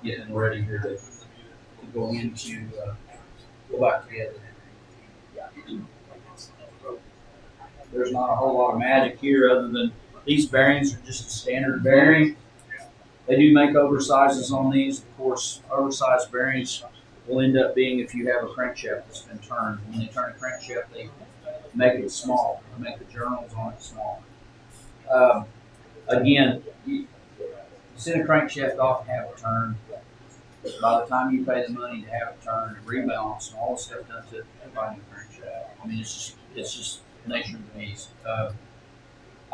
getting ready here to go into go back together. There's not a whole lot of magic here other than these bearings are just a standard bearing. They do make oversizes on these. Of course, oversized bearings will end up being if you have a crankshaft that's been turned. When they turn a crankshaft, they make it small. They make the journals on it small. Again, you send a crankshaft off and have it turned. By the time you pay the money to have it turned and rebalance and all the stuff done to it, you buy a new crankshaft. I mean, it's just nature of the beast.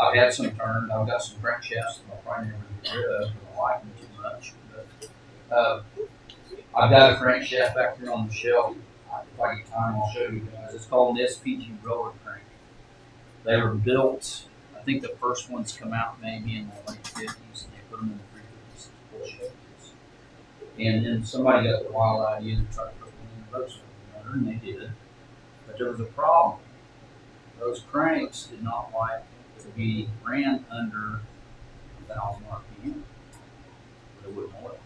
I've had some turned. I've got some crankshafts that I'll probably never get rid of because I like them too much. But I've got a crankshaft back here on the shelf. If I get time, I'll show you guys. It's called an SPG roller crank. They were built. I think the first ones come out maybe in the late 50s, and they put them in the 350s and 450s. And then somebody got the wild idea to try to put them in the boat motor, and they did. But there was a problem. Those cranks did not like to be ran under 1,000 RPM. They wouldn't oil.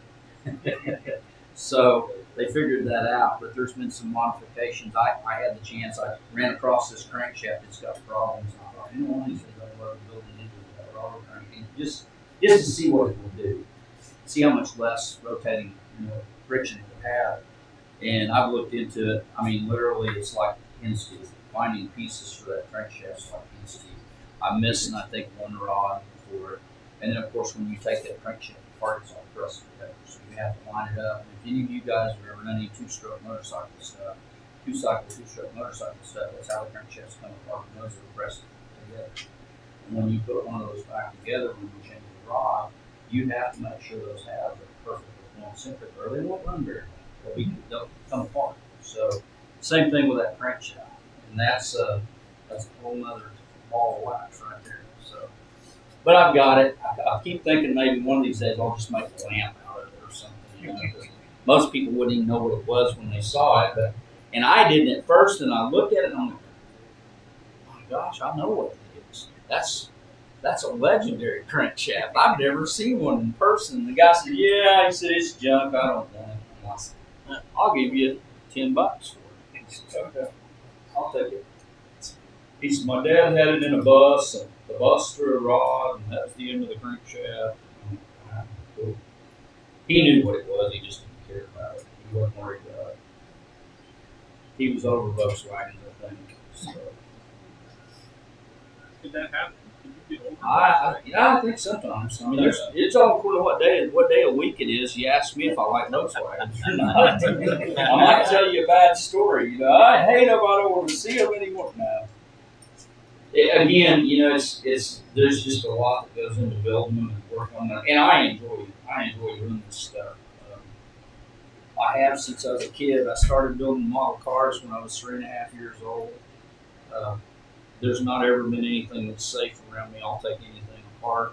So they figured that out, but there's been some modifications. I had the chance. I ran across this crankshaft. It's got problems. And I thought, one of these days I'll love building into that roller crank, just to see what it will do, see how much less rotating friction it will have. And I've looked into it. I mean, literally, it's like instant. Finding pieces for that crankshaft is like instant. I'm missing, I think, one rod for it. And then, of course, when you take that crankshaft apart, it's all crusted together. So you have to line it up. And if any of you guys have ever done any two-stroke motorcycle stuff, two-stroke motorcycle stuff, that's how the crankshafts come apart. And those are pressed together. And when you put one of those back together, when you change the rod, you have to make sure those halves are perfectly concentric, or they won't run very well. They'll come apart. So, same thing with that crankshaft. And that's a whole nother ball of wax right there. So, but I've got it. I keep thinking maybe one of these days I'll just make a lamp out of it or something. Most people wouldn't even know what it was when they saw it, and I didn't at first. And I looked at it and I'm like, oh my gosh, I know what it is. That's a legendary crankshaft. I've never seen one in person. The guy said, "Yeah," he said, "it's junk. I don't want it." I said, "I'll give you $10 for it." He said, "Okay, I'll take it." He said, "My dad had it in a bus, and the bus threw a rod, and that was the end of the crankshaft." Cool. He knew what it was. He just didn't care about it. He wasn't worried about it. He was over Volkswagen, I think. So. Did that happen? I think sometimes. I mean, it's all according to what day of week it is. You ask me if I like Volkswagens or not. I might tell you a bad story. I hate them. I don't want to see them anymore. No. Again, it's there's just a lot that goes into building them and working on them, and I enjoy doing this stuff. I have since I was a kid. I started building model cars when I was 3.5 years old. There's not ever been anything that's safe around me. I'll take anything apart.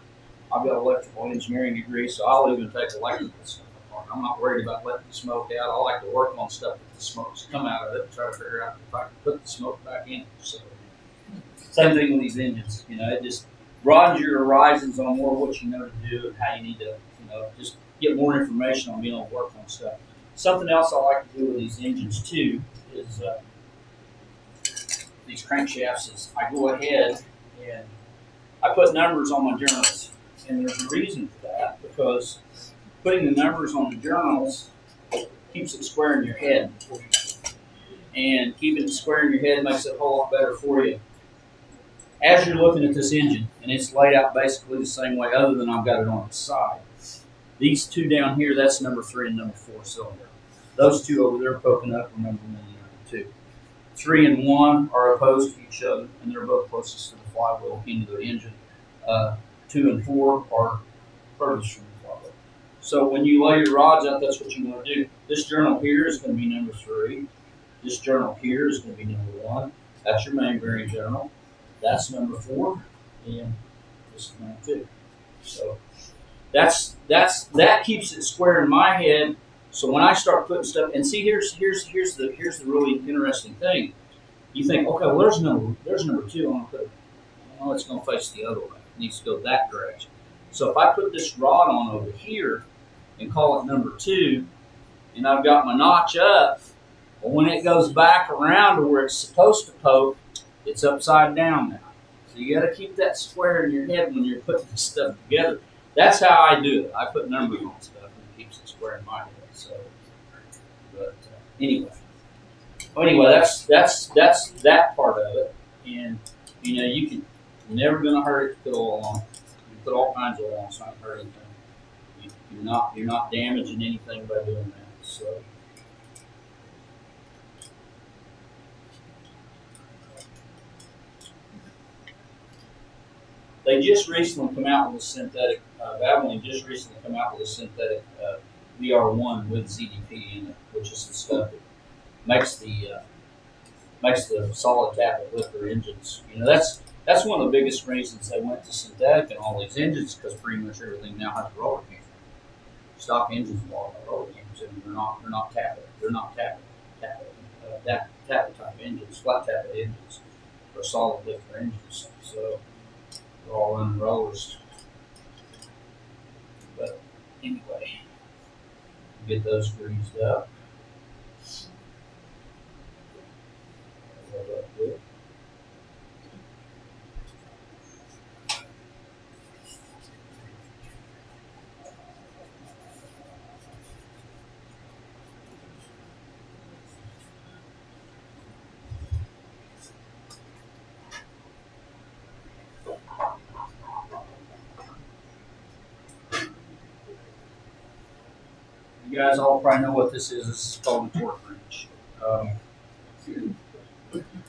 I've got an electrical engineering degree, so I'll even take electrical stuff apart. I'm not worried about letting the smoke out. I like to work on stuff that the smoke's come out of it and try to figure out if I can put the smoke back in. So, same thing with these engines. It just broadens your horizons on more what you know to do and how you need to, just get more information on being able to work on stuff. Something else I like to do with these engines too is these crankshafts is I go ahead and I put numbers on my journals. And there's a reason for that, because putting the numbers on the journals keeps it square in your head. And keeping it square in your head makes it a whole lot better for you. As you're looking at this engine, and it's laid out basically the same way, other than I've got it on its side. These two down here, that's number 3 and number 4 cylinder. Those two over there poking up are number 1 and number 2. 3 and 1 are opposed to each other, and they're both closest to the flywheel into the engine. 2 and 4 are furthest from the flywheel. So when you lay your rods out, that's what you want to do. This journal here is going to be number 3. This journal here is going to be number 1. That's your main bearing journal. That's number 4, and this is number 2. So that keeps it square in my head. So when I start putting stuff, and see, here's the really interesting thing. You think, okay, well, there's number 2. I'm gonna put it. Well, it's gonna face the other way. It needs to go that direction. So if I put this rod on over here, and call it number 2, and I've got my notch up. But when it goes back around to where it's supposed to poke, it's upside down now. So you got to keep that square in your head when you're putting this stuff together. That's how I do it. I put numbers on stuff and it keeps it square in my head. So, but anyway. That's that part of it. And you're never gonna hurt it to put oil on. You put all kinds of oil on, it's not hurt anything. You're not damaging anything by doing that. So. They just recently come out with a synthetic. Valvoline just recently come out with a synthetic VR1 with ZDP in it, which is the stuff that makes the solid tappet liquor engines. That's one of the biggest reasons they went to synthetic in all these engines, because pretty much everything now has a roller cam. Stock engines with all the roller cams, and they're not tappet. They're not tappet type engines, flat tappet engines, or solid liquor engines. So they're all running rollers. But anyway, get those greased up. You guys all probably know what this is. This is called a torque wrench.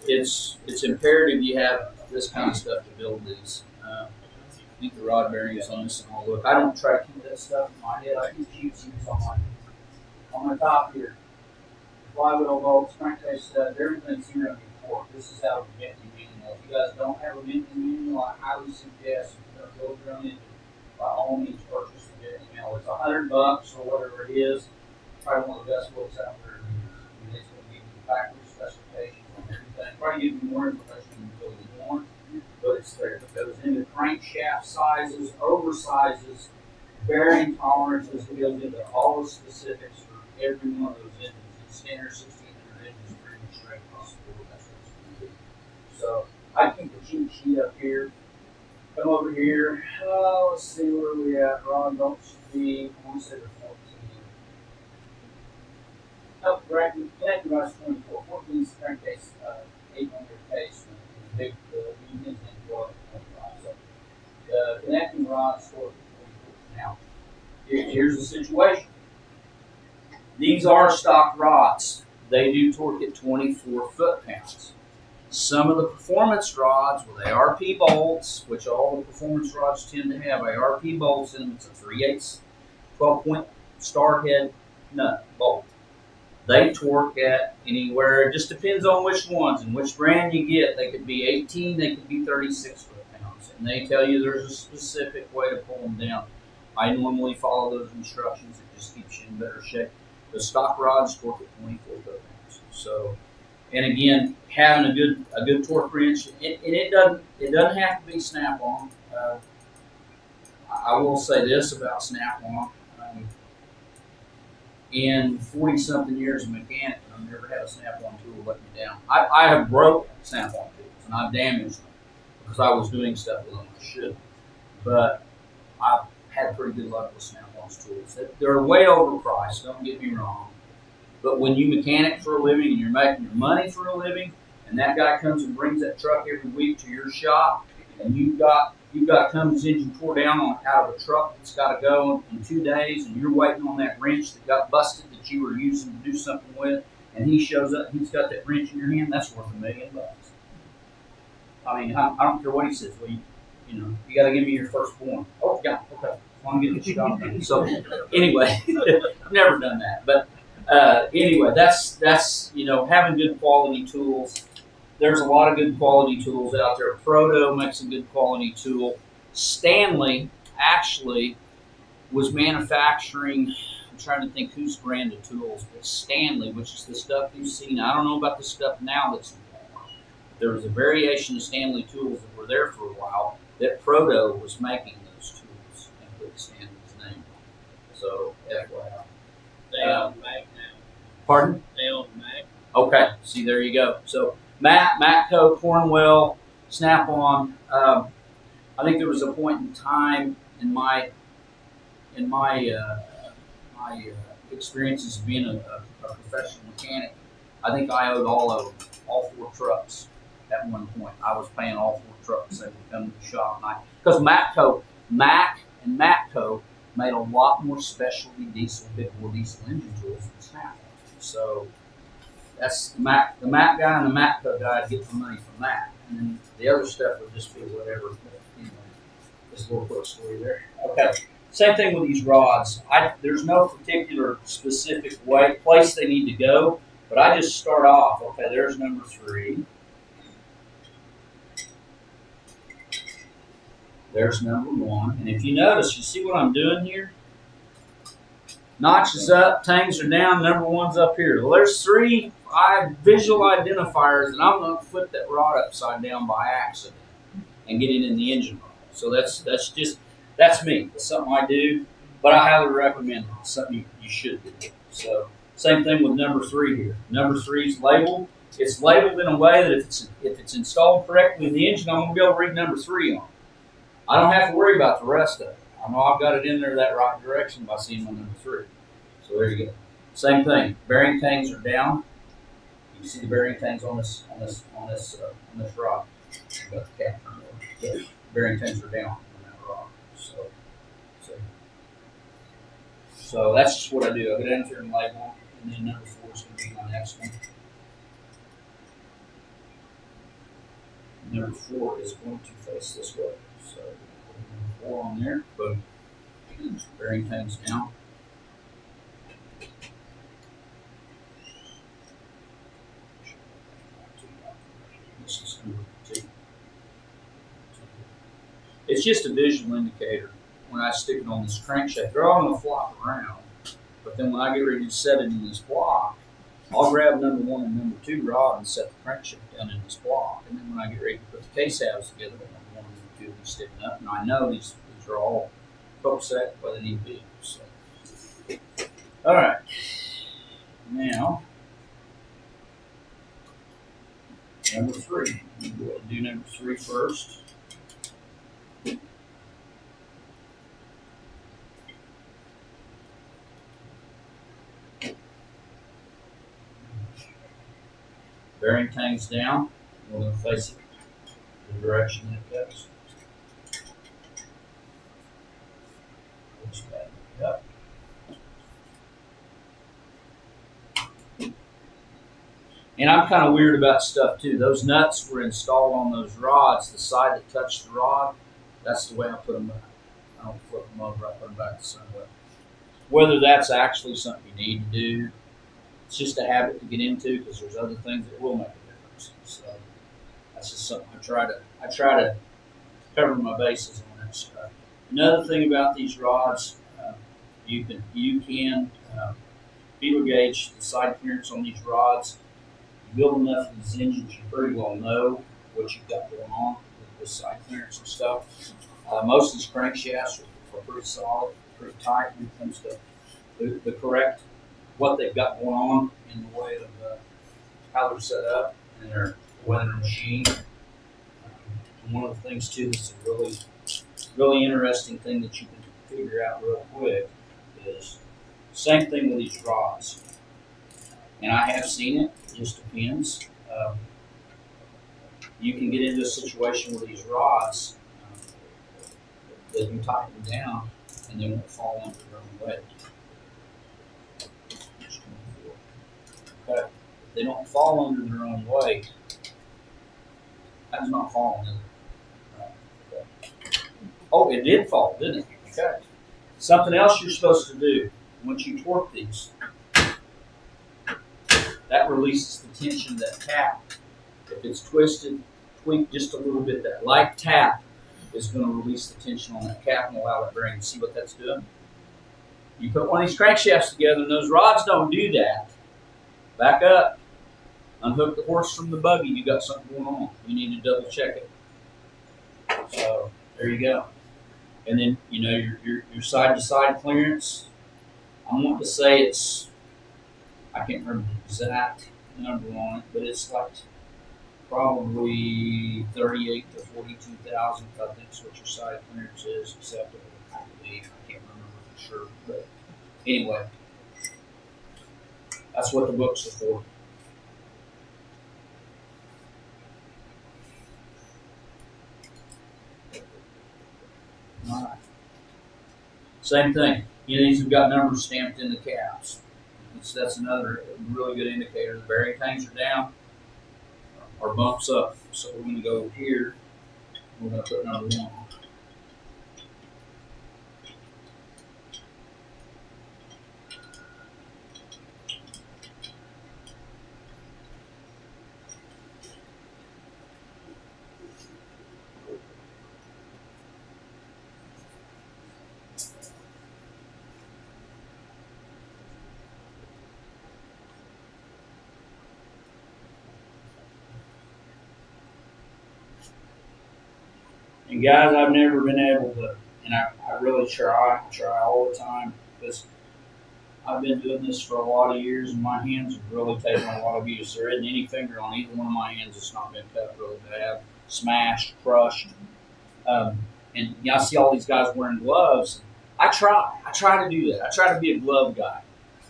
It's imperative you have this kind of stuff to build these. I think the rod bearings on this and all. Look, I don't try to keep that stuff in my head. I keep QCs on my top here. Flywheel bolts, crankcase studs, everything's here on the torque. This is how the Bentley manual. If you guys don't have a Bentley manual, I highly suggest if you're going to build your own engine, by all means purchase the Bentley manual. It's $100 or whatever it is. Probably one of the best books out there. It's going to give you the factory specifications on everything. Probably give you more information than you really want, but it's there. It goes into crankshaft sizes, oversizes, bearing tolerances. It goes into all the specifics for every one of those engines. It's standard 1600 engines pretty much straight across the board. That's what it's going to do. So I keep the cheat sheet up here. Come over here. Let's see where we at. Rod bolts should be, I want to say they're 14. Oh, connecting rods 24. 14 is crankcase 8mm case. The big unions and 12 25. So the connecting rods for 24. Now, here's the situation. These are stock rods. They do torque at 24 foot-pounds. Some of the performance rods with ARP bolts, which all the performance rods tend to have ARP bolts in them, it's a 3/8 12-point star head nut bolt. They torque at anywhere, it just depends on which ones and which brand you get. They could be 18, they could be 36 foot-pounds. And they tell you there's a specific way to pull them down. I normally follow those instructions. It just keeps you in better shape. The stock rods torque at 24 foot-pounds. So, and again, having a good torque wrench, and it doesn't have to be snap-on. I will say this about snap-on. In 40-something years of mechanic, I've never had a snap-on tool let me down. I have broke snap-on tools, and I've damaged them because I was doing stuff with them I shouldn't. But I've had pretty good luck with snap-on tools. They're way overpriced, don't get me wrong. But when you mechanic for a living and you're making your money for a living, and that guy comes and brings that truck every week to your shop, and you've got Cummins engine tore down out of a truck that's got to go in 2 days, and you're waiting on that wrench that got busted that you were using to do something with, and he shows up and he's got that wrench in your hand, that's worth $1 million. I mean, I don't care what he says. Well, you got to give me your firstborn. Oh, yeah, okay. I want to get the shop done. So anyway, I've never done that, but anyway, that's having good quality tools. There's a lot of good quality tools out there. Proto makes a good quality tool. Stanley actually was manufacturing, I'm trying to think whose brand of tools, but Stanley, which is the stuff you've seen. I don't know about the stuff now that's involved. There was a variation of Stanley tools that were there for a while that Proto was making those tools and put Stanley's name on. So, FYI. They own Mac now. Pardon? They own Mac. Okay, see, there you go. So Matco, Cornwell, Snap-on. I think there was a point in time in my experiences of being a professional mechanic. I think I owed all of them, all 4 trucks at one point. I was paying all 4 trucks. They would come to the shop, because Mac and Matco made a lot more specialty diesel engine tools than Snap-on. So that's the Mac guy and the Matco guy to get the money from that, and then the other stuff would just be whatever. But, anyway, just a little quick story there. Okay, same thing with these rods. There's no particular specific place they need to go, but I just start off. Okay, there's number 3. There's number 1, and if you notice, you see what I'm doing here? Notch is up, tangs are down, number 1's up here. Well, there's 3 visual identifiers, and I'm going to flip that rod upside down by accident and get it in the engine rod. So that's me. It's something I do, but I highly recommend it. It's something you should do. So same thing with number 3 here. Number 3 is labeled. It's labeled in a way that if it's installed correctly in the engine, I'm going to be able to read number 3 on it. I don't have to worry about the rest of it. I know I've got it in there that right direction by seeing my number 3. So there you go. Same thing. Bearing tangs are down. You can see the bearing tangs on this rod. I've got the cap on there. The bearing tangs are down on that rod. So that's just what I do. I go down here and label, and then number 4 is going to be my next one. Number 4 is going to face this way. So number 4 on there. Boom. Bearing tangs down. This is number 2. It's just a visual indicator. When I stick it on this crankshaft, they're all going to flop around. But then when I get ready to set it in this block, I'll grab number 1 and number 2 rod and set the crankshaft down in this block. And then when I get ready to put the case halves together, number 1 and number 2 will be sticking up. And I know these are all copacetic where they need to be. So. All right. Now, number 3. I'm going to do number 3 first. Bearing tangs down. We're going to face it the direction that it goes. Push that up. And I'm kind of weird about stuff too. Those nuts were installed on those rods. The side that touched the rod, that's the way I put them back. I don't flip them over. I put them back the same way. Whether that's actually something you need to do, it's just a habit to get into because there's other things that will make a difference. So that's just something I try to cover my bases on that stuff. Another thing about these rods, you can feeler gauge the side clearance on these rods. You build enough of these engines, you pretty well know what you've got going on with the side clearance and stuff. Most of these crankshafts are pretty solid, pretty tight when it comes to the correct what they've got going on in the way of how they're set up and their weather machine. And one of the things too that's a really interesting thing that you can figure out real quick is same thing with these rods. And I have seen it. It just depends. You can get into a situation with these rods that you tighten them down and they won't fall under their own weight. Okay. If they don't fall under their own weight, that's not falling, is it? Okay. Oh, it did fall, didn't it? Okay. Something else you're supposed to do once you torque these, that releases the tension of that tap. If it's twisted, tweak just a little bit. That light tap is going to release the tension on that cap and allow that bearing. See what that's doing? You put one of these crankshafts together and those rods don't do that. Back up. Unhook the horse from the buggy. You got something going on. You need to double check it. So there you go. And then your side to side clearance. I want to say I can't remember the exact number on it, but it's like probably 38 to 42,000. I think is what your side clearance is acceptable. I believe. I can't remember for sure, but anyway, that's what the books are for. All right. Same thing. These have got numbers stamped in the caps. That's another really good indicator. The bearing tanks are down or bumps up. So we're going to go over here. We're going to put number 1. And guys, I've never been able to, and I really try all the time because I've been doing this for a lot of years and my hands have really taken a lot of abuse. There isn't any finger on either one of my hands that's not been cut really bad, smashed, crushed. And I see all these guys wearing gloves. I try to do that. I try to be a glove guy,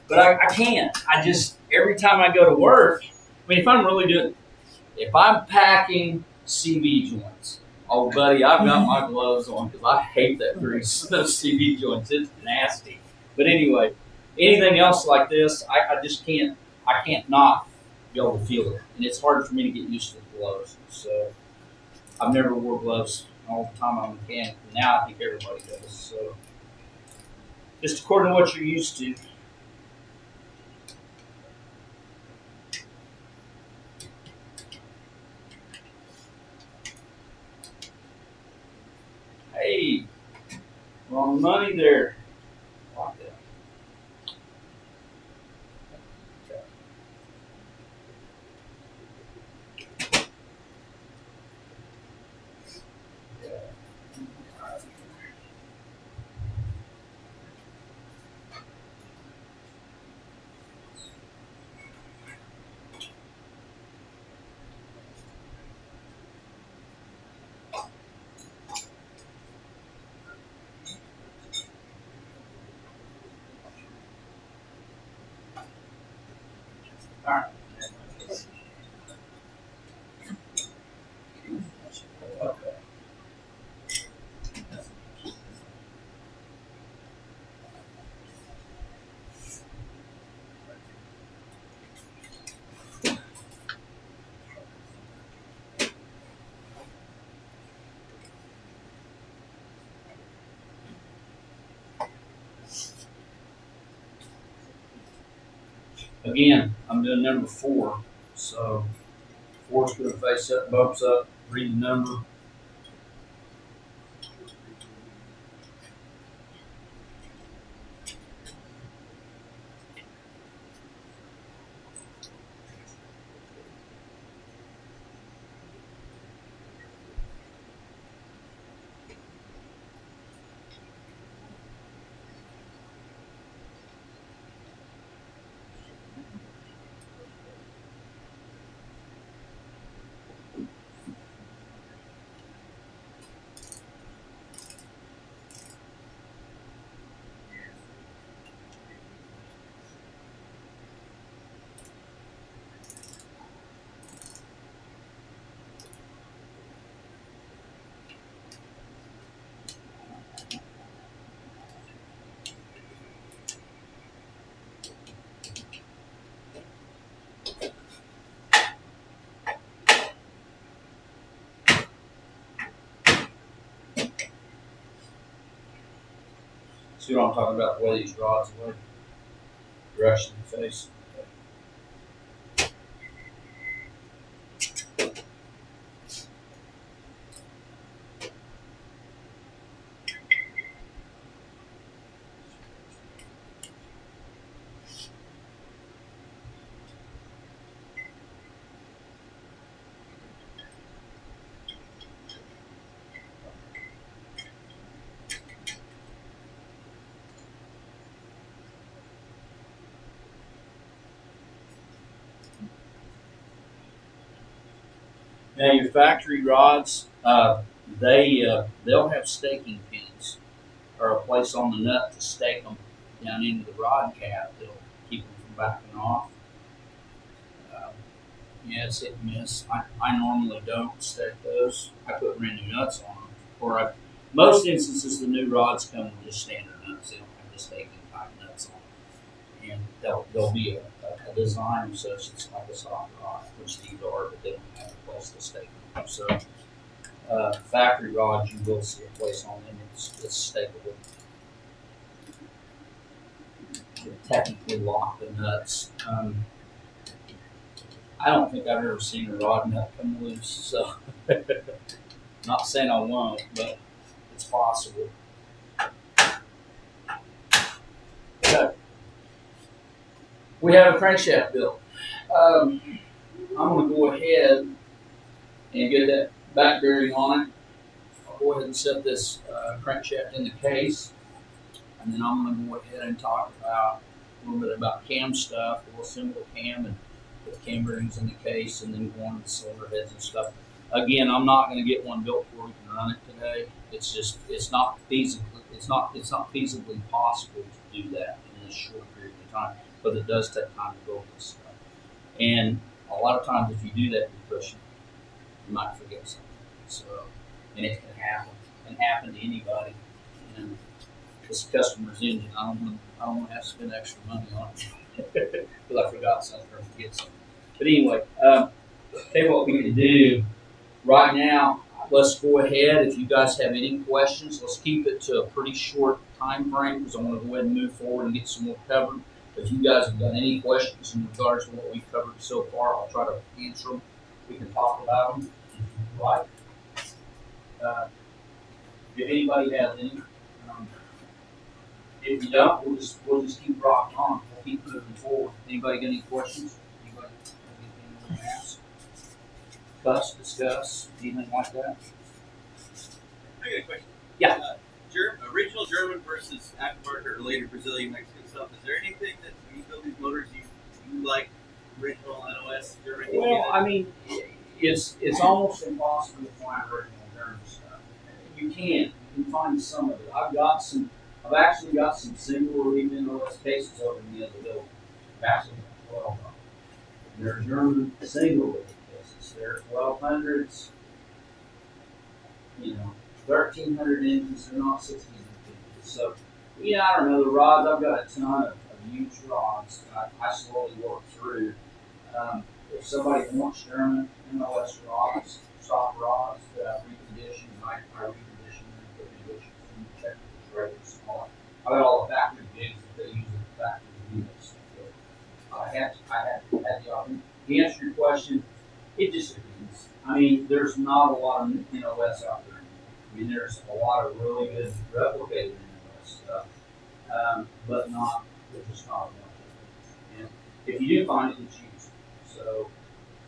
but I can't. I just, every time I go to work, I mean, if I'm packing CV joints, oh, buddy, I've got my gloves on because I hate that grease. Those CV joints, it's nasty. But anyway, anything else like this, I just can't. I can't not be able to feel it, and it's hard for me to get used to the gloves. So I've never wore gloves all the time I'm a mechanic. Now I think everybody does. So just according to what you're used to. Hey, we're on the money there. Like that. All right. Okay. Again, I'm doing number 4. So 4's going to face up, bumps up, read the number. See what I'm talking about? The way these rods, the way direction they face. Now your factory rods, they'll have staking pins or a place on the nut to stake them down into the rod cap. That'll keep them from backing off. Um, yeah, it's hit and miss. I normally don't stake those. I put brand new nuts on them, most instances the new rods come with just standard nuts. They don't have the staking type nuts on them, and there'll be a design of such that's like a soft rod, which these are, but they don't have a place to stake them. So factory rods, you will see a place on them that's stakeable. You technically lock the nuts. I don't think I've ever seen a rod nut come loose, so not saying I won't, but it's possible. Okay. We have a crankshaft built. I'm going to go ahead and get that back bearing on it. I'll go ahead and set this crankshaft in the case, and then I'm going to go ahead and talk about a little bit about cam stuff. We'll assemble the cam and put the cam bearings in the case, and then go on to the cylinder heads and stuff. Again, I'm not going to get one built before we can run it today. It's not feasibly possible to do that in this short period of time, but it does take time to build this stuff. And a lot of times, if you do that, you're pushing. You might forget something. So, and it can happen. It can happen to anybody. And it's a customer's engine. I don't want to have to spend extra money on it because I forgot something or forget something. But anyway, tell you what we can do right now. Let's go ahead. If you guys have any questions, let's keep it to a pretty short time frame because I want to go ahead and move forward and get some more covered. If you guys have got any questions in regards to what we've covered so far, I'll try to answer them. We can talk about them if you like. If anybody has any, if you don't, we'll just keep rocking on. We'll keep moving forward. Anybody got any questions? Anybody have anything they want to ask? Discuss, anything like that? I got a question. Yeah. Original German versus aftermarket or later Brazilian Mexican stuff. Is there anything that when you build these motors you like original NOS German? Well, I mean, it's almost impossible to find original German stuff. You can find some of it. I've actually got some single or even NOS cases over in the other building. I've actually got 12 of them. They're German single cases. They're 1200s. 1300 inches, they're not 1600 inches. So, I don't know, the rods, I've got a ton of huge rods that I slowly work through. If somebody wants German NOS rods, soft rods that I've reconditioned, I recondition them, put new issues in, check the rates and all that. I've got all the factory jigs that they use in the factory units. I had the option. To answer your question, it just depends. I mean, there's not a lot of NOS out there. I mean, there's a lot of really good replicated NOS stuff, but there's just not a lot. And if you do find it, it's used. So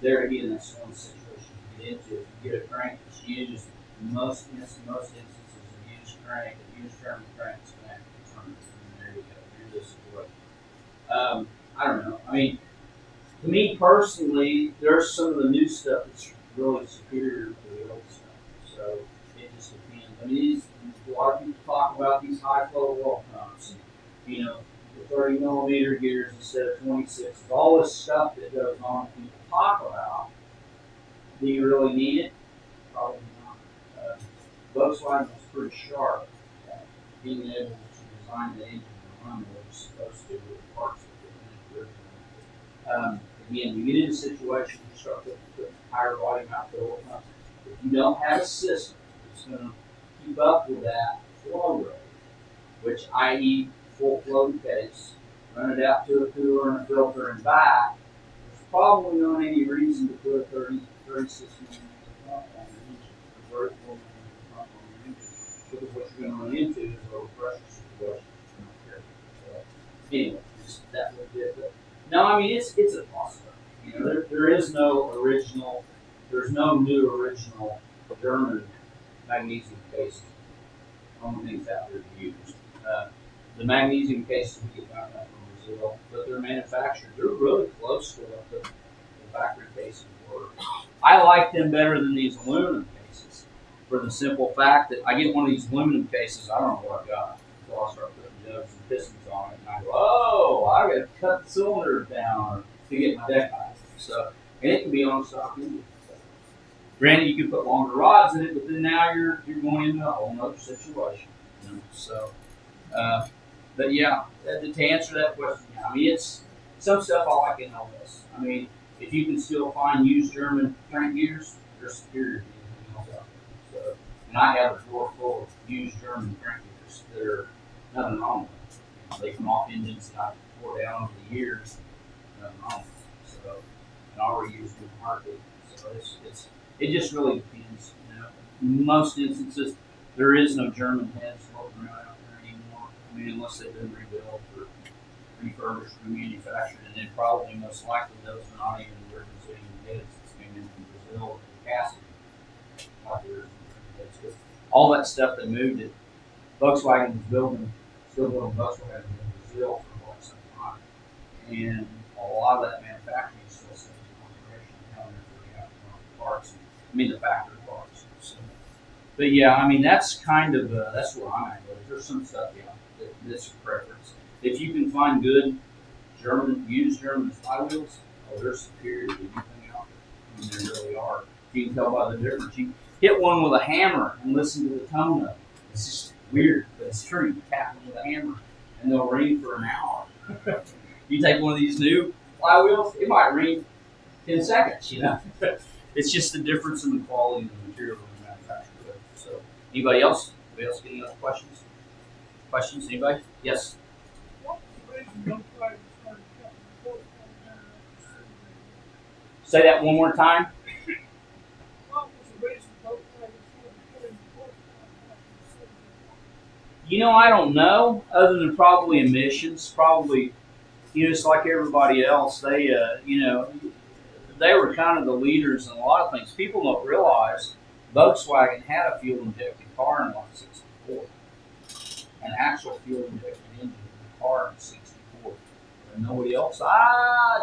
there again, that's one situation you get into. If you get a crank that's used, most instances, a used crank, a used German crank is going to have to turn it. And there you go. You're this situation. I don't know. I mean, to me personally, there's some of the new stuff that's really superior to the old stuff. So it just depends. I mean, a lot of people talk about these high flow oil pumps, and the 30 millimeter gears instead of 26. All this stuff that goes on that people talk about. Do you really need it? Probably not. Volkswagen was pretty sharp at being able to design the engine and run what it's supposed to with the parts that were in it originally. Again, you get into a situation you start putting higher volume output oil pumps. If you don't have a system that's going to keep up with that flow rate, which i.e. full flow case, run it out to a cooler and a filter and back, there's probably not any reason to put a 36 millimeter pump on the engine, or 34 millimeter pump on the engine, because what you're going to run into is a low pressure situation. Anyway, just that little bit. But no, I mean it's a toss up. There is no original. There's no new original German magnesium cases. Only things out there to use. The magnesium cases we get back from Brazil, but they're manufactured. They're really close to what the factory cases were. I like them better than these aluminum cases for the simple fact that I get one of these aluminum cases, I don't know what I've got until I start putting jugs and pistons on it, and I go, oh, I got to cut the cylinders down to get my deck height. So, and it can be on stock engine. Granted, you can put longer rods in it, but then now you're going into a whole other situation. You know? So, but yeah, to answer that question, I mean, it's some stuff I like in LS. I mean, if you can still find used German crank gears, they're superior to anything else out there. So, and I have a drawer full of used German crank gears that are nothing wrong with them. You know, they come off engines that I tore down over the years, nothing wrong with them. So, and I already used them in heartbeat. So it just really depends. You know, in most instances, there is no German heads floating around out there anymore. I mean, unless they've been rebuilt or refurbished, remanufactured, and then probably most likely those are not even the Brazilian heads that's came in from Brazil or casting out there. Because all that stuff that moved it, Volkswagen was still building Volkswagen in Brazil for quite some time, and a lot of that manufacturing is still stays in operation down there for the aftermarket parts. I mean the factory parts. So, but yeah, I mean that's kind of that's where I'm at. There's some stuff, yeah, that's a preference. If you can find good used German flywheels, oh, they're superior to anything out there. I mean, they really are. You can tell by the difference. You hit one with a hammer and listen to the tone of it. It's just weird, but it's true. You tap them with a hammer, and they'll ring for an hour. You take one of these new flywheels, it might ring 10 seconds, you know. It's just the difference in the quality of the material in the manufacturer. So, anybody else? Anybody else getting other questions? Questions? Anybody? Yes. Say that one more time. You know, I don't know, other than probably emissions. Probably, you know, it's like everybody else. They, you know, they were kind of the leaders in a lot of things. People don't realize Volkswagen had a fuel-injected car in like '64, an actual fuel-injected engine in the car in '64. And nobody else.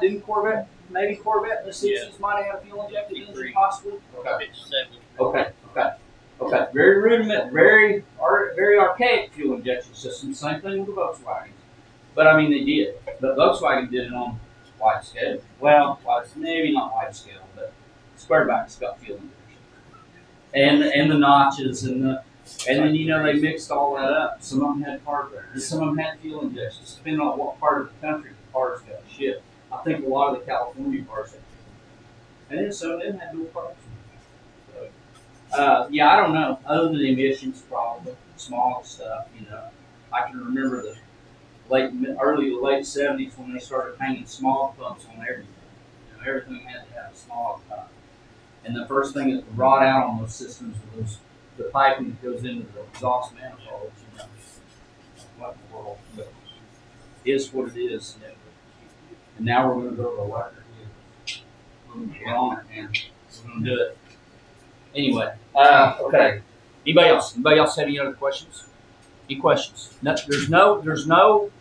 Didn't Corvette? Maybe Corvette in the '60s might have had a fuel-injected engine, possibly. Okay. Okay. Very rudimentary, very archaic fuel injection system. Same thing with the Volkswagen. But I mean, they did. But Volkswagen did it on wide scale. Well, maybe not wide scale, but squarebacks got fuel injection, and the notches and then you know they mixed all that up. Some of them had carburetors, some of them had fuel injections. Depending on what part of the country the cars got shipped. I think a lot of the California cars had, and then some of them had dual carbs. Yeah, I don't know. Other than the emissions, probably small stuff. You know, I can remember the early to late '70s when they started hanging smog pumps on everything. You know, everything had to have a smog pump. And the first thing that would rot out on those systems was the piping that goes into the exhaust manifolds. You know, what in the world? But it is what it is. And now we're going to go to electric. We're going to get on it, man. We're going to do it. Anyway, okay. Anybody else? Anybody else have any other questions? Any questions? No,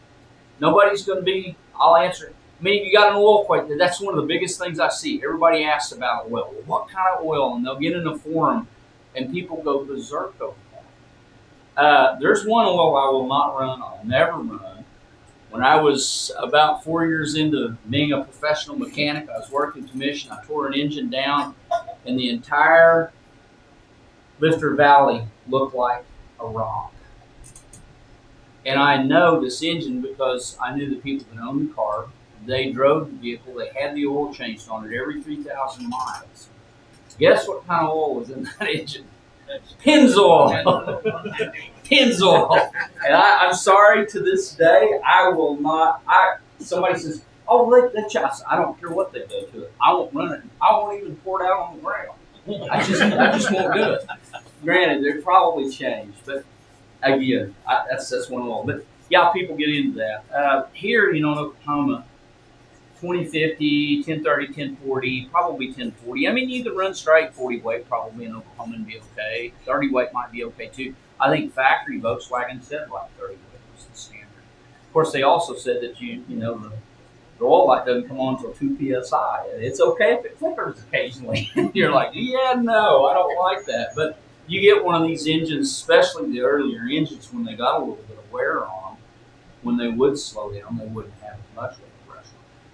nobody's going to be, I'll answer it. I mean, if you got an oil quake, that's one of the biggest things I see. Everybody asks about oil. Well, what kind of oil? And they'll get in a forum, and people go berserk over that. There's one oil I will not run, I'll never run. When I was about 4 years into being a professional mechanic, I was working commission. I tore an engine down, and the entire lifter valley looked like a rock. And I know this engine because I knew the people that owned the car. They drove the vehicle. They had the oil changed on it every 3,000 miles. Guess what kind of oil was in that engine? Pennzoil. Pennzoil. And I'm sorry, to this day, I will not. Somebody says, "Oh, let chassis." I don't care what they do to it. I won't run it. I won't even pour it out on the ground. I just won't do it. Granted, they're probably changed, but again, that's one oil. But yeah, people get into that. Here, you know, in Oklahoma, 2050, 1030, 1040, probably 1040. I mean, you could run straight 40 weight probably in Oklahoma and be okay. 30 weight might be okay too. I think factory Volkswagen said like 30 weight was the standard. Of course, they also said that you know the oil light doesn't come on until 2 psi. It's okay if it flickers occasionally. You're like, yeah, no, I don't like that. But you get one of these engines, especially the earlier engines, when they got a little bit of wear on them, when they would slow down, they wouldn't have as much oil pressure.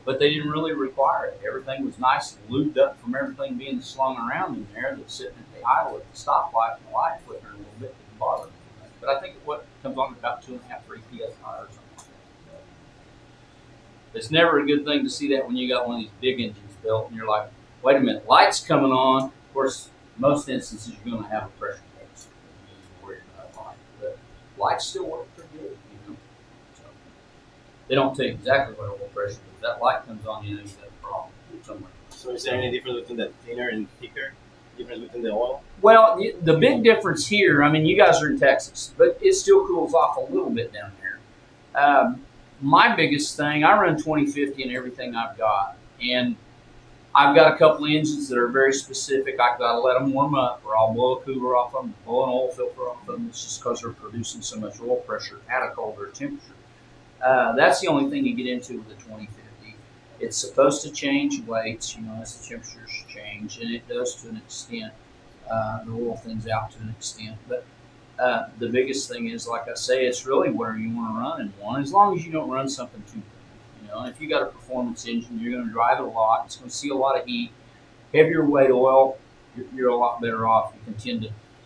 But they didn't really require it. Everything was nice and lubed up from everything being slung around in there that's sitting at the idle at the stoplight and the light flickering a little bit didn't bother me. But I think what comes on about 2.5, 3 psi or something like that. It's never a good thing to see that when you got one of these big engines built and you're like, wait a minute, light's coming on. Of course, most instances you're going to have a pressure case. You're worried about light, but lights still work pretty good, you know. So they don't tell you exactly what oil pressure is. If that light comes on, you know you've got a problem somewhere. So is there any difference between the thinner and thicker? Difference between the oil? Well, the big difference here, I mean, you guys are in Texas, but it still cools off a little bit down there. My biggest thing, I run 2050 in everything I've got, and I've got a couple of engines that are very specific. I've got to let them warm up, or I'll blow a cooler off them, blow an oil filter off them. It's just because they're producing so much oil pressure at a colder temperature. That's the only thing you get into with the 2050. It's supposed to change weights, you know, as the temperatures change, and it does to an extent. The oil thins out to an extent, but the biggest thing is, like I say, it's really where you want to run in one, as long as you don't run something too thin. You know, and if you got a performance engine, you're going to drive it a lot. It's going to see a lot of heat. Heavier weight oil, you're a lot better off.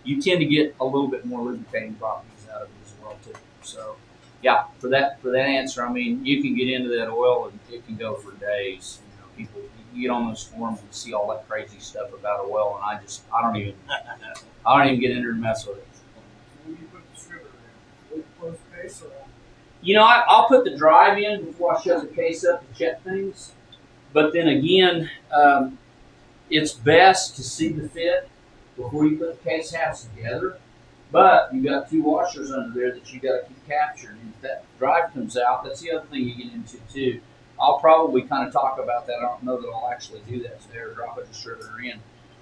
You tend to get a little bit more lubricating properties out of it as well too. So, yeah, for that answer, I mean, you can get into that oil and it can go for days. You know, people, you get on those forums and see all that crazy stuff about oil, and I don't even get into the mess with it. When you put the sugar in, close the case or You know, I'll put the drive in before I shut the case up to check things. But then again, it's best to see the fit before you put the case halves together. But you've got 2 washers under there that you got to keep captured. And if that drive comes out, that's the other thing you get into too. I'll probably kind of talk about that. I don't know that I'll actually do that today or drop a distributor in,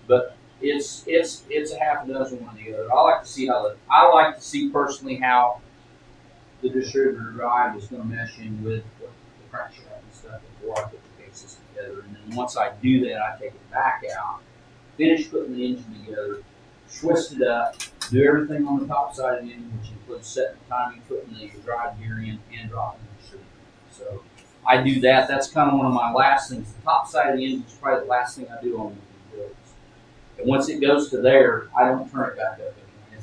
but it's a half a dozen one or the other. I like to see personally how the distributor drive is going to mesh in with the crankshaft and stuff before I put the cases together. And then once I do that, I take it back out, finish putting the engine together, twist it up, do everything on the top side of the engine, which includes setting the timing, putting the drive gear in, and dropping the distributor. So I do that. That's kind of one of my last things. The top side of the engine is probably the last thing I do on the builds. And once it goes to there, I don't turn it back up again.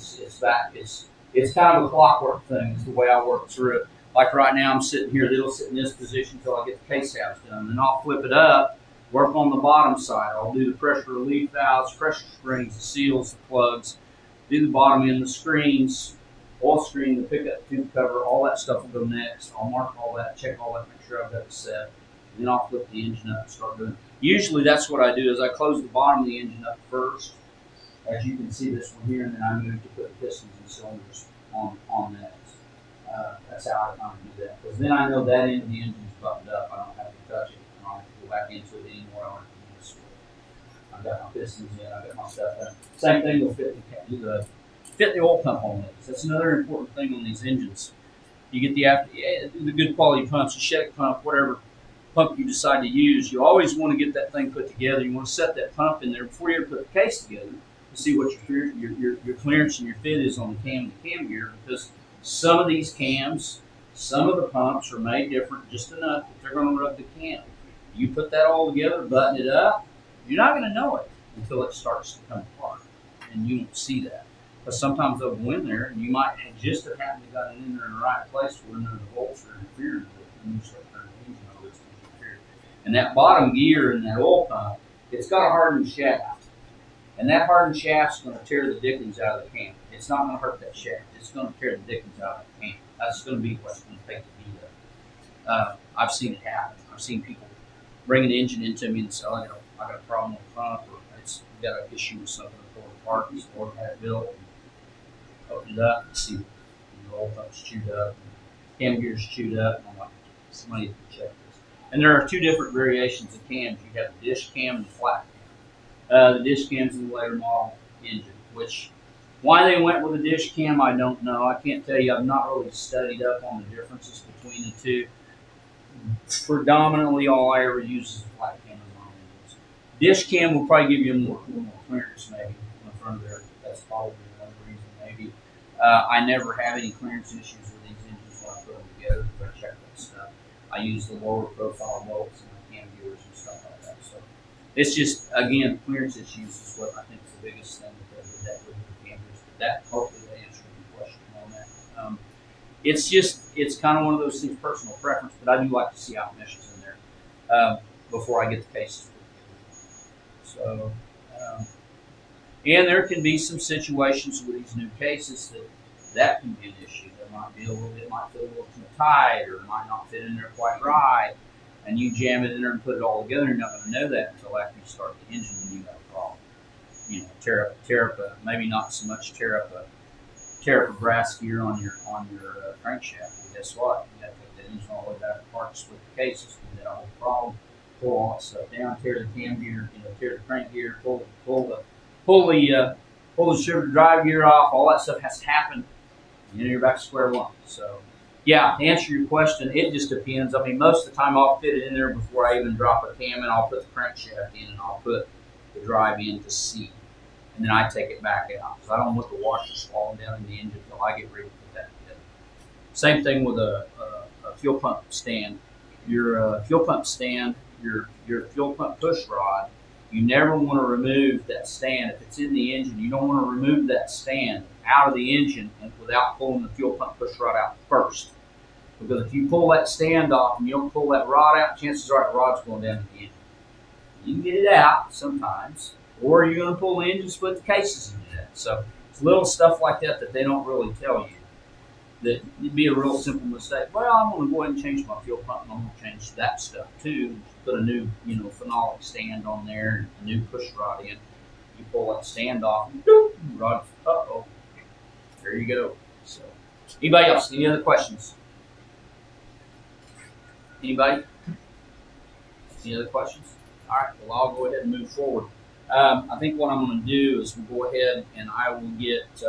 It's kind of a clockwork thing. It's the way I work through it. Like right now, I'm sitting here. It'll sit in this position until I get the case halves done. Then I'll flip it up, work on the bottom side. I'll do the pressure relief valves, pressure springs, the seals, the plugs, do the bottom end, the screens, oil screen, the pickup tube cover, all that stuff will go next. I'll mark all that, check all that, make sure I've got it set. Then I'll flip the engine up and start doing it. Usually that's what I do is I close the bottom of the engine up first. As you can see this one here, and then I move to put the pistons and cylinders on that. That's how I kind of do that. Because then I know that end of the engine's buttoned up. I don't have to touch it. I don't have to go back into it anymore. I don't have to do this. I've got my pistons in. I've got my stuff done. Same thing will fit the oil pump hole nuts. That's another important thing on these engines. You get the good quality pumps, the Shed pump, whatever pump you decide to use. You always want to get that thing put together. You want to set that pump in there before you ever put the case together to see what your clearance and your fit is on the cam and the cam gear, because some of these cams, some of the pumps are made different just enough that they're going to rub the cam. You put that all together, button it up, you're not going to know it until it starts to come apart, and you won't see that. But sometimes they'll go in there, and you might have just have happened to got it in there in the right place where none of the bolts are interfering with it, and you start turning the engine over, it's interfering. And that bottom gear in that oil pump, it's got a hardened shaft. And that hardened shaft's going to tear the dickens out of the cam. It's not going to hurt that shaft. It's going to tear the dickens out of the cam. That's going to be what's going to take the heat up. I've seen it happen. I've seen people bring an engine into me and say, "Oh, I got a problem with the pump, or it's got an issue with something to pull apart." And so I had it built, and opened it up, and see the oil pump's chewed up, and cam gear's chewed up, and I'm like, somebody can check this. And there are 2 different variations of cams. You have the dish cam and the flat cam. The dish cam's in the later model engine, which why they went with a dish cam, I don't know. I can't tell you. I've not really studied up on the differences between the 2. predominantly all I ever use is flat cam in my engines. Dish cam will probably give you more clearance maybe in the front of there. That's probably another reason maybe. I never have any clearance issues with these engines when I put them together because I check that stuff. I use the lower profile bolts and the cam viewers and stuff like that. So it's just again clearance issues is what I think is the biggest thing that with the cam viewers. But that hopefully that answers your question on that. It's kind of one of those things, personal preference, but I do like to see out meshes in there before I get the cases. So, and there can be some situations with these new cases that can be an issue. There might be it might feel a little too tight, or it might not fit in there quite right, and you jam it in there and put it all together. You're not going to know that until after you start the engine and you have a problem. You know, tear up maybe not so much tear up a brass gear on your crankshaft. And guess what? You got to take that engine all the way back apart, split the cases, and that whole problem. Pull all that stuff down, tear the cam gear, tear the crank gear, pull the shiver drive gear off. All that stuff has to happen, and then you're back to square one. So, yeah, to answer your question, it just depends. I mean, most of the time I'll fit it in there before I even drop a cam, and I'll put the crankshaft in, and I'll put the drive in to see. And then I take it back out because I don't want the washers falling down in the engine until I get ready to put that together. Same thing with a fuel pump stand. Your fuel pump stand, your fuel pump push rod, you never want to remove that stand. If it's in the engine, you don't want to remove that stand out of the engine and without pulling the fuel pump push rod out first. Because if you pull that stand off and you don't pull that rod out, chances are the rod's going down to the engine. You can get it out sometimes, or you're going to pull the engine, split the cases into that. So it's little stuff like that they don't really tell you. That it'd be a real simple mistake. Well, I'm going to go ahead and change my fuel pump, and I'm going to change that stuff too. Put a new, phenolic stand on there, a new push rod in. You pull that stand off, and boop, rod. There you go. So, anybody else? Any other questions? Anybody? Any other questions? All right. Well, I'll go ahead and move forward. I think what I'm going to do is we'll go ahead and I will get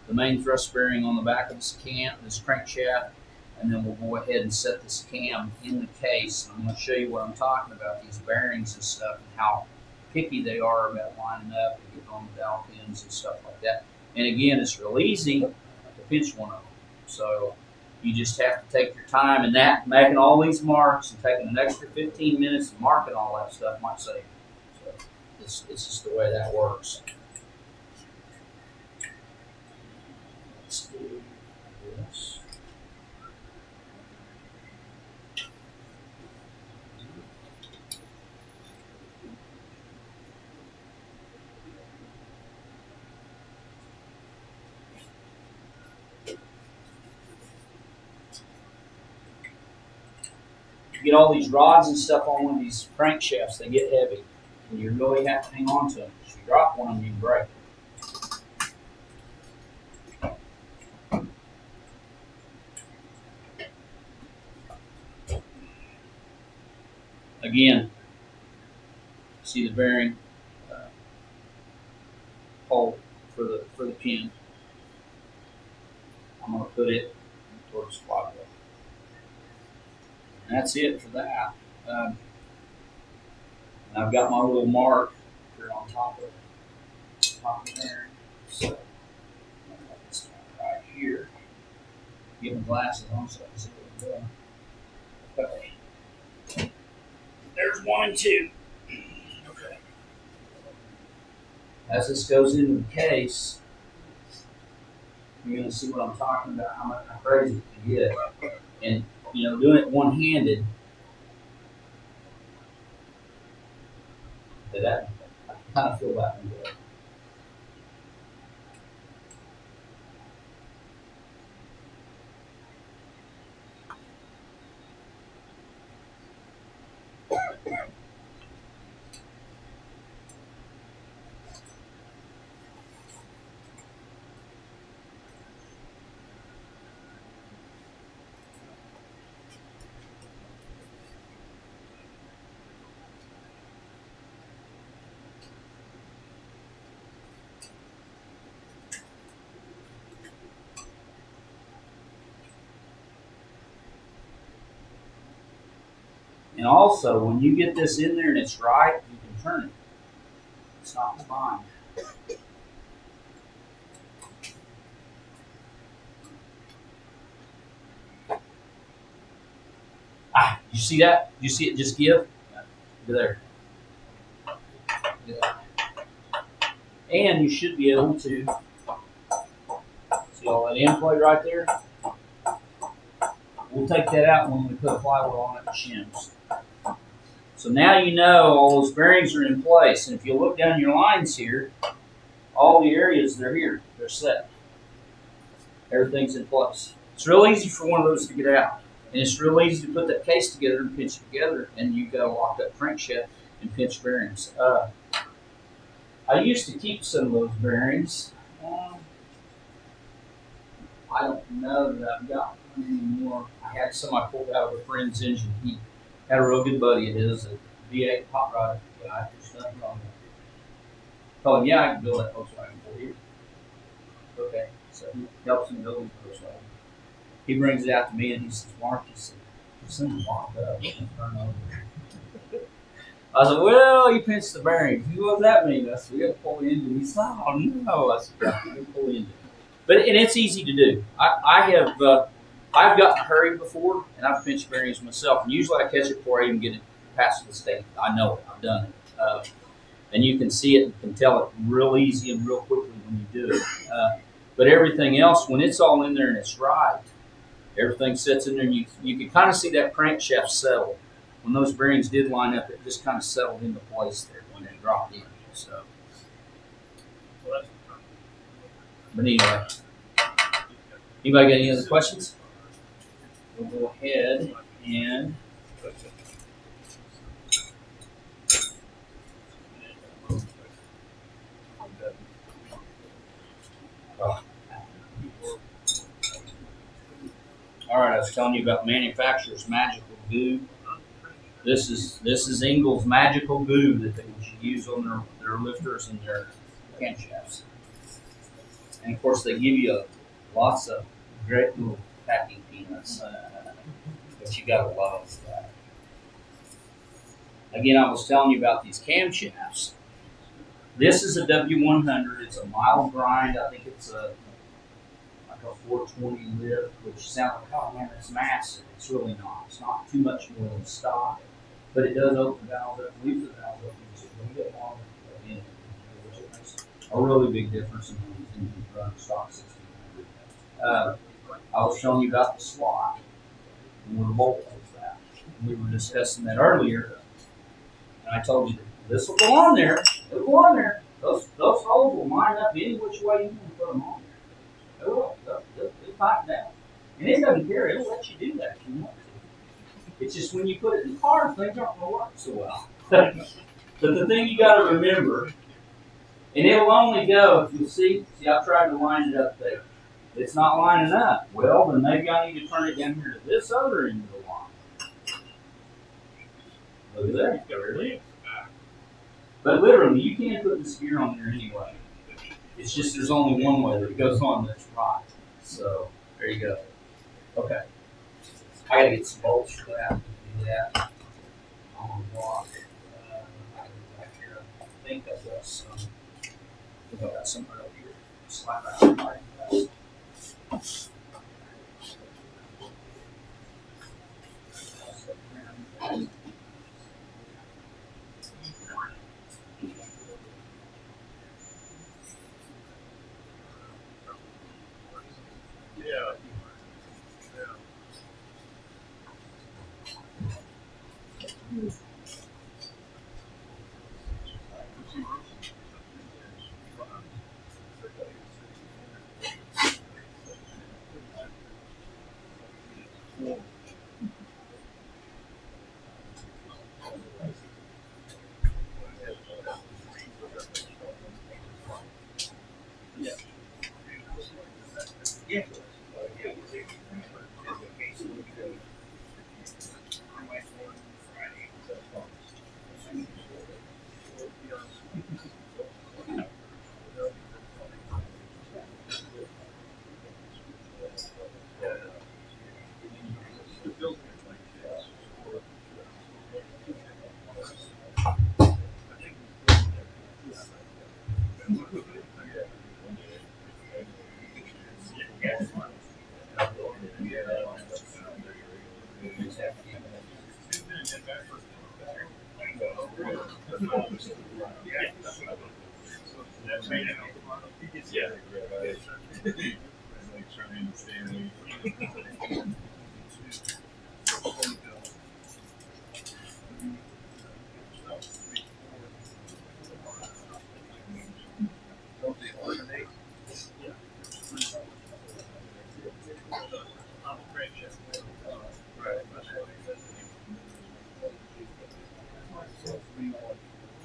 the main thrust bearing on the back of this crankshaft, and then we'll go ahead and set this cam in the case. I'm going to show you what I'm talking about, these bearings and stuff, and how picky they are about lining up and getting on the dowel pins and stuff like that. And again, it's real easy to pinch one of them. So you just have to take your time, and that making all these marks and taking an extra 15 minutes and marking all that stuff might save you. So it's just the way that works. Let's do this. You get all these rods and stuff on one of these crankshafts, they get heavy, and you really have to hang on to them. If you drop one of them, you can break. Again, see the bearing hole for the pin. I'm going to put it towards the flywheel. And that's it for that. And I've got my little mark here on top of the bearing. So I'll put this right here. Get my glasses on so I can see what I'm doing. Okay. There's 1 and 2. Okay. As this goes into the case, you're going to see what I'm talking about, how crazy it can get. And, doing it one-handed, I kind of feel that one good. And also, when you get this in there and it's right, you can turn it. It's not fine. Ah, you see that? You see it just give? Look there. And you should be able to see all that end plate right there? We'll take that out when we put a flywheel on it and shims. So now you know all those bearings are in place. And if you look down your lines here, all the areas, they're here. They're set. Everything's in place. It's real easy for one of those to get out. And it's real easy to put that case together and pinch it together. And you've got a locked up crankshaft and pinch bearings. I used to keep some of those bearings. I don't know that I've got one anymore. I had some I pulled out of a friend's engine. He had a real good buddy of his, a V8 hot rod guy. There's nothing wrong with it. Told him, yeah, I can build that Volkswagen for you. Okay, so he helps him build the Volkswagen. He brings it out to me and he says, Mark, he said, this thing's locked up. Turn over. I said, well, you pinched the bearings. What does that mean? I said, we got to pull the engine. He said, oh, no. I said, yeah, we can pull the engine. And it's easy to do. I've gotten hurried before, and I've pinched bearings myself. And usually I catch it before I even get it past the state. I know it. I've done it. And you can see it and can tell it real easy and real quickly when you do it. But everything else, when it's all in there and it's right, everything sits in there, and you can kind of see that crankshaft settle. When those bearings did line up, it just kind of settled into place there when it dropped in. So, but anyway, anybody got any other questions? We'll go ahead and all right. I was telling you about manufacturer's magical goo. This is Ingles magical goo that they use on their lifters and their camshafts. And of course, they give you lots of great little packing peanuts, but you gotta love that. Again, I was telling you about these camshafts. This is a W100. It's a mild grind. I think it's like a 420 lift, which sounds like, oh man, that's massive. It's really not. It's not too much more than stock, but it does open valves up, leaves the valves open, so you get longer in, which makes a really big difference in these engines running stock 1600. I was telling you about the slot and where the bolt was at. We were discussing that earlier, and I told you that this will go on there. It'll go on there. Those holes will line up any which way you want to put them on there. It will. They'll tighten down. And it doesn't care. It'll let you do that if you want to. It's just when you put it in the car, things aren't going to work so well. But the thing you got to remember, and it'll only go, if you see, I've tried to line it up there. It's not lining up. Well, then maybe I need to turn it down here to this other end of the line. Look at that. There it is. But literally, you can't put this gear on there anyway. It's just there's only one way that it goes on that's right. So, there you go. Okay. I gotta get some bolts for that. Do that. On the block. Back here. I think I've got some. I think I've got some right over here. Slide that out right fast.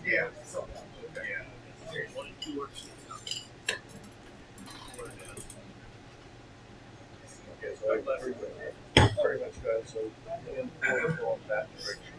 Yeah. Okay, so I pretty much got so going that direction.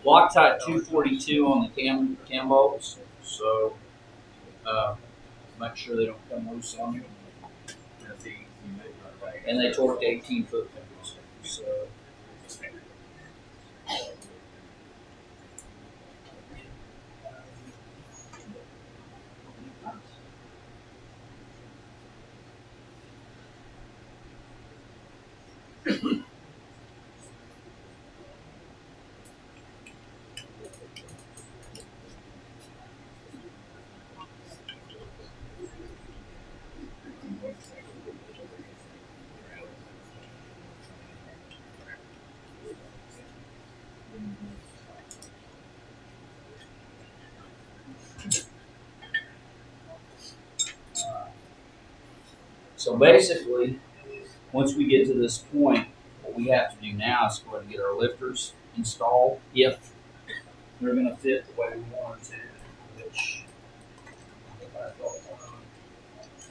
Loctite 242 on the cam bolts, so make sure they don't come loose on you. And they torque 18-foot pounds. So So basically, once we get to this point, what we have to do now is go ahead and get our lifters installed if they're going to fit the way we want them to, which I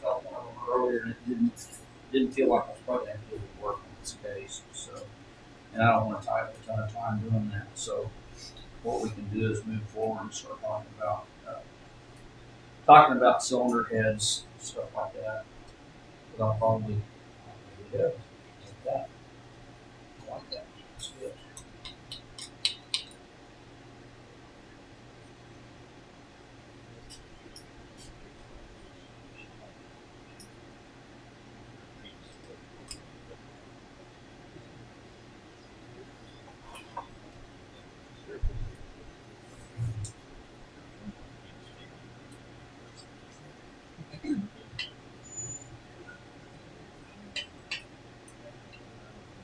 thought one of them earlier and it didn't feel like I was probably going to do the work in this case. So, and I don't want to tie up a ton of time doing that. So, what we can do is move forward and start talking about cylinder heads, stuff like that. But I'll probably do like that. Like that. That's good.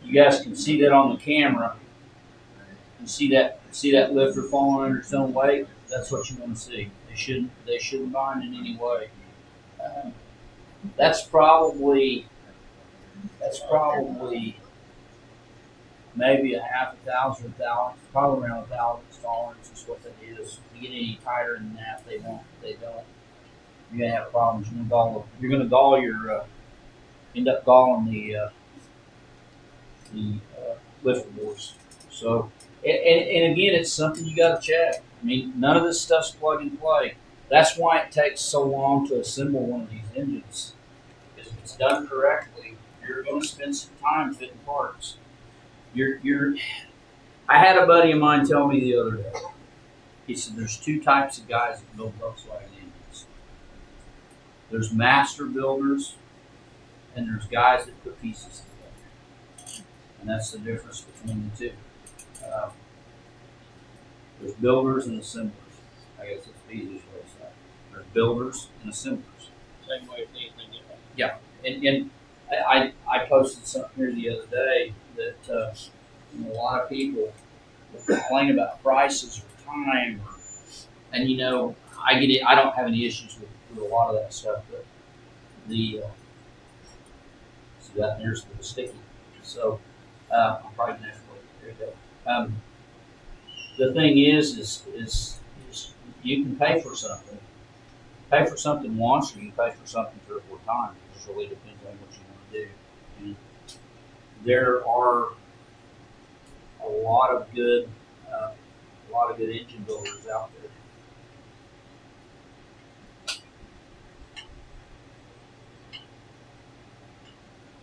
You guys can see that on the camera. You see that lifter falling under its own weight. That's what you want to see. They shouldn't bind in any way. That's probably maybe a half a thousand tolerance, probably around 1,000 tolerance is what that is. If you get any tighter than that, they don't. You're gonna have problems. You're gonna gall your end up galling the lift boards. So, and again, it's something you got to check. I mean, none of this stuff's plug and play. That's why it takes so long to assemble one of these engines. Because if it's done correctly, you're going to spend some time fitting parts. You're. I had a buddy of mine tell me the other day. He said there's two types of guys that build Volkswagen engines. There's master builders, and there's guys that put pieces together. And that's the difference between the two. Uh, there's builders and assemblers. I guess that's the easiest way to say it. There's builders and assemblers. Same way as anything else. Yeah, and I posted something here the other day that a lot of people complain about prices or time, and I get it. I don't have any issues with a lot of that stuff, but the see that there's the sticky. So I'm probably gonna have to wait. There you go. The thing is you can pay for something. Pay for something once, or you pay for something 3 or 4 times. It just really depends on what you want to do. And there are a lot of good engine builders out there.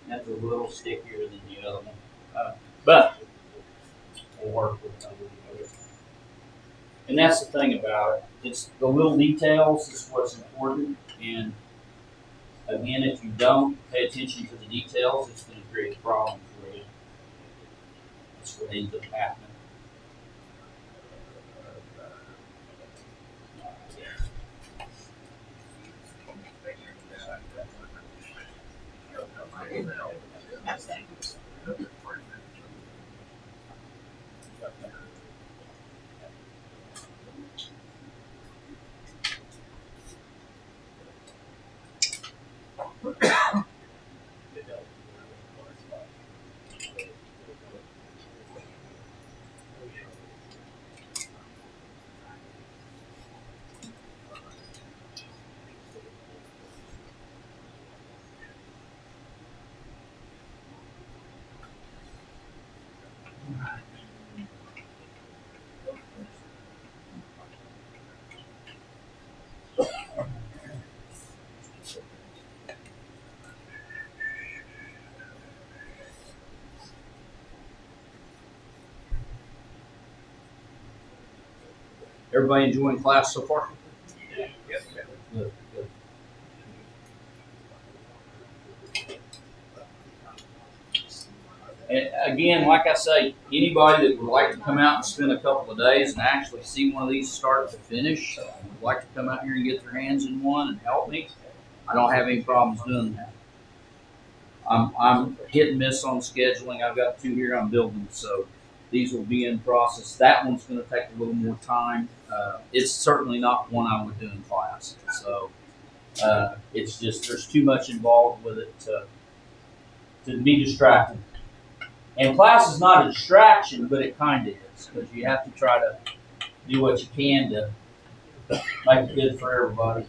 That's a little stickier than the other one, but we'll work with it. And that's the thing about it. It's the little details is what's important. And again, if you don't pay attention to the details, it's going to create a problem for you. That's what ends up happening. Everybody enjoying class so far? Yes. Good, good. And again, like I say, anybody that would like to come out and spend a couple of days and actually see one of these start to finish, would like to come out here and get their hands in one and help me, I don't have any problems doing that. I'm hit and miss on scheduling. I've got 2 here I'm building, so these will be in process. That one's going to take a little more time. It's certainly not one I would do in class. So it's just there's too much involved with it to be distracted. And class is not a distraction, but it kind of is because you have to try to do what you can to make it good for everybody.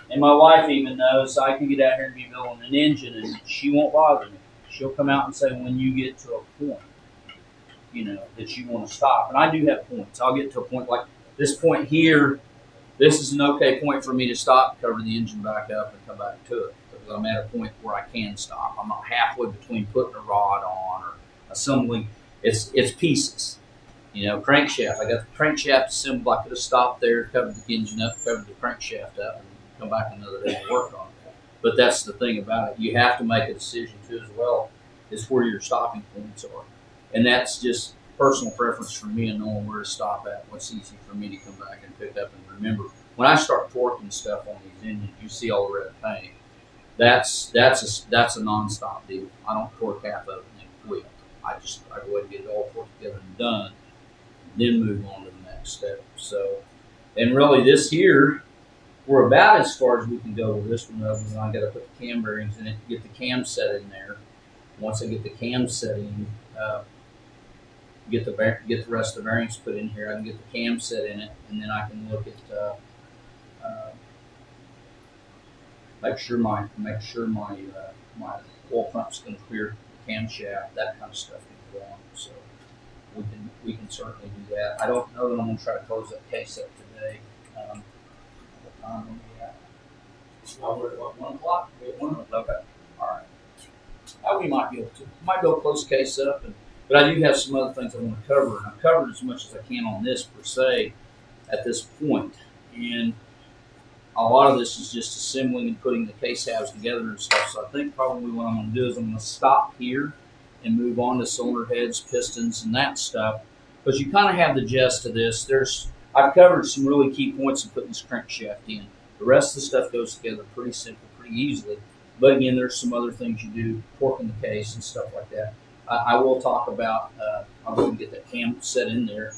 And my wife even knows I can get out here and be building an engine, and she won't bother me. She'll come out and say when you get to a point, that you want to stop. And I do have points. I'll get to a point like this point here. This is an okay point for me to stop, cover the engine back up, and come back to it because I'm at a point where I can stop. I'm not halfway between putting a rod on or assembling. It's pieces. Crankshaft. I got the crankshaft assembled. I could have stopped there, covered the engine up, covered the crankshaft up, and come back another day and work on it. But that's the thing about it. You have to make a decision too as well is where your stopping points are. And that's just personal preference for me and knowing where to stop at. What's easy for me to come back and pick up and remember. When I start torquing stuff on these engines, you see all the red paint. That's a nonstop deal. I don't torque half of it and then quit. I go ahead and get it all torqued together and done, then move on to the next step. So, and really this here, we're about as far as we can go with this one. Other than I got to put the cam bearings in it, get the cam set in there. Once I get the cam set in, get the rest of the bearings put in here. I can get the cam set in it, and then I can look at make sure my oil pump's going to clear camshaft, that kind of stuff can go on. So we can certainly do that. I don't know that I'm going to try to close that case up today. What time are we at? We're at what, 1 o'clock? We at 1? Okay. All right. We might be able to close the case up, but I do have some other things I want to cover, and I've covered as much as I can on this per se at this point. And a lot of this is just assembling and putting the case halves together and stuff. So I think probably what I'm going to do is I'm going to stop here and move on to cylinder heads, pistons, and that stuff, because you kind of have the gist of this. I've covered some really key points in putting this crankshaft in. The rest of the stuff goes together pretty simple, pretty easily. But again, there's some other things you do, torquing the case and stuff like that. I will talk about. I'll go and get that cam set in there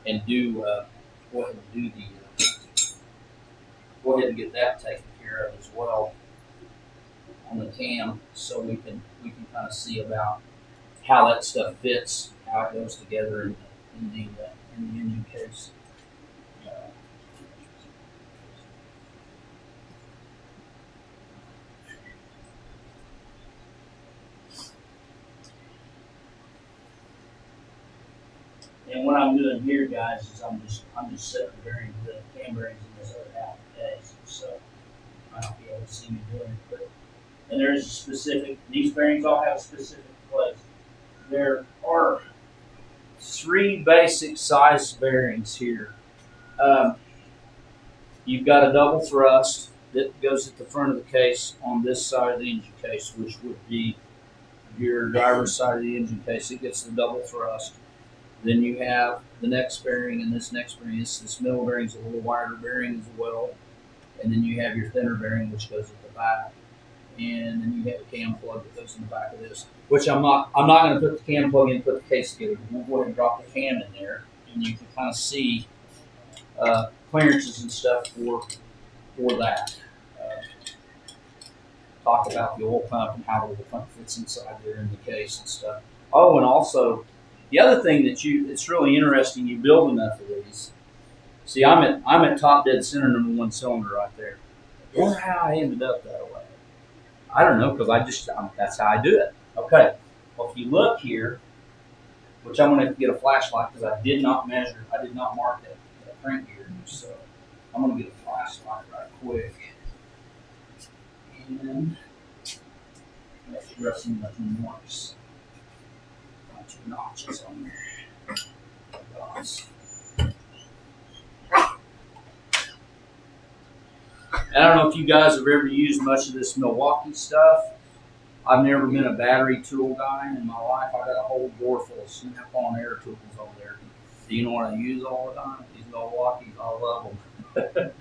and go ahead and do the. Go ahead and get that taken care of as well on the cam, so we can kind of see about how that stuff fits, how it goes together in the engine case. And what I'm doing here, guys, is I'm just setting the bearings, the cam bearings in this other half of the case, so you might not be able to see me doing it. But and there's a specific. These bearings all have a specific place. There are 3 basic size bearings here. You've got a double thrust that goes at the front of the case on this side of the engine case, which would be your driver's side of the engine case. It gets the double thrust. Then you have the next bearing and this next bearing. This middle bearing is a little wider bearing as well. And then you have your thinner bearing, which goes at the back. And then you have a cam plug that goes in the back of this, which I'm not going to put the cam plug in and put the case together. We'll go ahead and drop the cam in there, and you can kind of see clearances and stuff for that. Talk about the oil pump and how the oil pump fits inside there in the case and stuff. Oh, and also the other thing it's really interesting. You build enough of these. See, I'm at top dead center number 1 cylinder right there. I wonder how I ended up that way. I don't know, because that's how I do it. Okay. Well, if you look here, which I'm going to have to get a flashlight because I did not mark that crank gear. So I'm going to get a flashlight right quick. And let's rest some of the marks. 2 notches on there. And I don't know if you guys have ever used much of this Milwaukee stuff. I've never been a battery tool guy in my life. I got a whole drawer full of Snap-on air tools over there. Do you know what I use all the time? These Milwaukees, I love them.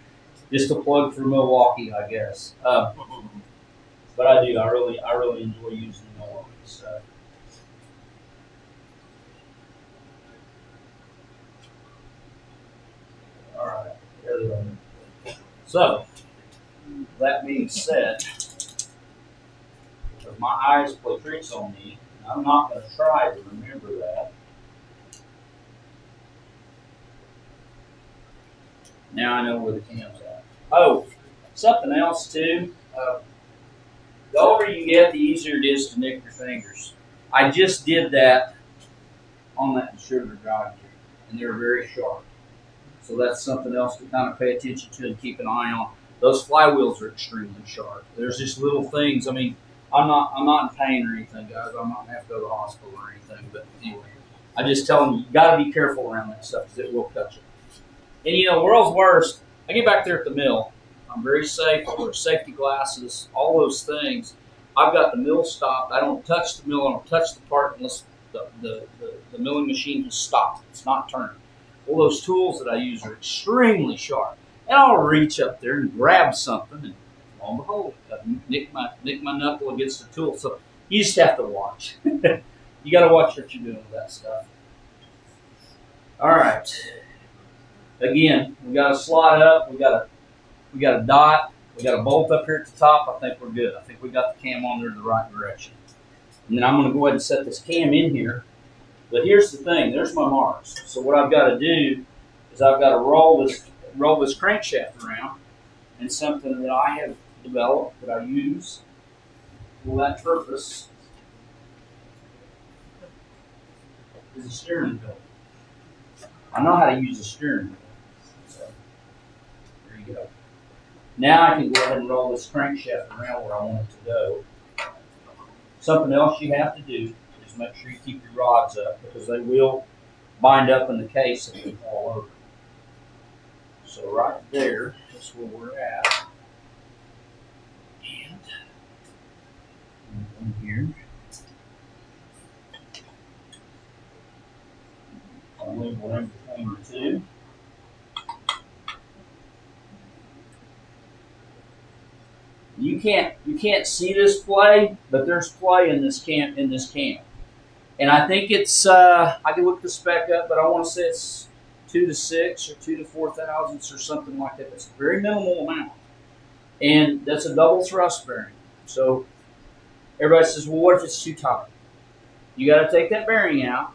Just a plug for Milwaukee, I guess. But I do. I really enjoy using the Milwaukee stuff. All right. So, that being said, because my eyes play tricks on me, and I'm not going to try to remember that. Now I know where the cam's at. Oh, something else too. The older you get, the easier it is to nick your fingers. I just did that on that distributor drive gear, and they're very sharp. So that's something else to kind of pay attention to and keep an eye on. Those flywheels are extremely sharp. There's just little things. I mean, I'm not in pain or anything, guys. I'm not going to have to go to the hospital or anything. But anyway, I just tell them you got to be careful around that stuff because it will cut you. And you know, world's worst. I get back there at the mill. I'm very safe. I wear safety glasses, all those things. I've got the mill stopped. I don't touch the mill. I don't touch the part unless the milling machine has stopped. It's not turning. All those tools that I use are extremely sharp. And I'll reach up there and grab something, and lo and behold, I nick my knuckle against the tool. So you just have to watch. You got to watch what you're doing with that stuff. All right. Again, we got a slot up. We got a dot. We got a bolt up here at the top. I think we're good. I think we got the cam on there in the right direction. And then I'm going to go ahead and set this cam in here. But here's the thing. There's my marks. So what I've got to do is I've got to roll this crankshaft around, and something that I have developed that I use for that purpose is a steering wheel. I know how to use a steering wheel. So, there you go. Now I can go ahead and roll this crankshaft around where I want it to go. Something else you have to do is make sure you keep your rods up because they will bind up in the case if they fall over. So right there is where we're at. And here. I'll leave one in between the two. You can't see this play, but there's play in this cam. And I think it's I can look the spec up, but I want to say it's 2 to 6 or 2 to 4 thousandths or something like that. It's a very minimal amount, and that's a double thrust bearing. So everybody says, well, what if it's too tight? You got to take that bearing out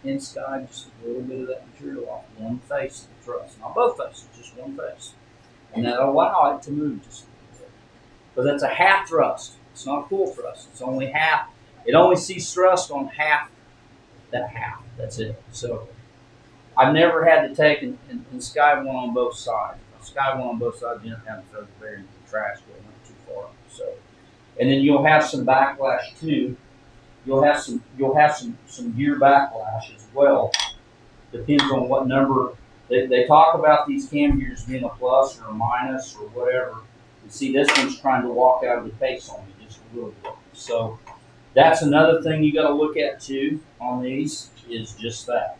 and slide just a little bit of that material off one face of the thrust, not both faces, just one face, and that'll allow it to move just a little bit. But that's a half thrust. It's not a full thrust. It's only half. It only sees thrust on half that half. That's it. So I've never had to take and sky one on both sides. If I sky one on both sides, you don't have to throw the bearing in the trash because it went too far. So, and then you'll have some backlash too. You'll have some gear backlash as well. Depends on what number. They talk about these cam gears being a plus or a minus or whatever. You see, this one's trying to walk out of the case on me just a little bit. So that's another thing you got to look at too on these is just that.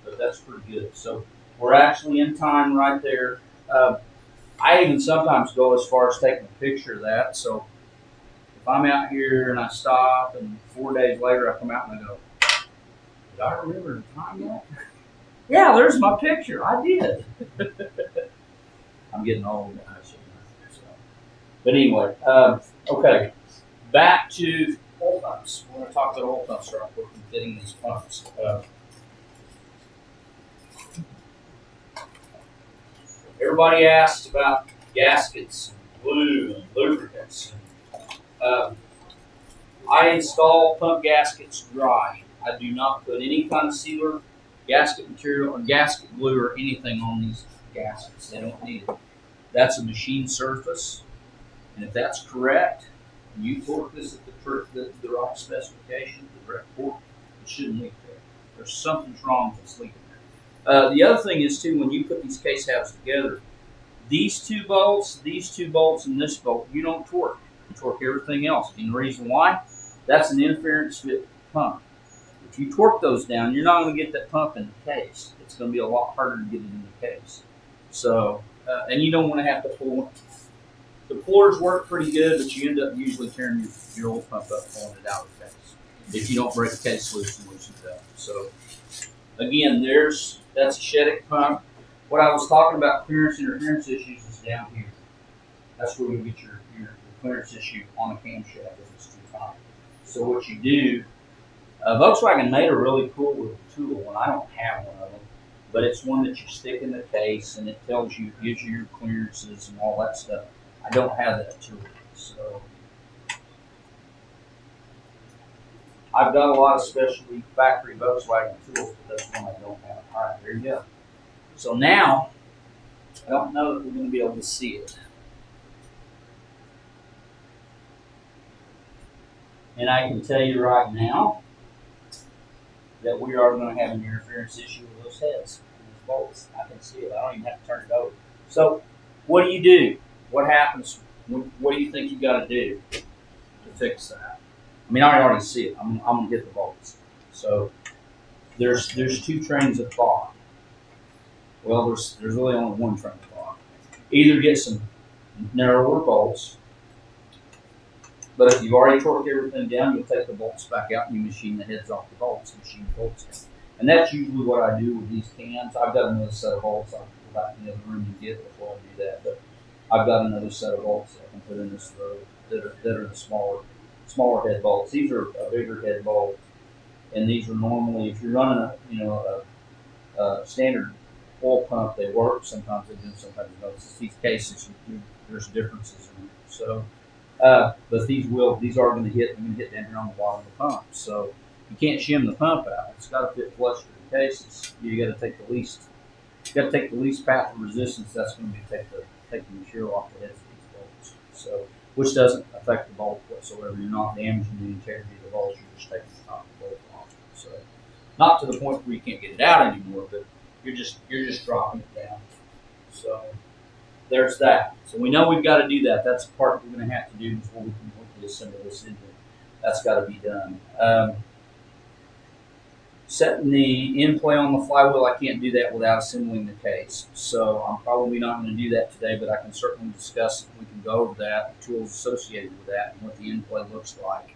But that's pretty good. So we're actually in time right there. I even sometimes go as far as taking a picture of that. So if I'm out here and I stop and 4 days later I come out and I go, did I remember the time yet? Yeah, there's my picture. I did. I'm getting old. So. But anyway, okay. Back to oil pumps. We're going to talk about oil pumps real quick and fitting these pumps. Everybody asks about gaskets, and glue, and lubricants. I install pump gaskets dry. I do not put any kind of sealer, gasket material, or gasket glue or anything on these gaskets. They don't need it. That's a machine surface, and if that's correct, and you torque this at the right specification, the correct torque, it shouldn't leak there. There's something's wrong with this leaking there. The other thing is too, when you put these case halves together, these two bolts, and this bolt, you don't torque. You torque everything else. And the reason why? That's an interference fit pump. If you torque those down, you're not going to get that pump in the case. It's going to be a lot harder to get it in the case. So, and you don't want to have to pull. The pullers work pretty good, but you end up usually tearing your old pump up, pulling it out of the case if you don't break the case loose and loosen it up. So, again, that's a Sheddick pump. What I was talking about clearance interference issues is down here. That's where you get your clearance issue on a camshaft if it's too tight. So what you do, Volkswagen made a really cool little tool, and I don't have one of them, but it's one that you stick in the case and it tells you, gives you your clearances and all that stuff. I don't have that tool, so I've got a lot of specialty factory Volkswagen tools, but that's one I don't have. All right, there you go. So now, I don't know that we're going to be able to see it. And I can tell you right now that we are going to have an interference issue with those heads and those bolts. I can see it. I don't even have to turn it over. So, what do you do? What happens? What do you think you got to do to fix that? I mean, I already see it. I'm going to get the bolts. So, there's two trains of thought. Well, there's really only one train of thought. Either get some narrower bolts, but if you've already torqued everything down, you'll take the bolts back out and you machine the heads off the bolts and machine the bolts down. And that's usually what I do with these cans. I've got another set of bolts I'll go back in the other room and get before I do that. But I've got another set of bolts that I can put in this row that are the smaller head bolts. These are a bigger head bolt, and these are normally, if you're running a standard oil pump, they work. Sometimes they do, sometimes they don't. It's these cases, there's differences in it. So But these are going to hit. They're going to hit down here on the bottom of the pump. So you can't shim the pump out. It's got to fit flush with the cases. You got to take the least. You got to take the least path of resistance. That's going to be take the material off the heads of these bolts. So which doesn't affect the bolt whatsoever. You're not damaging the integrity of the bolts. You're just taking the top of the bolt off. So not to the point where you can't get it out anymore, but you're just dropping it down. So there's that. So we know we've got to do that. That's the part we're going to have to do before we can hopefully assemble this engine. That's got to be done. Setting the end play on the flywheel, I can't do that without assembling the case. So I'm probably not going to do that today, but I can certainly discuss it. We can go over that, the tools associated with that, and what the end play looks like.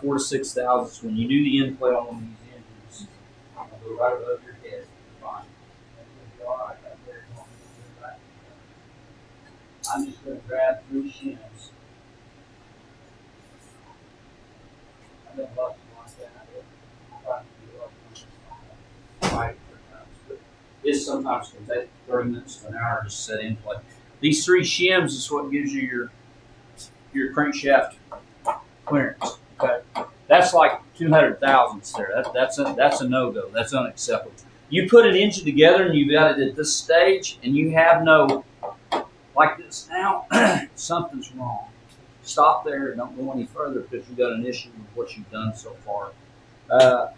4 to 6 thousandths. When you do the end play on one of these engines, I'm going to go right above your head. Fine. I'm just going to grab 3 shims. I've been busting like that. It sometimes can take 30 minutes to an hour to set in play. These 3 shims is what gives you your crankshaft clearance. Okay, that's like 200 thousandths there. That's a no-go. That's unacceptable. You put an engine together and you've got it at this stage, and you have no like this now. Something's wrong. Stop there. Don't go any further because you've got an issue with what you've done so far.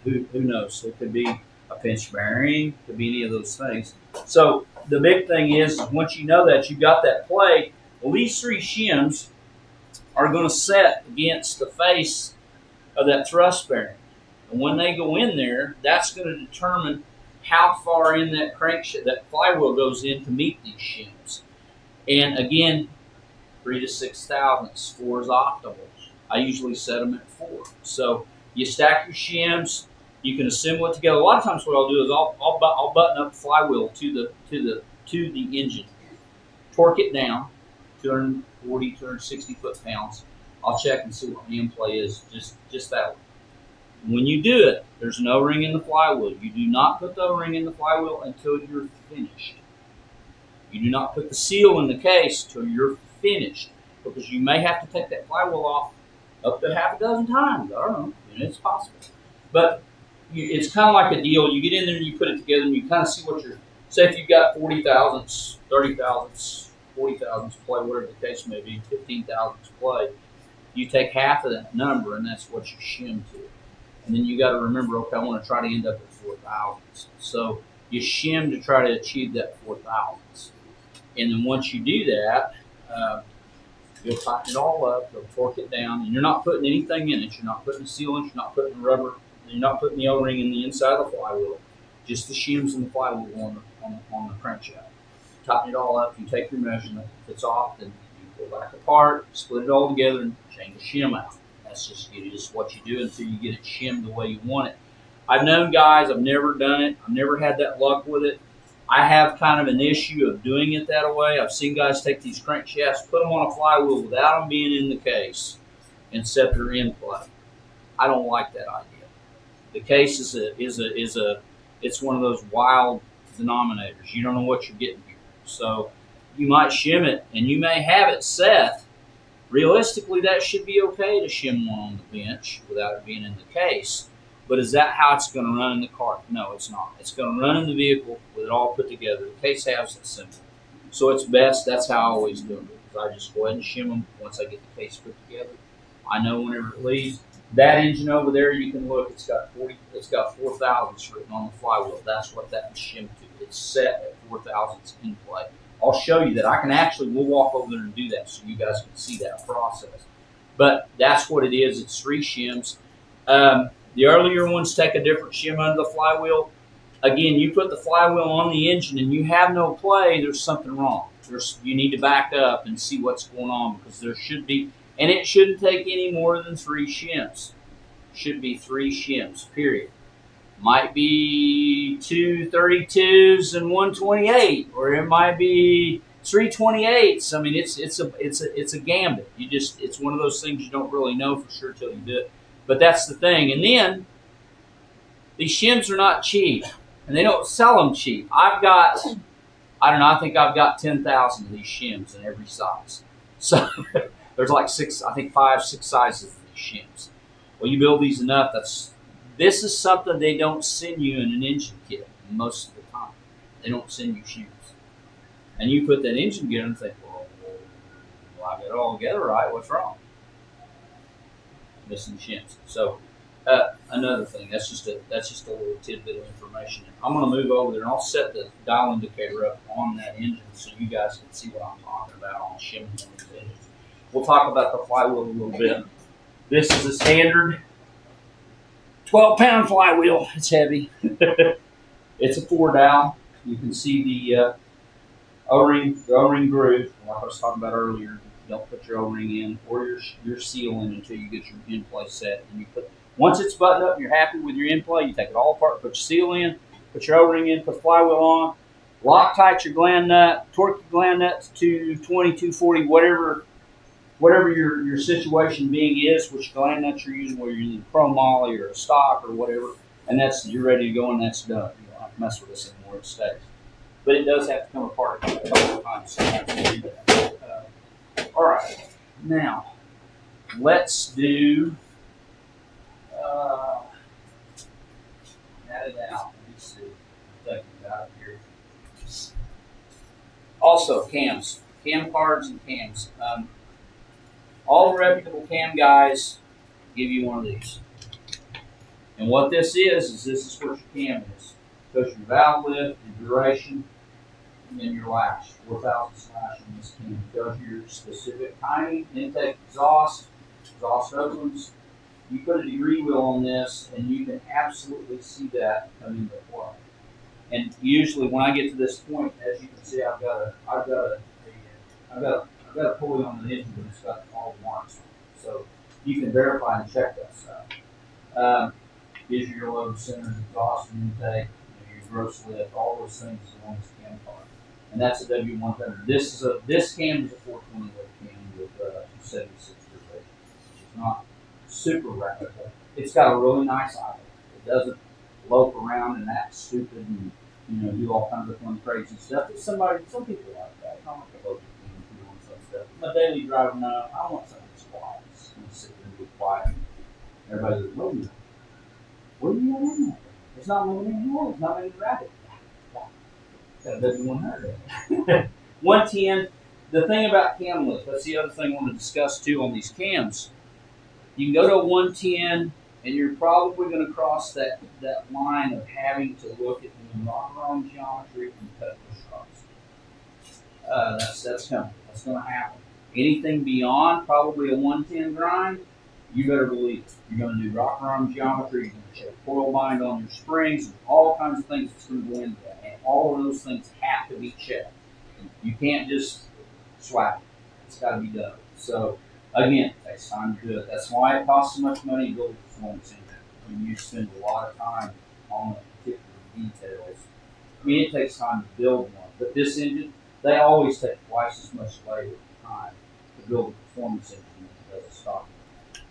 Who knows? It could be a pinch bearing, could be any of those things. So the big thing is once you know that, you got that play, well, these 3 shims are going to set against the face of that thrust bearing. And when they go in there, that's going to determine how far in that crankshaft, that flywheel goes in to meet these shims. And again, 3 to 6 thousandths, 4 is optimal. I usually set them at 4. So you stack your shims. You can assemble it together. A lot of times, what I'll do is I'll button up the flywheel to the engine, torque it down, 240, 260 foot-pounds. I'll check and see what the end play is. Just that. When you do it, there's an O-ring in the flywheel. You do not put the O-ring in the flywheel until you're finished. You do not put the seal in the case until you're finished, because you may have to take that flywheel off up to half a dozen times. I don't know. It's possible. But it's kind of like a deal. You get in there and you put it together and you kind of see what you're, say if you've got 40 thousandths, 30 thousandths, 40 thousandths play, whatever the case may be, 15 thousandths play, you take half of that number and that's what you shim to. And then you got to remember, okay, I want to try to end up at 4 thousandths. So you shim to try to achieve that 4 thousandths. And then once you do that, you'll tighten it all up, you'll torque it down, and you're not putting anything in it. You're not putting the sealant, you're not putting the rubber, you're not putting the O-ring in the inside of the flywheel. Just the shims and the flywheel on the crankshaft. Tighten it all up, you take your measurement. If it's off, then you pull back apart, split it all together, and change the shim out. That's just what you do until you get it shimmed the way you want it. I've known guys, I've never done it, I've never had that luck with it. I have kind of an issue of doing it that way. I've seen guys take these crankshafts, put them on a flywheel without them being in the case, and set their end play. I don't like that idea. The case it's one of those wild denominators. You don't know what you're getting here. So you might shim it, and you may have it set. Realistically, that should be okay to shim one on the bench without it being in the case. But is that how it's going to run in the car? No, it's not. It's going to run in the vehicle with it all put together. The case has it simple. So it's best, that's how I always do it. I just go ahead and shim them once I get the case put together. I know whenever it leaves. That engine over there, you can look, it's got 4 thousandths written on the flywheel. That's what that is shimmed to. It's set at 4 thousandths in play. I'll show you that. We'll walk over there and do that so you guys can see that process. But that's what it is. It's 3 shims. The earlier ones take a different shim under the flywheel. Again, you put the flywheel on the engine and you have no play, there's something wrong. You need to back up and see what's going on, because there should be, and it shouldn't take any more than 3 shims. Should be 3 shims, period. Might be 2 32s and 128, or it might be 3 28s. I mean, it's a gambit. It's one of those things you don't really know for sure till you do it. But that's the thing. And then these shims are not cheap, and they don't sell them cheap. I think I've got 10,000 of these shims in every size. So There's like five, six sizes of these shims. Well, you build these enough. This is something they don't send you in an engine kit most of the time. They don't send you shims, and you put that engine kit and think, well, I got it all together, right? What's wrong? Missing shims. So another thing, that's just a little tidbit of information. I'm going to move over there and I'll set the dial indicator up on that engine so you guys can see what I'm talking about on shimming on these engines. We'll talk about the flywheel a little bit. This is a standard 12-pound flywheel. It's heavy. It's a 4-dowel. You can see the O-ring groove, like I was talking about earlier. Don't put your O-ring in or your seal in until you get your end play set. And once it's buttoned up and you're happy with your end play, you take it all apart, put your seal in, put your O-ring in, put the flywheel on, Loctite your gland nut, torque your gland nut to 220, 240, whatever your situation being is, which gland nuts you're using, whether you're using a chrome moly or a stock or whatever, and you're ready to go and that's done. You don't have to mess with this anymore, it stays. But it does have to come apart a couple of times, so you have to do that. All right, now let's do that it out. Let me see. I'm thinking about it here. Also, cam cards and cams. All the reputable cam guys give you one of these. And what this is this is what your cam is. Goes your valve lift, your duration, and then your lash. 4,000 slash on this cam. Does your specific timing, intake, exhaust opens. You put a degree wheel on this, and you can absolutely see that come into play. And usually, when I get to this point, as you can see, I've got a pulley on the engine, but it's got all the marks on it. So you can verify and check that stuff. Gives you your load centers, exhaust and intake, your gross lift, all those things along this cam card. And that's a W100. This cam is a 420 lift cam with 276 rotation, which is not super rapid. It's got a really nice idle. It doesn't lope around and act stupid and do all kinds of fun crazy stuff. Some people like that. I don't like to lope and doing some stuff. My daily driving now, I want something that's quiet. Just want to sit there and be quiet. Everybody goes, what are you doing in there? It's not moving anymore. It's not moving rapid. Got a W100. 110. The thing about cam lift, that's the other thing I want to discuss too on these cams. You can go to a 110, and you're probably going to cross that line of having to look at the rocker arm geometry and cut push rods. That's coming. That's going to happen. Anything beyond probably a 110 grind, you better believe it. You're going to do rocker arm geometry. You're going to check coil bind on your springs, and all kinds of things that's going to go into that. And all of those things have to be checked. You can't just swap it. It's got to be done. So, again, it takes time to do it. That's why it costs so much money to build a performance engine. I mean, you spend a lot of time on the particular details. I mean, it takes time to build one. But this engine, they always take twice as much labor and time to build a performance engine than it does a stock.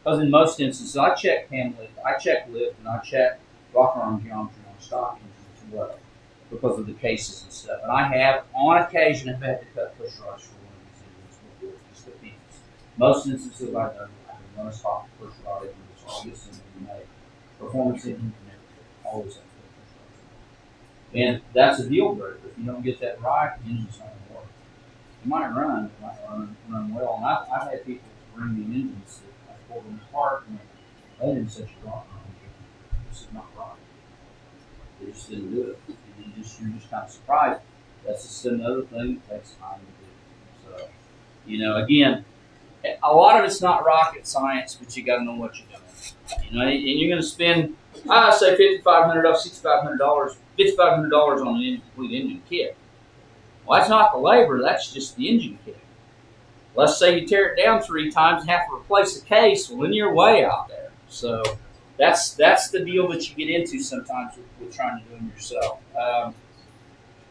Because in most instances, I check cam lift, I check lift, and I check rocker arm geometry on stock engines as well, because of the cases and stuff. And I have, on occasion, have had to cut push rods for one of these engines before. It just depends. Most instances, I can run a stock push rod engine, which obviously we make. Performance engine, always have to put push rods in. And that's a deal breaker. If you don't get that right, the engine's not going to work. It might run well. And I've had people bring me engines that I pulled them apart and they didn't set your rocker on engine. This is not right. They just didn't do it. And you're just kind of surprised. That's just another thing that takes time to do. So, again, a lot of it's not rocket science, but you got to know what you're doing. And you're going to spend, I say $5,500, $5,500 on an complete engine kit. Well, that's not the labor. That's just the engine kit. Let's say you tear it down 3 times and have to replace the case. Well, then you're way out there. So that's the deal that you get into sometimes with trying to do them yourself.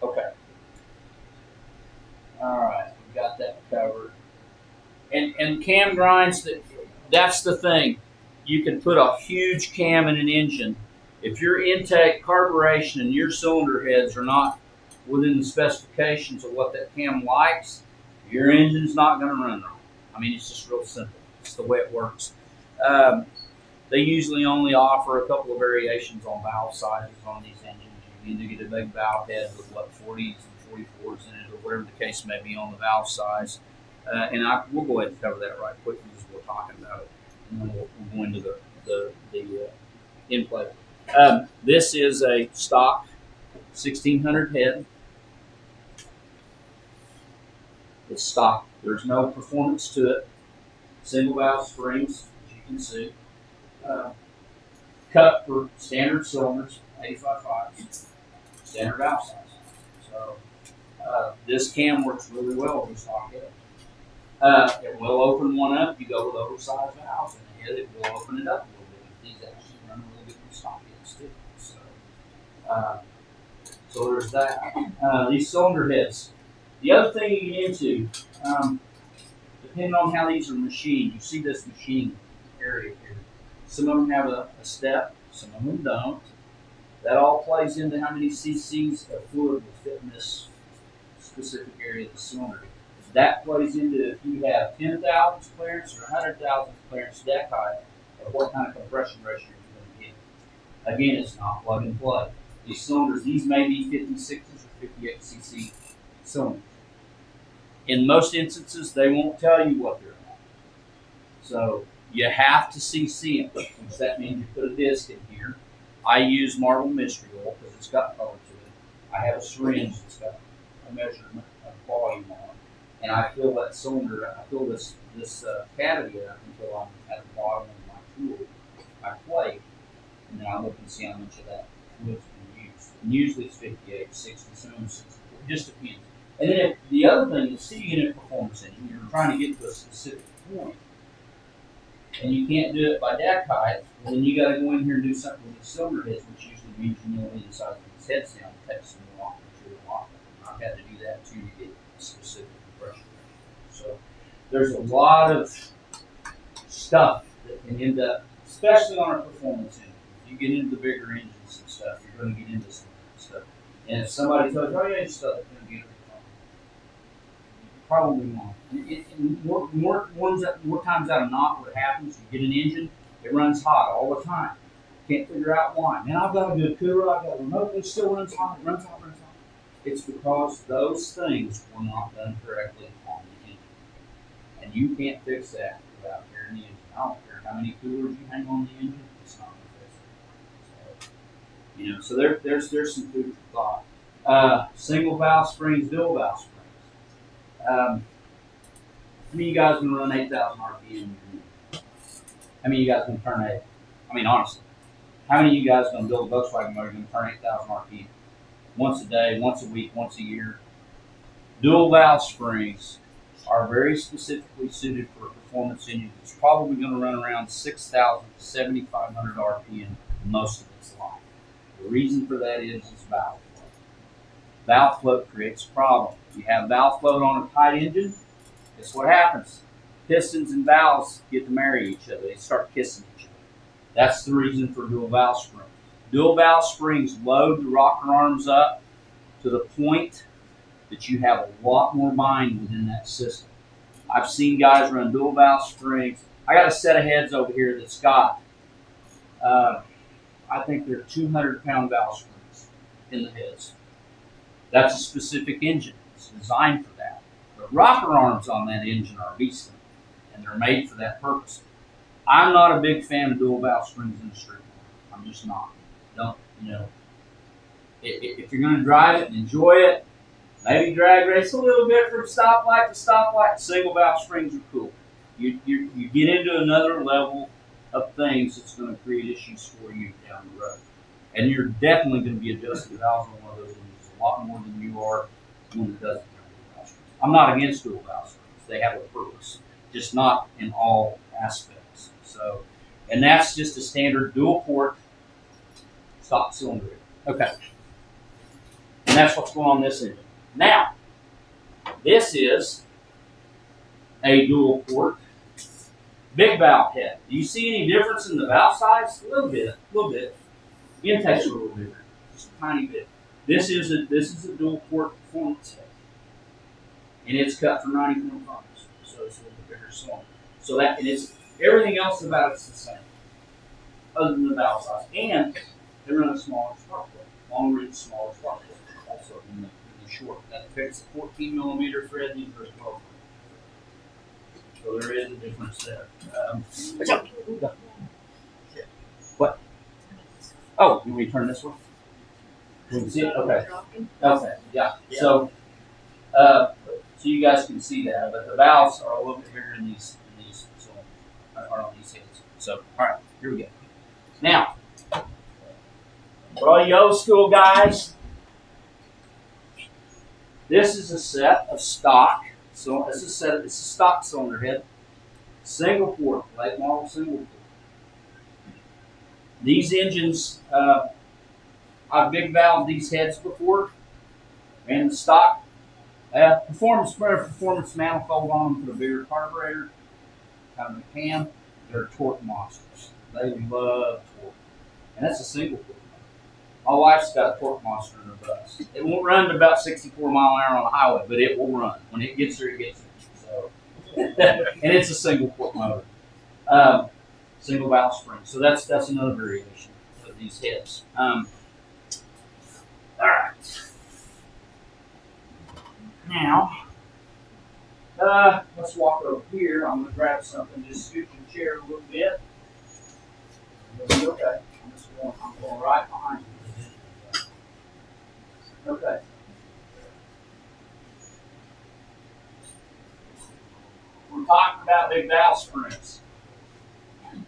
Okay. All right, we got that covered. And cam grinds, that's the thing. You can put a huge cam in an engine. If your intake, carburation, and your cylinder heads are not within the specifications of what that cam likes, your engine's not going to run right. I mean, it's just real simple. It's the way it works. They usually only offer a couple of variations on valve sizes on these engines. You either get a big valve head with 40s and 44s in it, or whatever the case may be on the valve size. We'll go ahead and cover that right quickly as we're talking about it, and then we'll go into the in-play. This is a stock 1600 head. It's stock. There's no performance to it. Single valve springs, as you can see. Cut for standard cylinders, 85.5, standard valve size. So this cam works really well with stock head. It will open one up. You go with oversized valves in the head, it will open it up a little bit. These actually run really good with stock heads too. So there's that. These cylinder heads. The other thing you get into, depending on how these are machined, you see this machining area here. Some of them have a step, some of them don't. That all plays into how many cc's of fluid will fit in this specific area of the cylinder. That plays into if you have 10,000 clearance or 100,000 clearance deck height, or what kind of compression ratio you're going to get. Again, it's not plug and play. These cylinders, these may be 56s or 58 cc cylinders. In most instances, they won't tell you what they're at. So you have to CC them, which that means you put a disc in here. I use Marble Mystery Oil because it's got color to it. I have a syringe that's got a measurement of volume on it. And I fill that cylinder, I fill this cavity up until I'm at the bottom of my tool, my plate, and then I look and see how much of that fluid's been used. And usually it's 58, 60, 70, 64, just depends. And then the other thing is, see unit performance engine, you're trying to get to a specific point, and you can't do it by deck height, well, then you got to go in here and do something with the cylinder heads, which usually means you know the size of these heads down to take some more off material off. I've had to do that too to get specific compression. So there's a lot of stuff that can end up, especially on a performance engine. If you get into the bigger engines and stuff, you're going to get into some of that stuff. And if somebody tells you, oh yeah, just stuff, it's going to get it. Probably not. More times out of not, what happens, you get an engine, it runs hot all the time. Can't figure out why. Man, I've got a good cooler, I've got a remote, it still runs hot, it runs hot, runs hot. It's because those things were not done correctly on the engine. And you can't fix that without tearing the engine. I don't care how many coolers you hang on the engine, it's not going to fix it. So, there's some food for thought. Single valve springs, dual valve springs. How many of you guys can run 8,000 RPM? How many of you guys can turn 8? I mean, honestly, how many of you guys going to build a Volkswagen motor going to turn 8,000 RPM? Once a day, once a week, once a year. Dual valve springs are very specifically suited for a performance engine. It's probably going to run around 6,000 to 7,500 RPM most of its life. The reason for that is valve flow. Valve float creates a problem. You have valve float on a tight engine, guess what happens? Pistons and valves get to marry each other. They start kissing each other. That's the reason for dual valve springs. Dual valve springs load the rocker arms up to the point that you have a lot more bind within that system. I've seen guys run dual valve springs. I got a set of heads over here that's got, I think they're 200-pound valve springs in the heads. That's a specific engine. It's designed for that. The rocker arms on that engine are beastly, and they're made for that purpose. I'm not a big fan of dual valve springs in the street. I'm just not. Don't, if you're going to drive it and enjoy it, maybe drag race a little bit from stoplight to stoplight. Single valve springs are cool. You get into another level of things that's going to create issues for you down the road. And you're definitely going to be adjusting valves on one of those engines a lot more than you are when it doesn't have dual valve springs. I'm not against dual valve springs. They have a purpose, just not in all aspects. So, and that's just a standard dual port stock cylinder. Okay. And that's what's going on this engine. Now, this is a dual port big valve head. Do you see any difference in the valve size? A little bit. Intake's a little bigger, just a tiny bit. This is a dual port performance head, and it's cut for 90.5. So so it's a little bit bigger cylinder. So that, and it's, everything else about it's the same, other than the valve size. And they run a smaller spark plug, long reach, smaller spark plug, also in the short. That fits a 14 millimeter thread, these are 12. So there is a difference there. What? Oh, you want me to turn this one? We can see it? Okay. Okay, yeah. So you guys can see that, but the valves are a little bit bigger in these so are on these heads. So, all right, here we go. Now, for all you old school guys, this is a set of stock. So it's a stock cylinder head, single port, late model single port. These engines, I've big valved these heads before, and the stock performance manifold on them, put a bigger carburetor, kind of a cam. They're torque monsters. They love torque, and that's a single port. My wife's got a torque monster in her bus. It won't run to about 64 mile an hour on the highway, but it will run. When it gets there, it gets there. So, and it's a single port motor, single valve spring. So that's another variation of these heads. All right. Now, let's walk over here. I'm going to grab something, just scoot your chair a little bit. It'll be okay. I'm going right behind you. Okay. We're talking about big valve springs.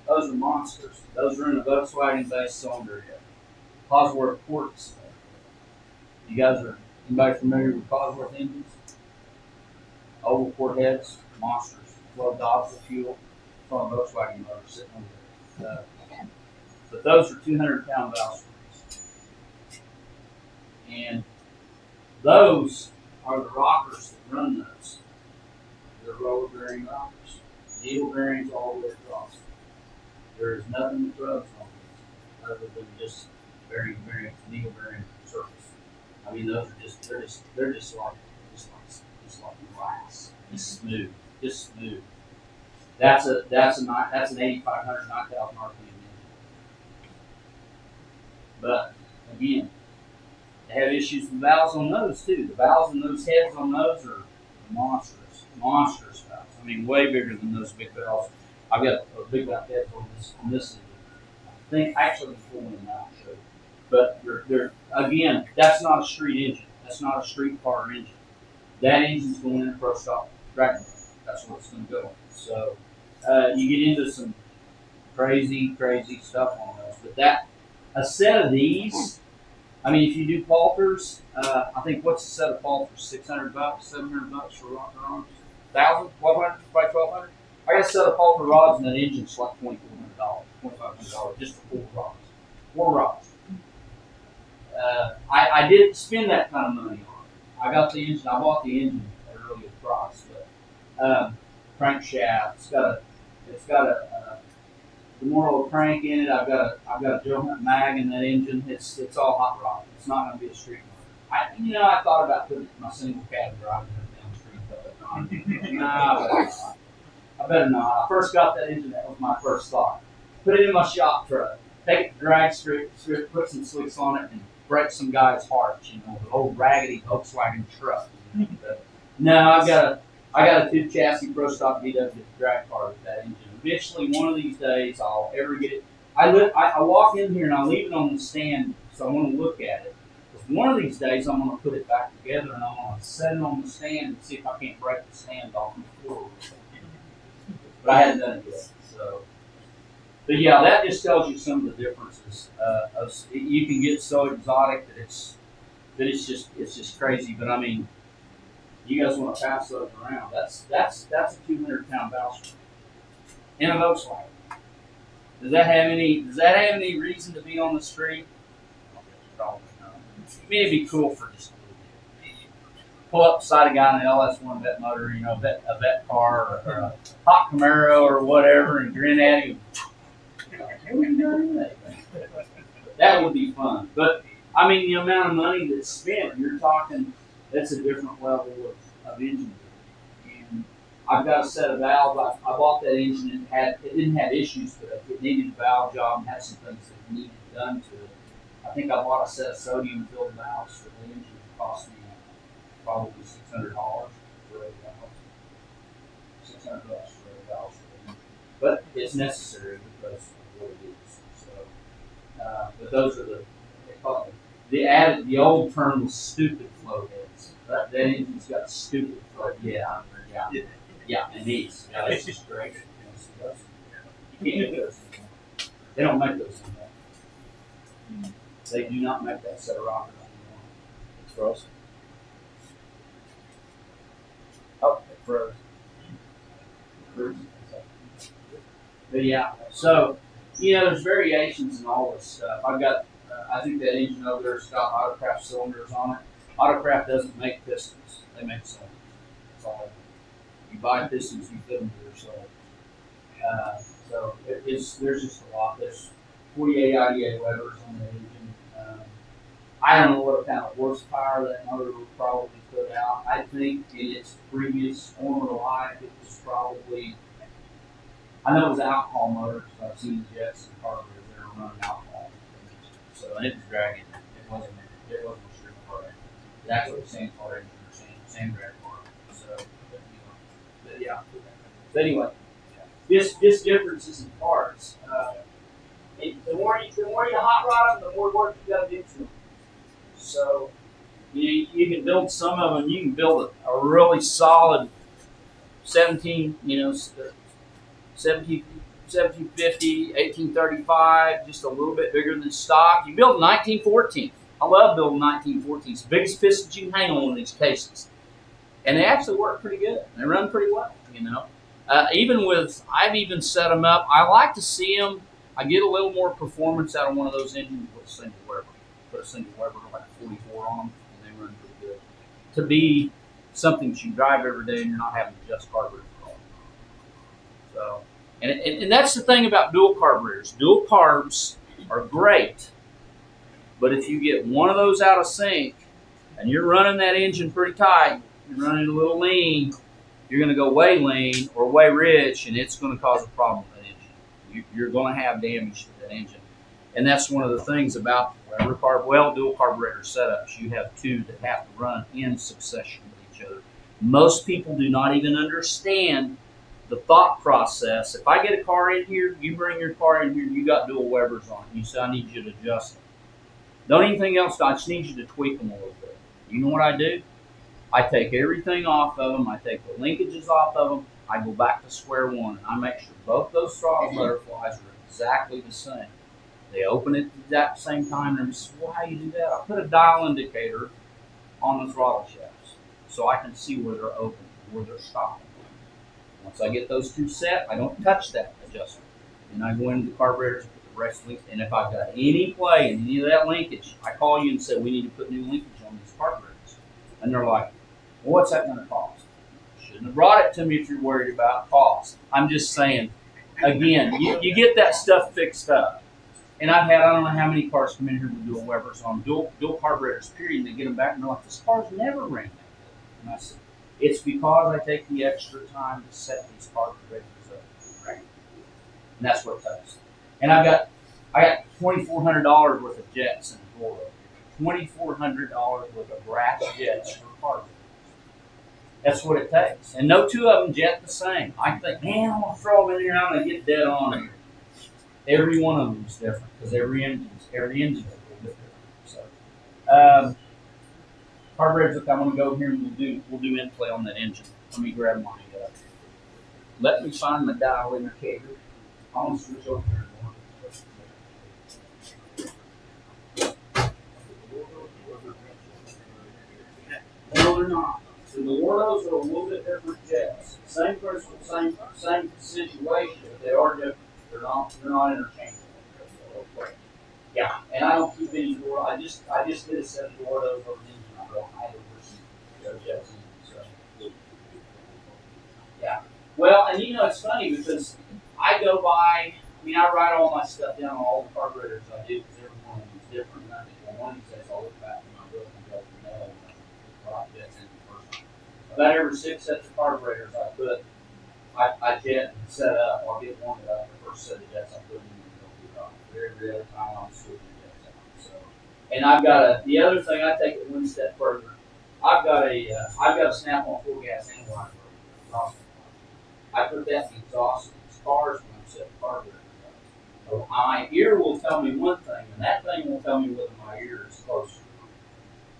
Those are monsters. Those are in a Volkswagen-based cylinder head. Cosworth ports. You guys are anybody familiar with Cosworth engines? Oval port heads, monsters. 12 Dodge fuel from a Volkswagen motor sitting on there. But those are 200-pound valve springs. And those are the rockers that run those. They're roller bearing rockers. Needle bearings all the way across. There is nothing that rubs on these other than just bearing needle bearing surface. I mean, those are they're just like glass. Just smooth. That's an 8,500, 9,000 RPM engine. But again, they have issues with valves on those too. The valves in those heads on those are monstrous valves. I mean, way bigger than those big valves. I've got a big valve head on this. And this is, I think, actually before one now. But they're again, that's not a street engine. That's not a street car engine. That engine's going in a pro stock drag. That's what it's going to go in. So you get into some crazy stuff on those. But a set of these, I mean, if you do Palters, I think what's a set of Palters? $600, $700 for rocker arms? 1,000, 1,200, probably 1,200. I got a set of Palter rods and that engine's like $2,400, $2,500 just for 4 rods. 4 rods. I didn't spend that kind of money on it. I got the engine. I bought the engine at a really good price, but crankshaft. It's got a Demoro crank in it. I've got a Joe Hunt mag in that engine. It's all hot rod. It's not going to be a street motor. I thought about putting it in my single cab driving it down the street, but nah, I better not. I first got that engine. That was my first thought. Put it in my shop truck. Take it to drag strip, put some slicks on it, and break some guy's heart. The old raggedy Volkswagen truck. No, I got a 2 chassis pro stock VW drag car with that engine. Eventually, one of these days, I'll ever get it. I walk in here and I leave it on the stand, so I want to look at it. Because one of these days, I'm going to put it back together and I'm going to set it on the stand and see if I can't break the stand off the floor. But I haven't done it yet. So. But yeah, that just tells you some of the differences. You can get so exotic that it's just crazy. But I mean, you guys want to pass those around. That's a 200-pound valve spring in a Volkswagen. Does that have any reason to be on the street? Probably not. I mean, it'd be cool for just a little bit. Pull up beside a guy in an LS1 vet motor, a vet car, or a hot Camaro or whatever, and grin at him. That would be fun. But I mean, the amount of money that's spent, you're talking, that's a different level of engine. And I've got a set of valves. I bought that engine. It didn't have issues, but it needed a valve job and had some things that needed done to it. I think I bought a set of sodium filled valves for the engine. It cost me probably $600 for those valves. $600 for those valves for the engine. But it's necessary because of what it is. So, but those are the old term was stupid flow heads. That engine's got stupid flow. Yeah, and these. Yeah, it's just great. You can't get those anymore. They don't make those anymore. They do not make that set of rockers anymore. It's frozen. Oh, it froze. But yeah, so there's variations in all this stuff. I've got, I think that engine over there's got Autocraft cylinders on it. Autocraft doesn't make pistons; they make cylinders. That's all they do. You buy pistons, you fit them to your cylinder. So there's just a lot. There's 48 IDA Webers on the engine. I don't know what kind of horsepower that motor would probably put out. I think in its previous owner life, it was probably, I know it was an alcohol motor, so I've seen the jets and carburetors that are running alcohol. So, and it was dragging. It wasn't a street car. That's what the same car engine or same drag car. So, but yeah. So anyway, just differences in parts. The more you hot rod them, the more work you got to do to them. So you can build some of them. You can build a really solid 1750, 1835, just a little bit bigger than stock. You build a 1914. I love building 1914s. Biggest pistons you can hang on these cases, and they actually work pretty good. They run pretty well. I've even set them up. I like to see them. I get a little more performance out of one of those engines with a single Weber. Put a single Weber like 44 on them, and they run pretty good. To be something that you drive every day and you're not having to adjust carburetors at all. So, and that's the thing about dual carburetors. Dual carbs are great, but if you get one of those out of sync and you're running that engine pretty tight, you're running a little lean, you're going to go way lean or way rich, and it's going to cause a problem with that engine. You're going to have damage to that engine. And that's one of the things about dual carburetor setups. You have two that have to run in succession with each other. Most people do not even understand the thought process. If I get a car in here, you bring your car in here, you got dual Webers on. You say, I need you to adjust them. Don't anything else, I just need you to tweak them a little bit. You know what I do? I take everything off of them. I take the linkages off of them. I go back to square one, and I make sure both those throttle butterflies are exactly the same. They open at the exact same time. And say, well, how do you do that? I put a dial indicator on the throttle shafts so I can see where they're open and where they're stopping. Once I get those two set, I don't touch that adjustment. Then I go into the carburetors and put the rest links. And if I've got any play in any of that linkage, I call you and say, we need to put new linkage on these carburetors. And they're like, well, what's that going to cost? Shouldn't have brought it to me if you're worried about cost. I'm just saying, again, you get that stuff fixed up. And I've had, I don't know how many cars come in here with dual Webers on, dual carburetors, period, and they get them back, and they're like, this car's never ran that good. And I said, it's because I take the extra time to set these carburetors up. Right? And that's what it takes. And I got $2,400 worth of jets in the door. $2,400 worth of brass jets for carburetors. That's what it takes. And no two of them jet the same. I think, man, I'm going to throw them in here, I'm going to get dead on here. Every one of them is different because every engine is a little bit different. So, carburetors. Look, I'm going to go here and we'll do in play on that engine. Let me grab my. Let me find my dial indicator. I'm going to switch over here. No, they're not. So the Wardos are a little bit different jets. Same principle, same situation. They are different. They're not interchangeable. Yeah, and I don't keep any door. I just did a set of Wardos over the engine. I don't have those jets in. So yeah. Well, and it's funny because I go by. I mean, I write all my stuff down on all the carburetors I do because every one of them is different. And I think one of these days I'll look back in my book and go, no, what I jets in the first one. About every 6 sets of carburetors I put I jet and set up. I'll get one the first set of jets I'm putting in the middle. Every other time I'm switching jets out. So, and I've got the other thing I take it one step further. I've got a Snap-on full gas analyzer. Exhaust. I put that in the exhaust of these cars when I'm setting carburetor. So my ear will tell me one thing, and that thing will tell me whether my ear is close.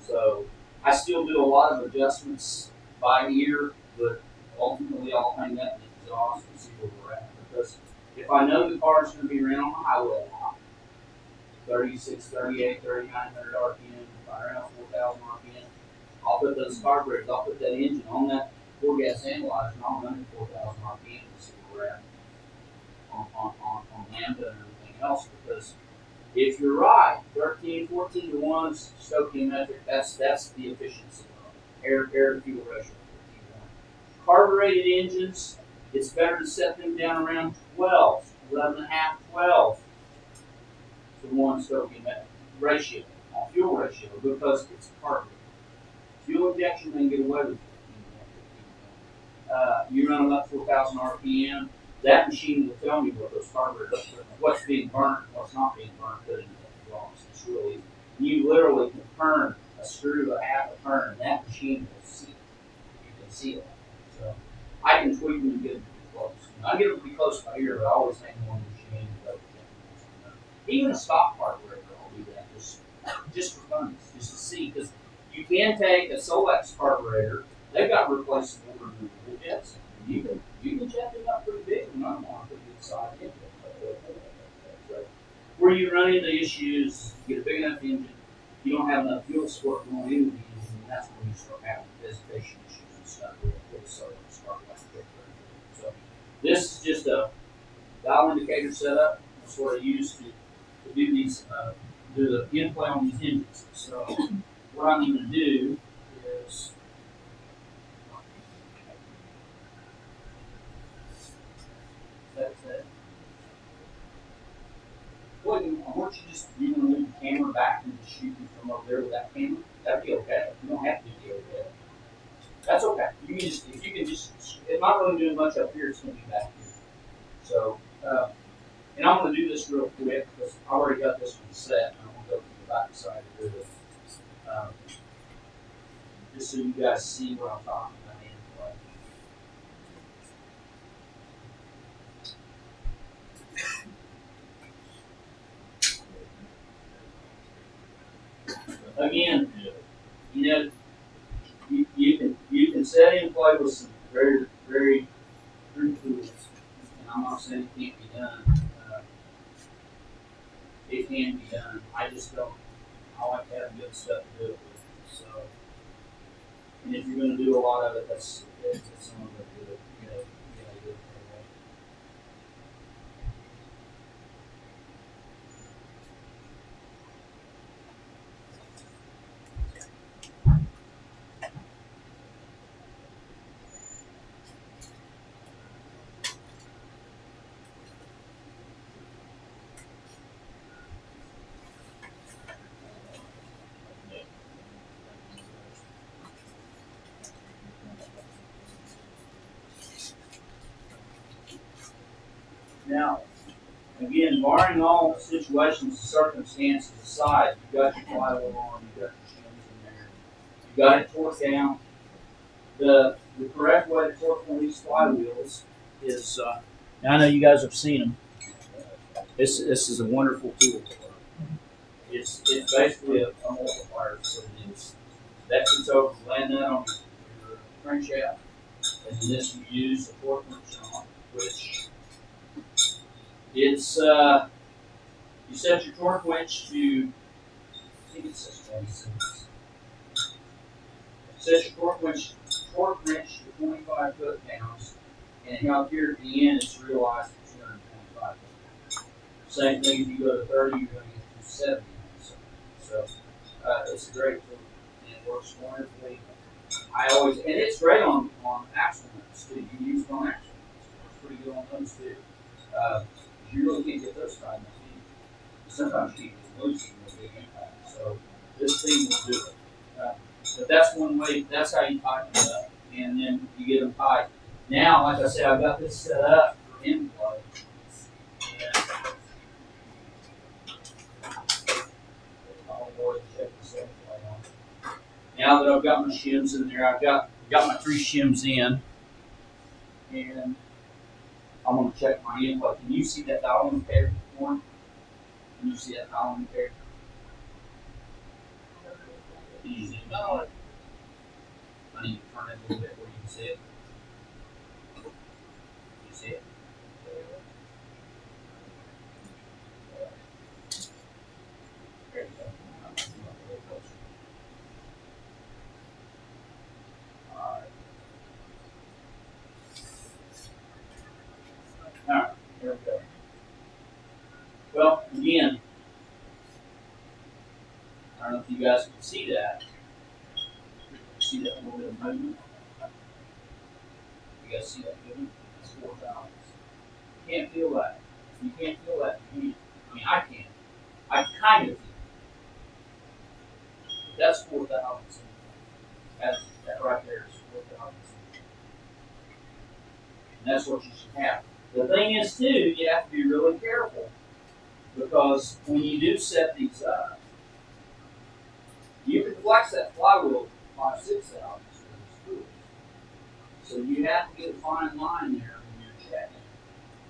So I still do a lot of adjustments by ear, but ultimately I'll hang that in the exhaust and see where we're at. Because if I know the car's going to be around on the highway a lot, 36, 38, 3,900 RPM, if I around 4,000 RPM, I'll put those carburetors, I'll put that engine on that full gas analyzer, and I'll run it 4,000 RPM to see where we're at on Lambda and everything else. Because if you're right, 13, 14 to 1 stoichiometric, that's the efficiency of air to fuel ratio. 14 to 1. Carbureted engines, it's better to set them down around 12, 11 and a half, 12 to 1 stoichiometric ratio, on fuel ratio, because it's carbureted. Fuel injection, they can get away with it. You run about 4,000 RPM, that machine will tell me what those carburetors, what's being burnt, what's not being burnt, put into the exhaust. It's really easy. You literally can turn a screw a half a turn, and that machine will see it. You can see it. So I can tweak them and get them pretty close. I get them pretty close by ear, but I always hang one machine. Even a stock carburetor, I'll do that just for fun, just to see, because you can take a Solex carburetor. They've got replaceable removable jets. You can jet them up pretty big and run them on a pretty good size engine. So, where you run into issues, you get a big enough engine, you don't have enough fuel support going into the engine, and that's when you start having dissipation issues and stuff with the Solex carburetor. So this is just a dial indicator setup. That's what I use to do these, do the in-play on these engines. So what I'm going to do is that's it. Well, I want you just you want to move the camera back and just shoot me from over there with that camera. That'd be okay. You don't have to do the overhead. That's okay. You can just if you can just it's not really doing much up here. It's going to be back here. So and I'm going to do this real quick because I already got this one set. I'm going to go to the back side to do it. Just so you guys see what I'm talking about in play. Again, you know, you can set in play with some very crude tools, and I'm not saying it can't be done. It can be done. I just don't. I like to have good stuff to do it with. So, and if you're going to do a lot of it, that's some of it. You know, you gotta do it that way. Now, again, barring all situations and circumstances aside, you've got your flywheel on, you've got your shims in there, you've got it torqued down. The correct way to torque one of these flywheels is, now I know you guys have seen them. This is a wonderful tool. It's basically a multiplier, is what it is. That puts over the land nut on your crankshaft, and then this you use the torque wrench on, which it's you set your torque wrench to I think it says 26. Set your torque wrench to 25 foot-pounds, and out here at the end it's realized at 225 foot-pounds. Same thing if you go to 30, you're going to get to 70. So it's a great tool, and it works wonderfully. And it's great on axle nuts too. You can use it on axle nuts. It's pretty good on those too. You really can't get those tight enough. Sometimes you can lose them with a big impact. So this thing will do it. But that's one way. That's how you tighten it up, and then you get them tight. Now, like I said, I've got this set up for inflow. I'll go ahead and check this inflow on. Now that I've got my shims in there, I've got my 3 shims in, and I'm gonna check my inflow. Can you see that dial indicator, Warren? Can you see that dial indicator? Can you zoom in on it? I need to turn it a little bit where you can see it. You see it? There you go. I'm gonna come up a little closer. Alright. Alright, here we go. Well, again, I don't know if you guys can see that. See that little bit of movement? You guys see that movement? That's 4 thou. You can't feel that. You can't feel that. I mean, I can. I kind of feel it. But that's 4 thou. That right there is 4 thou. And that's what you should have. The thing is, too, you have to be really careful because when you do set these up, you can flex that flywheel 5/6 thou. So you have to get a fine line there when you're checking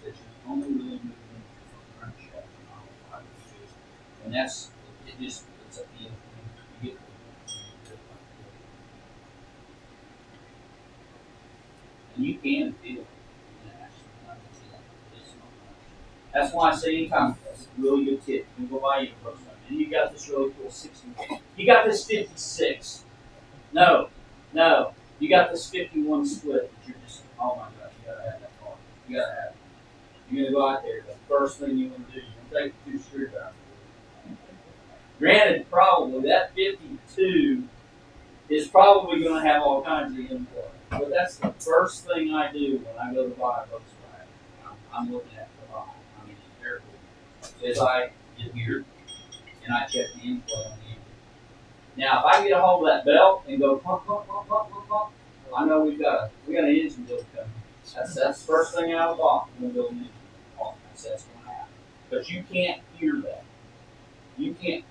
that you're only really moving from front check and all. And that's it's up to you. You get and you can feel it. That's why I say anytime that's a really good tip. You can go buy you a first time. And you got this really cool 60. You got this 56. No. You got this 51 split that you're just, oh my gosh, you gotta have that car. You gotta have it. You're gonna go out there, the first thing you want to do, you're gonna take 2 screwdrivers. Granted, probably that 52 is probably gonna have all kinds of inflow. But that's the first thing I do when I go to buy a Volkswagen. I'm looking at the bottom. I mean, careful. Is I get here and I check the inflow on the engine. Now, if I get a hold of that belt and go pump, pump, pump, pump, pump, pump, I know we got an engine build coming. That's the first thing out of the box. We're gonna build an engine. That's going to happen. But you can't hear that. You can't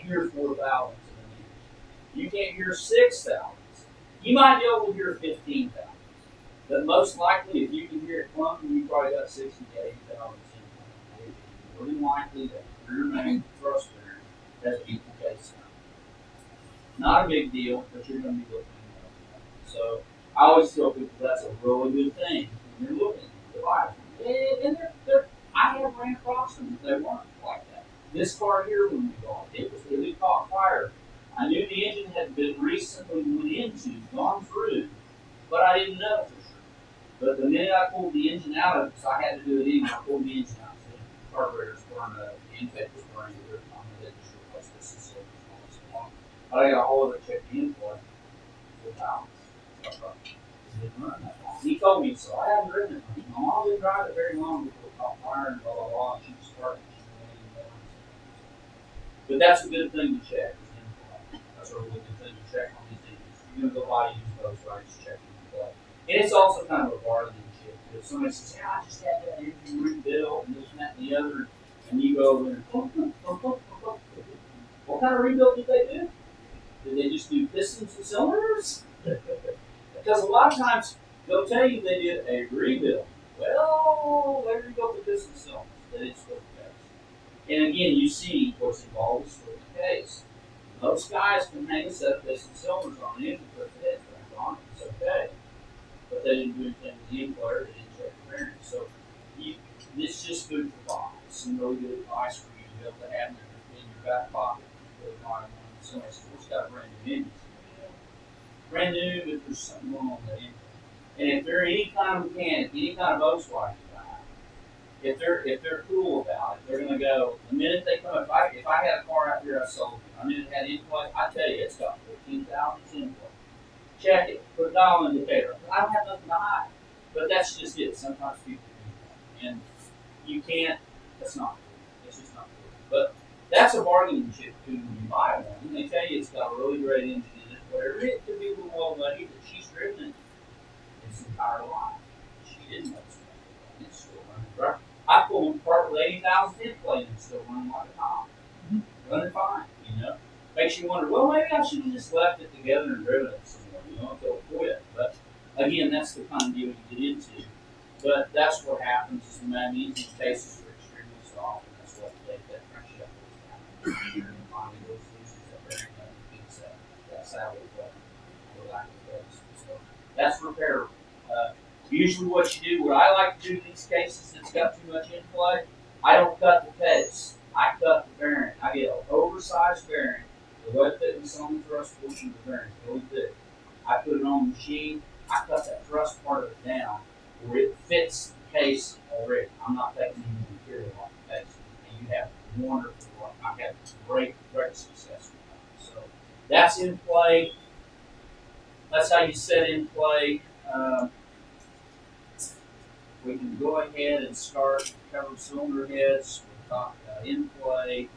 hear 4 thou. You can't hear 6 thou. You might be able to hear 15 thou. But most likely, if you can hear it clunking, you probably got 60 to 80 thou. More than likely, that rear main thrust bearing has an equal case sound. Not a big deal, but you're going to be looking at it. So I always tell people that's a really good thing when you're looking at the device. And I have ran across them. They weren't like that. This car here, when we bought it caught fire. I knew the engine had been recently gone through, but I didn't know for sure. But the minute I pulled the engine out of it, because I had to do it anyway, I pulled the engine out. So the carburetor's burned up, the intake was burned up, I had to just replace this and so on. But I got a hold of it, checked the inflow. Without. So I thought, it didn't run that long. He told me so. I haven't driven it. I didn't drive it very long before it caught fire and blah, blah, blah. And she started. But that's a good thing to check. That's a really good thing to check on these engines. You're going to go buy used those, right? Just check them. And it's also kind of a bargaining chip. If somebody says, yeah, I just had that engine rebuilt and this and that and the other, and you go over there, what kind of rebuild did they do? Did they just do pistons and cylinders? Because a lot of times they'll tell you they did a rebuild. Well, they rebuilt the piston cylinders. They didn't split the case. And again, you see what's involved is split the case. Most guys can hang a set of piston cylinders on the engine, put the head back on it. It's okay. But they didn't do anything with the inflator. They didn't check the bearings. So this is just food for thought. It's some really good advice for you to be able to have in your back pocket. Somebody says, "What's got a brand new engine?" Brand new, but there's something wrong with that engine. And if they're any kind of mechanic, any kind of Volkswagen guy, if they're cool about it, they're gonna go. The minute they come, if I had a car out here I sold, I knew it had inflow. I tell you, it's got 14,000 inflow. Check it. Put a dial indicator. I don't have nothing to hide. But that's just it. Sometimes people do that, and you can't. That's not cool. It's just not cool. But that's a bargaining chip too when you buy one. And they tell you it's got a really great engine in it, whatever. It could be a little old lady, but she's driven it its entire life. you didn't notice it. It's still running. Right? I pulled them apart with 80,000 in play and it's still running like a top. Running fine, you know. Makes you wonder, well, maybe I should have just left it together and driven it somewhere, you know, until it quit. But again, that's the kind of deal you get into. But that's what happens is the magnesium cases are extremely soft, and that's what that crankshaft goes down. And finally those pieces that bearing up against that saddle for lack of place. So that's repairable. Usually what you do, what I like to do in these cases that's got too much in play, I don't cut the case. I cut the bearing. I get an oversized bearing. The wet thickness on the thrust portion of the bearing is really thick. I put it on the machine. I cut that thrust part of it down where it fits the case already. I'm not taking any material off the case. And you have wonderful luck. I've had great success with that. So that's in play. That's how you set in play. We can go ahead and start covered cylinder heads. We talked about in play.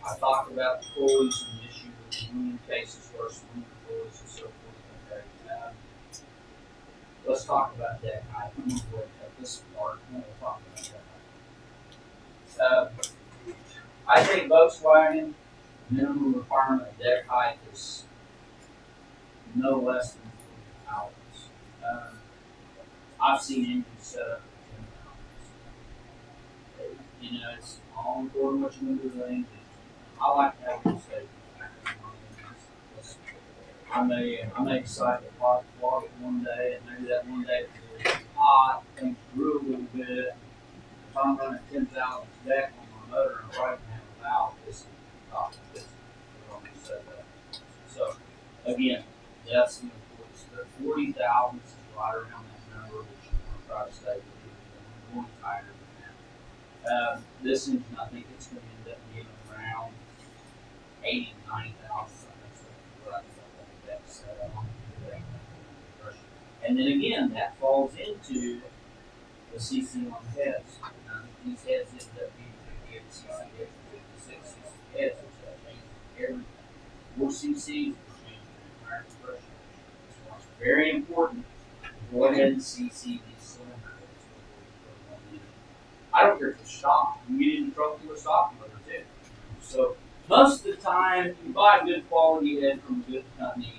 I talked about the pulleys and the issue with the aluminum cases versus aluminum pulleys and so forth. Okay. Let's talk about deck height. I'm going to go ahead and cut this apart and then we'll talk about deck height. I think Volkswagen minimum requirement of deck height is no less than 40 hours. I've seen engines set up for 10 hours. You know, it's all important what you do with the engine. I like to have a safety factor on engines. I may decide to flog it one day, and maybe that one day it's really hot, things brew a little bit. If I'm running 10,000 deck on my motor and right now have a valve, this is the top of this. Set up. So, again, that's the importance. The 40,000 is right around that number, which you want to try to stay with. More tighter than that. This engine, I think it's going to end up being around 80 to 90,000. That's what I thought that set up. And then again, that falls into the CC on the heads. These heads end up being 58 CC heads, 56 CC heads, which that changes everything. More CCs, which changes the entire compression. So it's very important to go ahead and CC these cylinder heads before you put them on the engine. I don't care if it's stock. You get into trouble with a stock motor too. So most of the time, you buy a good quality head from a good company,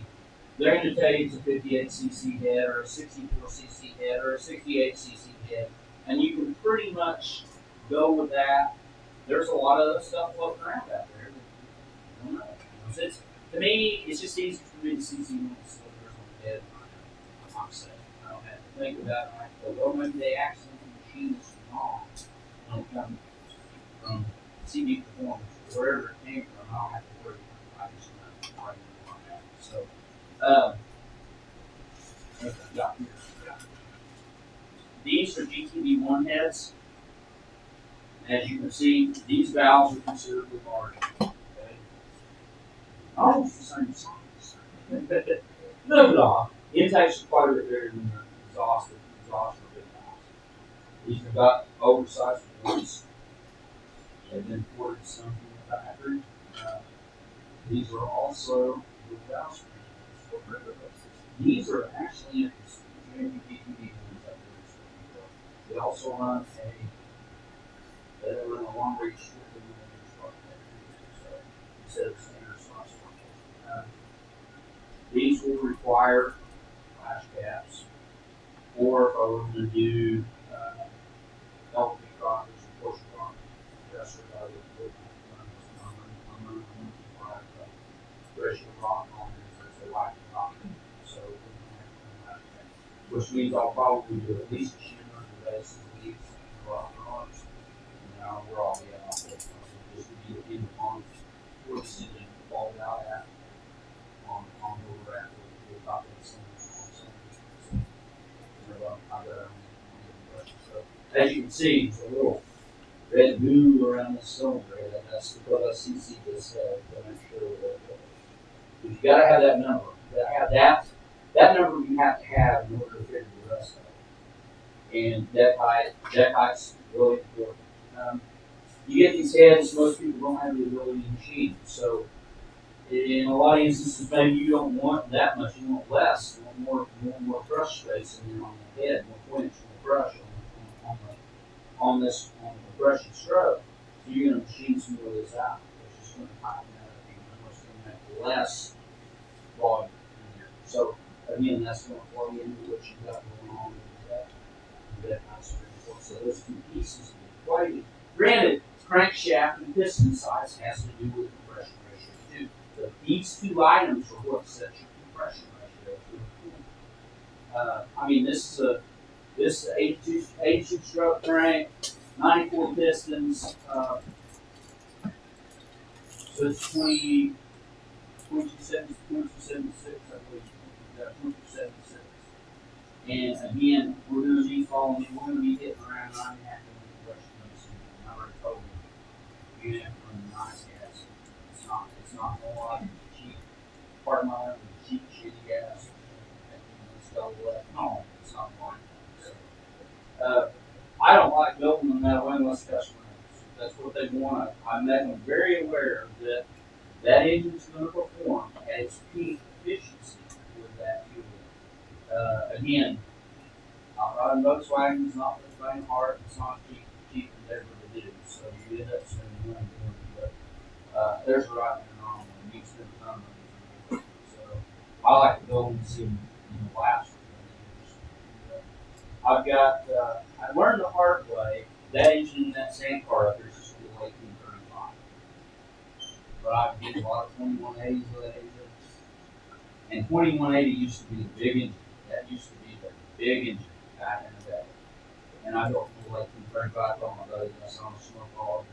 they're going to tell you it's a 58 cc head or a 64 cc head or a 68 cc head, and you can pretty much go with that. There's a lot of other stuff floating around out there. I don't know. So to me, it's just easy for me to CC one of the cylinders on the head. I'm saying I don't have to think about it. I go, well, maybe they accidentally machine this wrong. And it comes from CD Performance, wherever it came from. I don't have to worry about it. I just know right on that. So. These are GTV1 heads. As you can see, these valves are considerably larger. Okay? Almost the same size. No, no. Intakes are quite a bit bigger than the exhaust for big valves. These have got oversized ports. They've been ported some from the factory. These are also with valves. These are actually interesting. They also run a long reach instead of standard slots. These will require flash caps, or if I were to do LP rockers and push rockers, that's what I would run ratio rock on it as a white rock. So, which means I'll probably do at least a shimmer to the base of these rock rods. And now we're all the off it. Just to be in the pond, we're sitting balled out at on the rack with the top of the center. So, as you can see, there's a little red goo around the cylinder. That's because I CC this to make sure that you gotta have that number. You gotta have that number you have to have in order to figure the rest of it. And deck height's really important. You get these heads, most people don't have the ability to machine. So in a lot of instances, maybe you don't want that much, you want less, you want more thrust space in there on the head, more quench, brush on this on the compression stroke. So you're going to machine some of this out, which is going to tighten that up even more, it's going to make less volume in there. So again, that's going to flow into what you've got going on with that nice report. So those two pieces of the equation. Granted, crankshaft and piston size has to do with compression ratio too. But these two items are what sets your compression ratio to. I mean, this is a 82 stroke crank, 94 pistons. So it's 2276, I believe. 2276. And again, we're going to be following, we're going to be hitting around 9.5 million compression rates. I already told you, you have to run nice gas. It's not a whole lot of cheap, pardon my language, cheap, shitty gas. It's got a little ethanol. It's not like that. So, I don't like building them that way unless customers. That's what they want. I make them very aware that that engine's going to perform at its peak efficiency with that fuel. Again, riding Volkswagen is not for the faint of heart. It's not cheap endeavor to do. So you end up spending money doing it. But there's a right and wrong one. You spend a ton of money. So I like to build them and see them last for 20 years. I've got. I learned the hard way. That engine in that sand car up there is just a 1835. But I've did a lot of 2180s with that engine. And 2180 used to be the big engine. That used to be the big engine back in the day. And I built a full 1835 on my buddy. I saw him smoke all of it.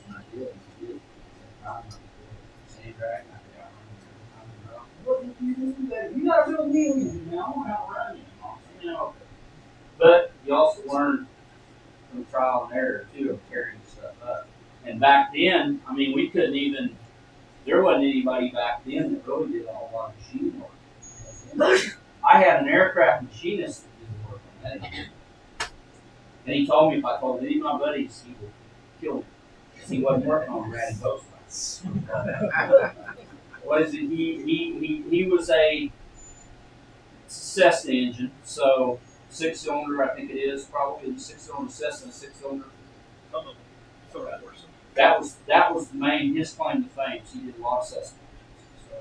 And I did. Sand drag. What did you do that? You got a real deal engine now. I don't know how to run it. You know. But you also learn from trial and error too of carrying stuff up. And back then, I mean, we couldn't even. There wasn't anybody back then that really did a whole lot of machine work. I had an aircraft machinist that did the work on that engine. And he told me if I told any of my buddies, he would kill me because he wasn't working on ratty boats. What is it? He was a Cessna engine, so 6-cylinder, I think it is, probably the 6-cylinder Cessna 6-cylinder. That was the main his claim to fame. He did a lot of Cessna. So,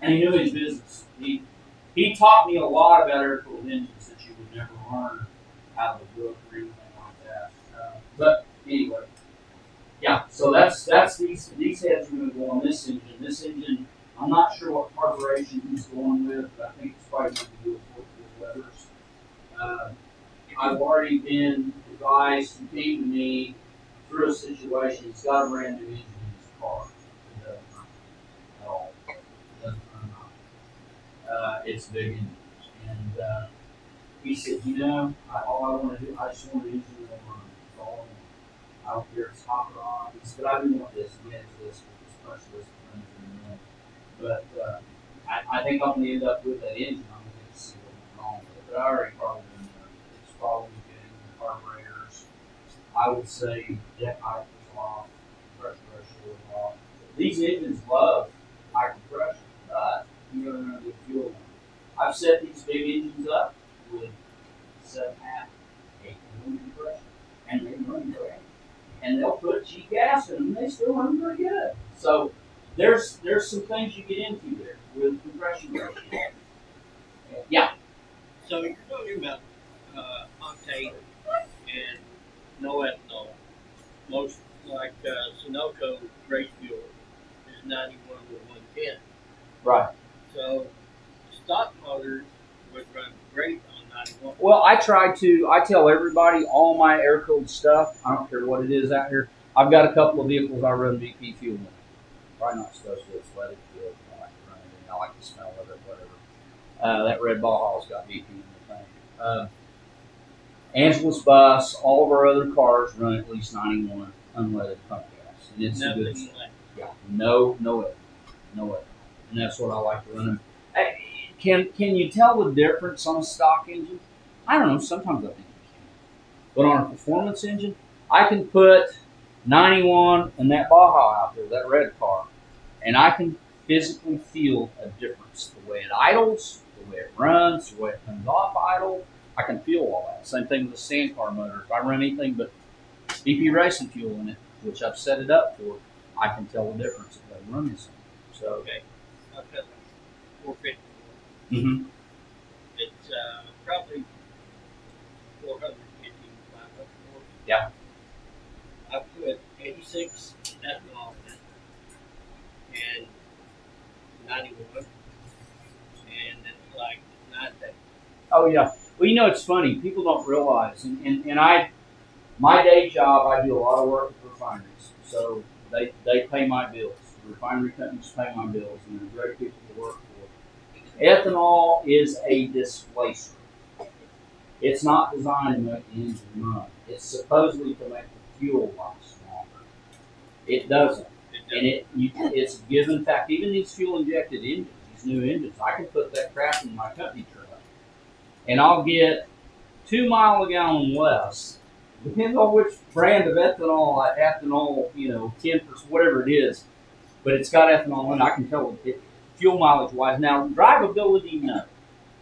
and he knew his business. He taught me a lot about air-cooled engines that you would never learn out of a book or anything like that. But anyway, yeah. So that's these heads are going to go on this engine. This engine, I'm not sure what carburation he's going with, but I think it's probably going to do with letters. I've already been advised to came to me through a situation. He's got a brand new engine in his car. It doesn't run at all. It doesn't run. It's a big engine, and he said, all I want to do, I just want an engine that will run. That's all I want. I don't care if it's hot or not. He said, I do want this. He has this with this much list of things. But I think I'm going to end up with that engine. I'm going to see what's wrong with it. But I already probably been there. It's probably getting the carburetors. I would say jet pipe is off, pressure ratio is off. These engines love high compression, but you're going to run good fuel. I've set these big engines up with 7.5, 8 million compression, and they run great. And they'll put cheap gas in them, and they still run pretty good. So there's some things you get into there with compression ratio. Yeah. So you're talking about octane and no ethanol. Most like Sunoco race fuel is 91 to 110. Right. So stock motors would run great on 91. Well, I tell everybody all my air-cooled stuff, I don't care what it is out here. I've got a couple of vehicles I run BP fuel with. Probably not supposed to, it's leaded fuel. I like to run it, I like the smell of it, whatever. That red Baja's got BP in the thing. Angeles Bus, all of our other cars run at least 91 unleaded pump gas. And it's a good stuff. Yeah, no ethanol. And that's what I like to run them. Can you tell the difference on a stock engine? I don't know. Sometimes I think you can. But on a performance engine, I can put 91 and that Baja out there, that red car, and I can physically feel a difference. The way it idles, the way it runs, the way it comes off idle. I can feel all that. Same thing with the sand car motor. If I run anything but BP racing fuel in it, which I've set it up for, I can tell the difference if I run this. So, Okay. I've got 450. mm-hmm. It's probably 450, 500. Yeah. I put 86 ethanol in it and 91, and it's like 9 days. Oh yeah. Well, you know, it's funny. People don't realize, and my day job, I do a lot of work at refineries, so they pay my bills. The refinery companies pay my bills, and they're great people to work for. Ethanol is a displacer. It's not designed to make the engine run. It's supposedly to make the fuel last longer. It doesn't. And it's a given fact. Even these fuel injected engines, these new engines, I can put that crap in my company truck, and I'll get 2 mile a gallon less. Depends on which brand of ethanol, 10%, whatever it is, but it's got ethanol in it. I can tell it fuel mileage wise. Now, drivability, no,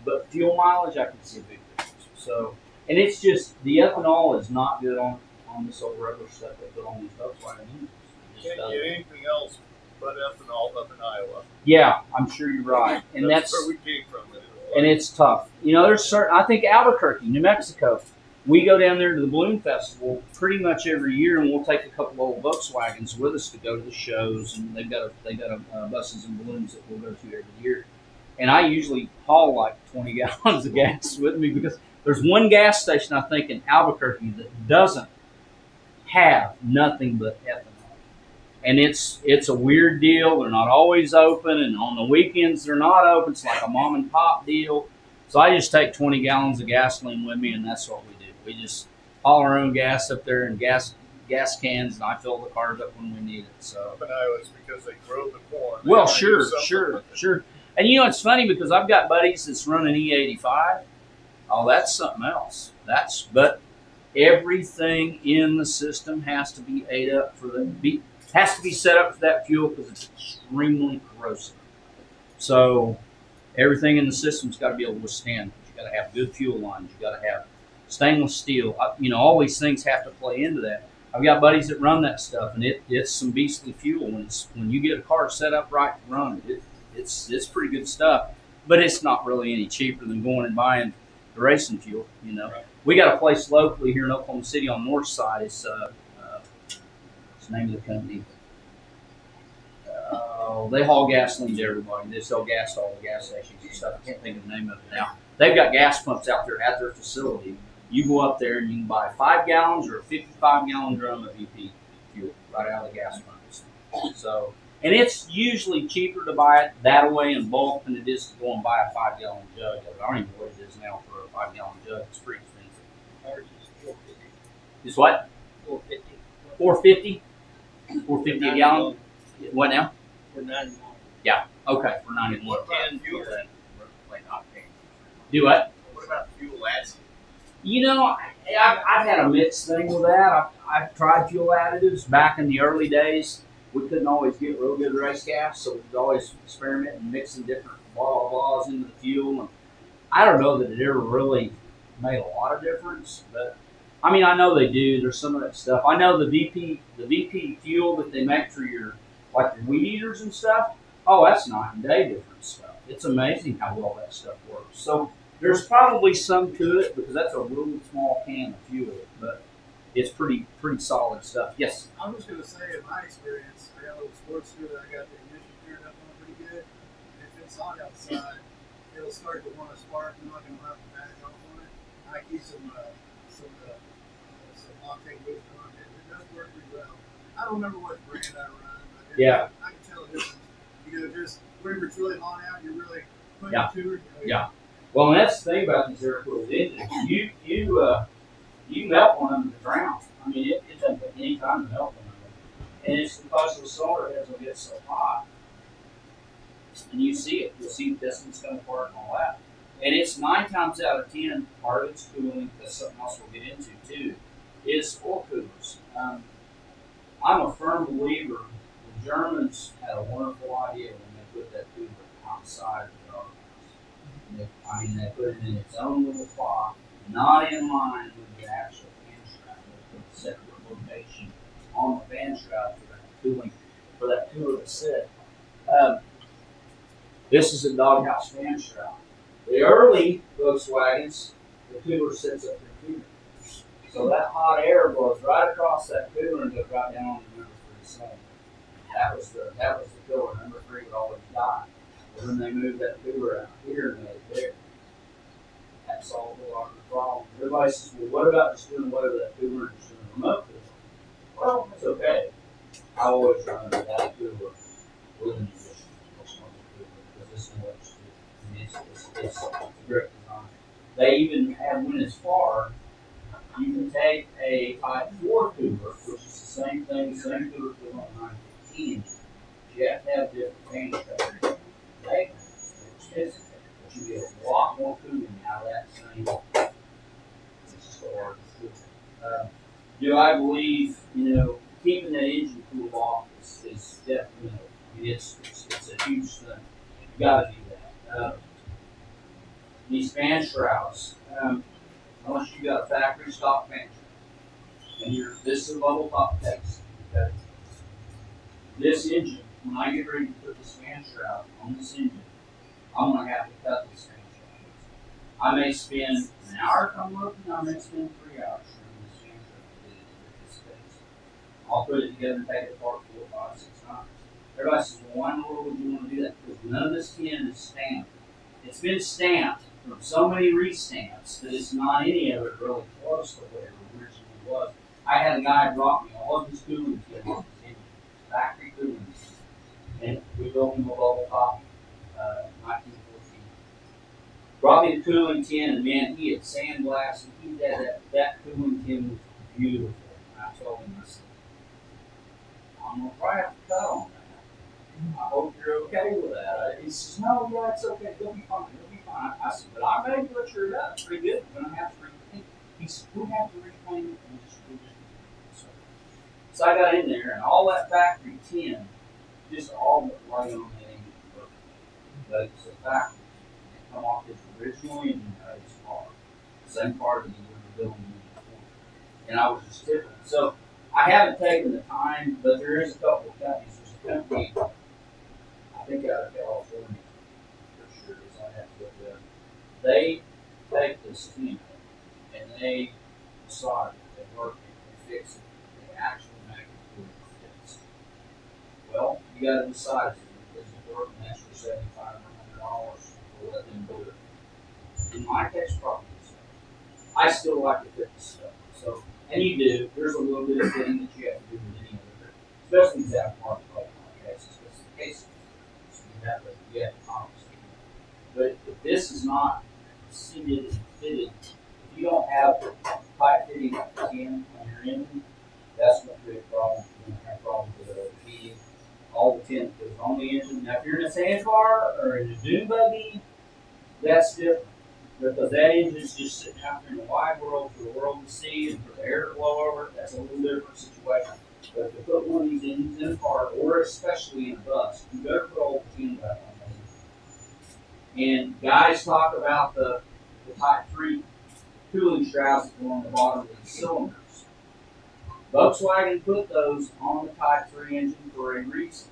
but fuel mileage, I can see a big difference. So, and it's just the ethanol is not good on this old rubber stuff they put on these Volkswagen engines. Can't get anything else but ethanol up in Iowa. Yeah, I'm sure you're right, and that's where we came from. And it's tough. There's certain. I think Albuquerque, New Mexico. We go down there to the Balloon Festival pretty much every year, and we'll take a couple old Volkswagens with us to go to the shows. And they've got buses and balloons that we'll go to every year. And I usually haul like 20 gallons of gas with me because there's one gas station I think in Albuquerque that doesn't have nothing but ethanol. And it's a weird deal. They're not always open, and on the weekends they're not open. It's like a mom and pop deal. So I just take 20 gallons of gasoline with me, and that's what we do. We just haul our own gas up there in gas cans, and I fill the cars up when we need it. So up in Iowa, it's because they grow the corn. Well, sure. And it's funny because I've got buddies that's running E85. Oh, that's something else. But everything in the system has to be ate up for has to be set up for that fuel because it's extremely corrosive. So everything in the system's got to be able to withstand it. You got to have good fuel lines. You got to have stainless steel. All these things have to play into that. I've got buddies that run that stuff, and it's some beastly fuel. When you get a car set up right to run it, it's pretty good stuff. But it's not really any cheaper than going and buying the racing fuel. Right. We got a place locally here in Oklahoma City on the north side. It's what's the name of the company? They haul gasoline to everybody. They sell gas to all the gas stations and stuff. I can't think of the name of it now. They've got gas pumps out there at their facility. You go up there and you can buy 5 gallons or a 55-gallon drum of EP fuel right out of the gas pumps. So, and it's usually cheaper to buy it that way in bulk than it is to go and buy a 5-gallon jug. I don't even know what it is now for a 5-gallon jug. It's pretty expensive. Ours is 450. It's what? 450. 450? 450 a gallon? What now? For 91. Yeah. Okay, for 91. What about And fuel? for- Like octane. Do what? What about fuel additives? I've had a mixed thing with that. I've tried fuel additives back in the early days. We couldn't always get real good race gas, so we'd always experiment and mixing different blah blah blahs into the fuel. And I don't know that it ever really made a lot of difference, but I know they do. There's some of that stuff. I know the VP fuel that they make for your weed eaters and stuff. Oh, that's night and day different stuff. It's amazing how well that stuff works. So there's probably some to it because that's a really small can of fuel, but it's pretty solid stuff. Yes. I was going to say, in my experience, I got a little sports scooter. I got the ignition turned up on pretty good. And if it's hot outside, it'll start to want to spark. I'm not going to have to back off on it. I keep some octane booster on it. It does work pretty well. I don't remember what brand I run, but Yeah. I can tell the difference. Just whenever it's really hot out, you're really putting Yeah. it to it. Yeah. Well, and that's the thing about these air-cooled engines. You melt one under the ground. It doesn't take any time to melt one of them. And it's because the solar heads will get so hot. And you see it. You'll see pistons come apart and all that. And it's 9 times out of 10, part of its cooling, that's something else we'll get into too, is oil coolers. I'm a firm believer the Germans had a wonderful idea when they put that cooler outside of the doghouse. and they put it in its own little spot, not in line with the actual fan shroud. They put a separate location on the fan shroud for that cooling, for that cooler to sit. This is a doghouse fan shroud. The early Volkswagens, the cooler sits up in the cooler. So that hot air blows right across that cooler and goes right down on the number 3 side. That was the killer. Number 3 would always die. But when they moved that cooler out here and made it there, that solved a lot of the problem. Everybody says, well, what about just doing away with that cooler and just doing a remote cooler? Well, it's okay. I always run that cooler with an addition because this is what it's a great design. They even have one as far. You can take a Type 4 cooler, which is the same thing, same cooler to on 915. You have to have different fan structures. They're expensive, but you get a lot more cooling out of that same. This is the largest cooler. Do I believe, keeping that engine cool off is definitely, it's a huge thing. You got to do that. These fan shrouds, unless you got a factory stock fan shroud, and this is a bubble top case. Okay? This engine, when I get ready to put this fan shroud on this engine, I'm going to have to cut this fan shroud. I may spend an hour if I'm looking, I may spend 3 hours trying this fan shroud to get this case. I'll put it together and take it apart 4, 5, 6 times. Everybody says, well, why in the world would you want to do that? Because none of this tin is stamped. It's been stamped from so many restamps that it's not any of it really close to what it originally was. I had a guy drop me all of his cooling tin on his engine, factory cooling tin, and we built him a bubble top, 1914. Brought me the cooling tin, and man, he had sandblasted. He had that cooling tin was beautiful. And I told him, I said, I'm gonna probably have to cut on that. I hope you're okay with that. He says, no, yeah, it's okay. You'll be fine. You'll be fine. I said, but I made sure that's pretty good. We're going to have to repaint. He said, we'll have to repaint it. And just so I got in there, and all that factory tin, just all but right on the engine. But it's a factory. It come off his original engine out of his car. Same car that he was building before. And I was just tipping. So I haven't taken the time, but there is a couple of companies. There's a company, I think out of California, for sure, is I have to look at. They take this tin and they solder it, they work it, they fix it, they actually make it do it fix. Well, you got to decide is it worth an extra $75 or $100 to let them do it. In my case, probably so. I still like to fix stuff. So, and you do. There's a little bit of thing that you have to do with any of it, especially these aftermarket cases. Because the case, you have to obviously. But if this is not seated and fitted, if you don't have pipe fitting tin on your engine, that's going to create problems. You're going to have problems with heating. All the tin that goes on the engine. Now, if you're in a sandbar or in a dune buggy, that's different. Because that engine's just sitting out there in the wide world for the world to see and for the air to blow over it, that's a little different situation. But if you put one of these engines in a car, or especially in a bus, you better put all the tin back on that engine. And guys talk about the Type 3 cooling shrouds that go on the bottom of the cylinders. Volkswagen put those on the Type 3 engine for a reason.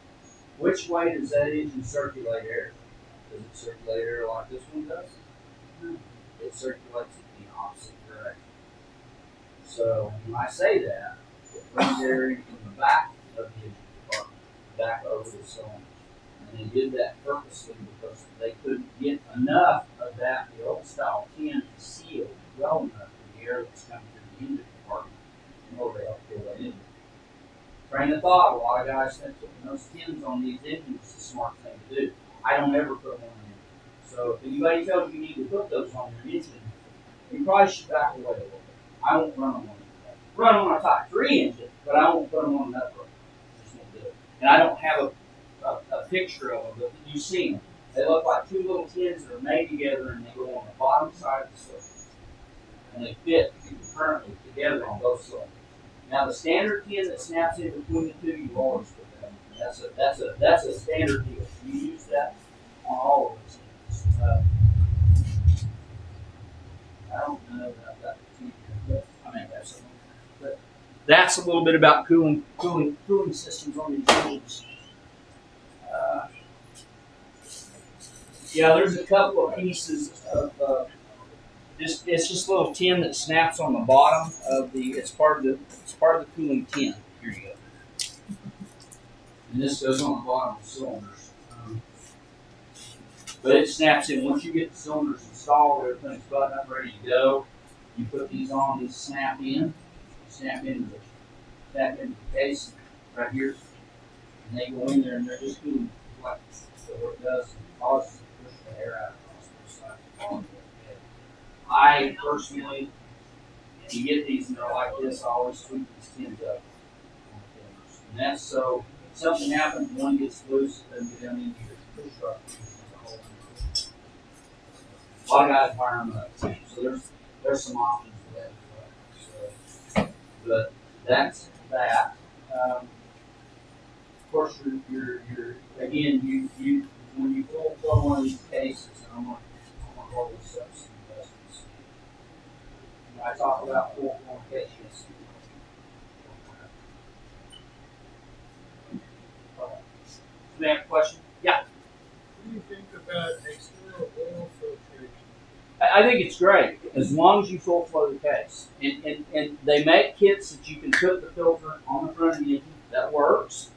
Which way does that engine circulate air? Does it circulate air like this one does? It circulates in the opposite direction. So when I say that, it brings air in from the back of the engine compartment, back over the cylinder. And they did that purposely because they couldn't get enough of that, the old style tin, to seal well enough for the air that's coming through the engine compartment in order to help fill that engine. Train of thought, a lot of guys think putting those tins on these engines is a smart thing to do. I don't ever put one in. So if anybody tells you need to put those on your engine, you probably should back away a little bit. I won't run them on that. Run them on a Type 3 engine, but I won't put them on that road. Just won't do it. And I don't have a picture of them, but you see them. They look like two little tins that are made together and they go on the bottom side of the cylinder. And they fit currently together on both cylinders. Now the standard tin that snaps in between the two, you always put that in. That's a standard deal. You use that on all of those things. that's a little bit about cooling systems on these engines. Yeah, there's a couple of pieces of it's just a little tin that snaps on the bottom of the. It's part of the cooling tin. Here you go. And this goes on the bottom of the cylinders. But it snaps in once you get the cylinders installed. Everything's buttoned up, ready to go. You put these on. These snap in. Snap into the case right here, and they go in there and they're just cooling like so. What it does is it causes it to push the air out across both sides of the bottom. I personally, if you get these and they're like this, I always tweak these tins up. And that's so if something happens, one gets loose, it doesn't get down into your push rod. A lot of guys fire them up. So there's some options for that as well. So, but that's that. Of course, you're again, you when you pull one of these cases, and I'm gonna roll this up some investments. When I talk about full blown cases. Do you have a question? Yeah. What do you think about external oil filtration? I think it's great as long as you full flow the case. And they make kits that you can put the filter on the front of the engine. That works.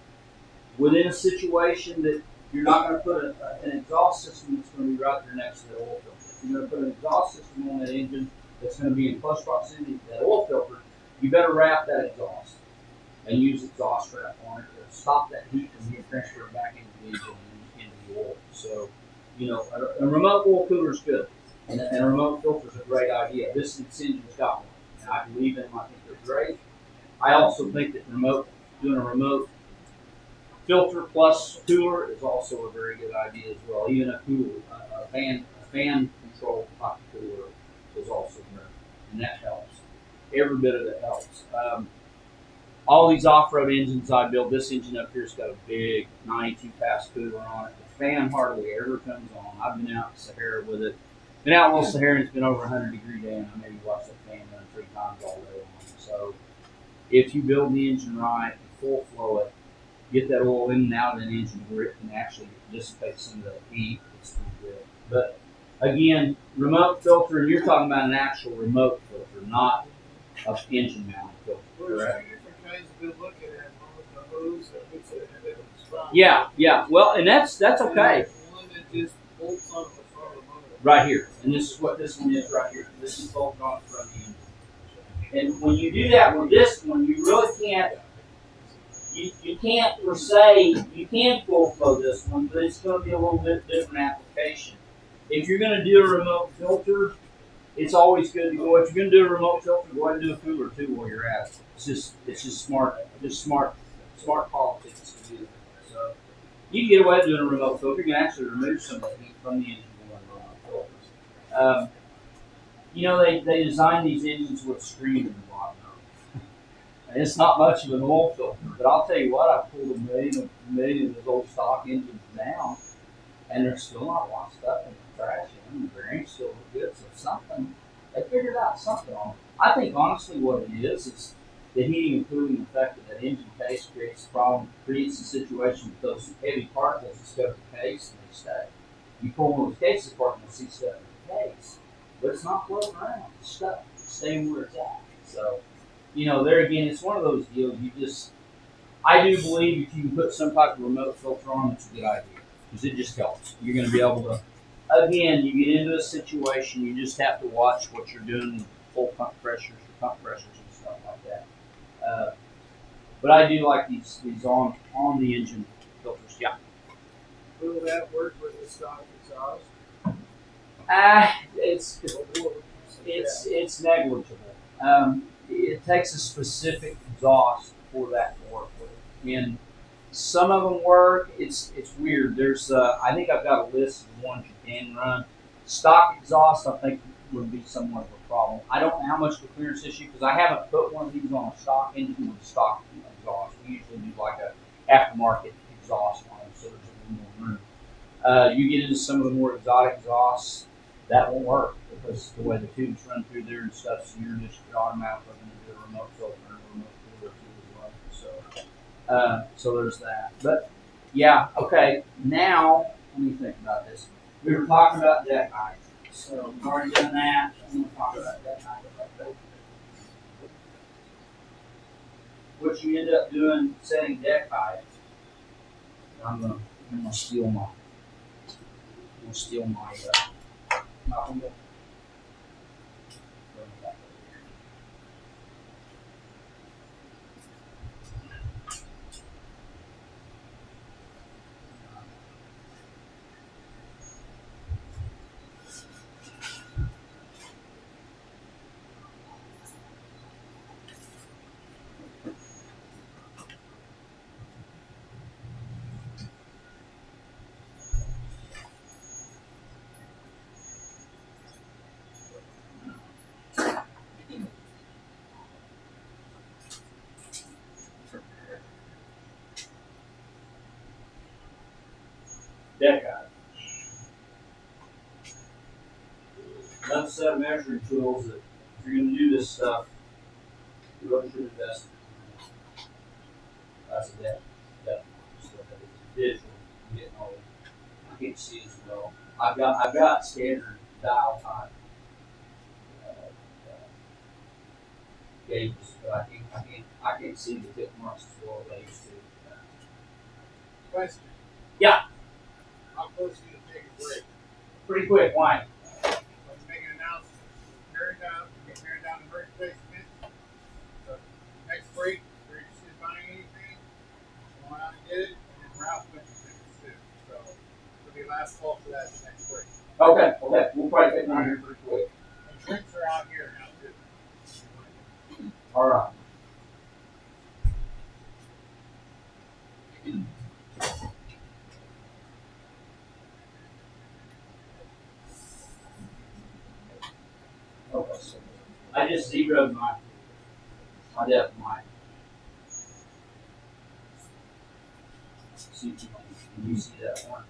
Within a situation that you're not going to put an exhaust system that's going to be right there next to the oil filter. If you're going to put an exhaust system on that engine that's going to be in close proximity to that oil filter, you better wrap that exhaust and use exhaust wrap on it to stop that heat from being transferred back into the engine and into the oil. So, a remote oil cooler is good. And a remote filter is a great idea. This engine's got one, and I believe in them. I think they're great. I also think that doing a remote filter plus cooler is also a very good idea as well. Even a cooler, a fan control type cooler is also great, and that helps. Every bit of it helps. All these off-road engines I build, this engine up here's got a big 92 pass cooler on it. The fan hardly ever comes on. I've been out in Sahara with it. Been out in Little Sahara and it's been over 100-degree day, and I maybe watched that fan run 3 times all day long. So if you build the engine right, full flow it, get that oil in and out of that engine where it can actually dissipate some of the heat, it's pretty good. But again, remote filter, and you're talking about an actual remote filter, not an engine mounted filter. There's Correct? 2 different kinds of good looking at one with the hose that puts it in it. Yeah. Well, and that's okay. One that just bolts on the front of the motor. Right here, and this is what this one is right here. This is bolted on the front of the engine. And when you do that with this one, you really can't. You can't per se. You can full flow this one, but it's going to be a little bit different application. If you're going to do a remote filter, it's always good to go. If you're going to do a remote filter, go ahead and do a cooler too while you're at it. It's just smart politics to do that. So you can get away with doing a remote filter. You can actually remove some of the heat from the engine with a remote filter. They designed these engines with screen and whatnot. And it's not much of an oil filter, but I'll tell you what, I've pulled a million of those old stock engines down, and there's still not a lot of stuff in the trash in them. The bearings still look good, so they figured out something on it. I think honestly what it is the heating and cooling effect of that engine case creates the situation with those heavy particles that stuff in the case and they stay. You pull one of those cases apart and you'll see stuff in the case, but it's not floating around. It's stuck. It's staying where it's at. So, there again, it's one of those deals. I do believe if you can put some type of remote filter on, it's a good idea because it just helps. You're going to be able to, again, you get into a situation, you just have to watch what you're doing with full pump pressures and stuff like that. But I do like these on the engine filters. Yeah. Will that work with the stock exhaust? It's negligible. It takes a specific exhaust for that to work with it. And some of them work. It's weird. There's I think I've got a list of ones you can run. Stock exhaust I think would be somewhat of a problem. I don't know how much the clearance issue because I haven't put one of these on a stock engine with a stock exhaust. We usually do like a aftermarket exhaust on them, so there's a little more room. You get into some of the more exotic exhausts, that won't work because the way the tubes run through there and stuff, so you're automatically going to do a remote filter and a remote cooler. So there's that. But yeah, okay. Now let me think about this. We were talking about deck height, so we've already done that. I'm gonna talk about deck height. What you end up doing setting deck height. I'm gonna steal my. I'm gonna steal my. I'm gonna bring it back over here. Deck height. Another set of measuring tools that if you're going to do this stuff, you really should invest in. That's a deck. Deck. So that it's digital. I'm getting old. I can't see as well. I've got standard dial type gauges, but I can't see the tip marks as well as I used to. Question. Yeah, How close do you take a break? pretty quick. Why? Let's make an announcement. We're tearing down the merch basement. So next break, if you're interested in buying anything, go out and get it, and Ralph went to tickets too. So it'll be last call for that next break. Okay. We'll probably take one here pretty quick. And drinks are out here now too. All right. Okay. So I just zeroed my depth mine. See if you see that one.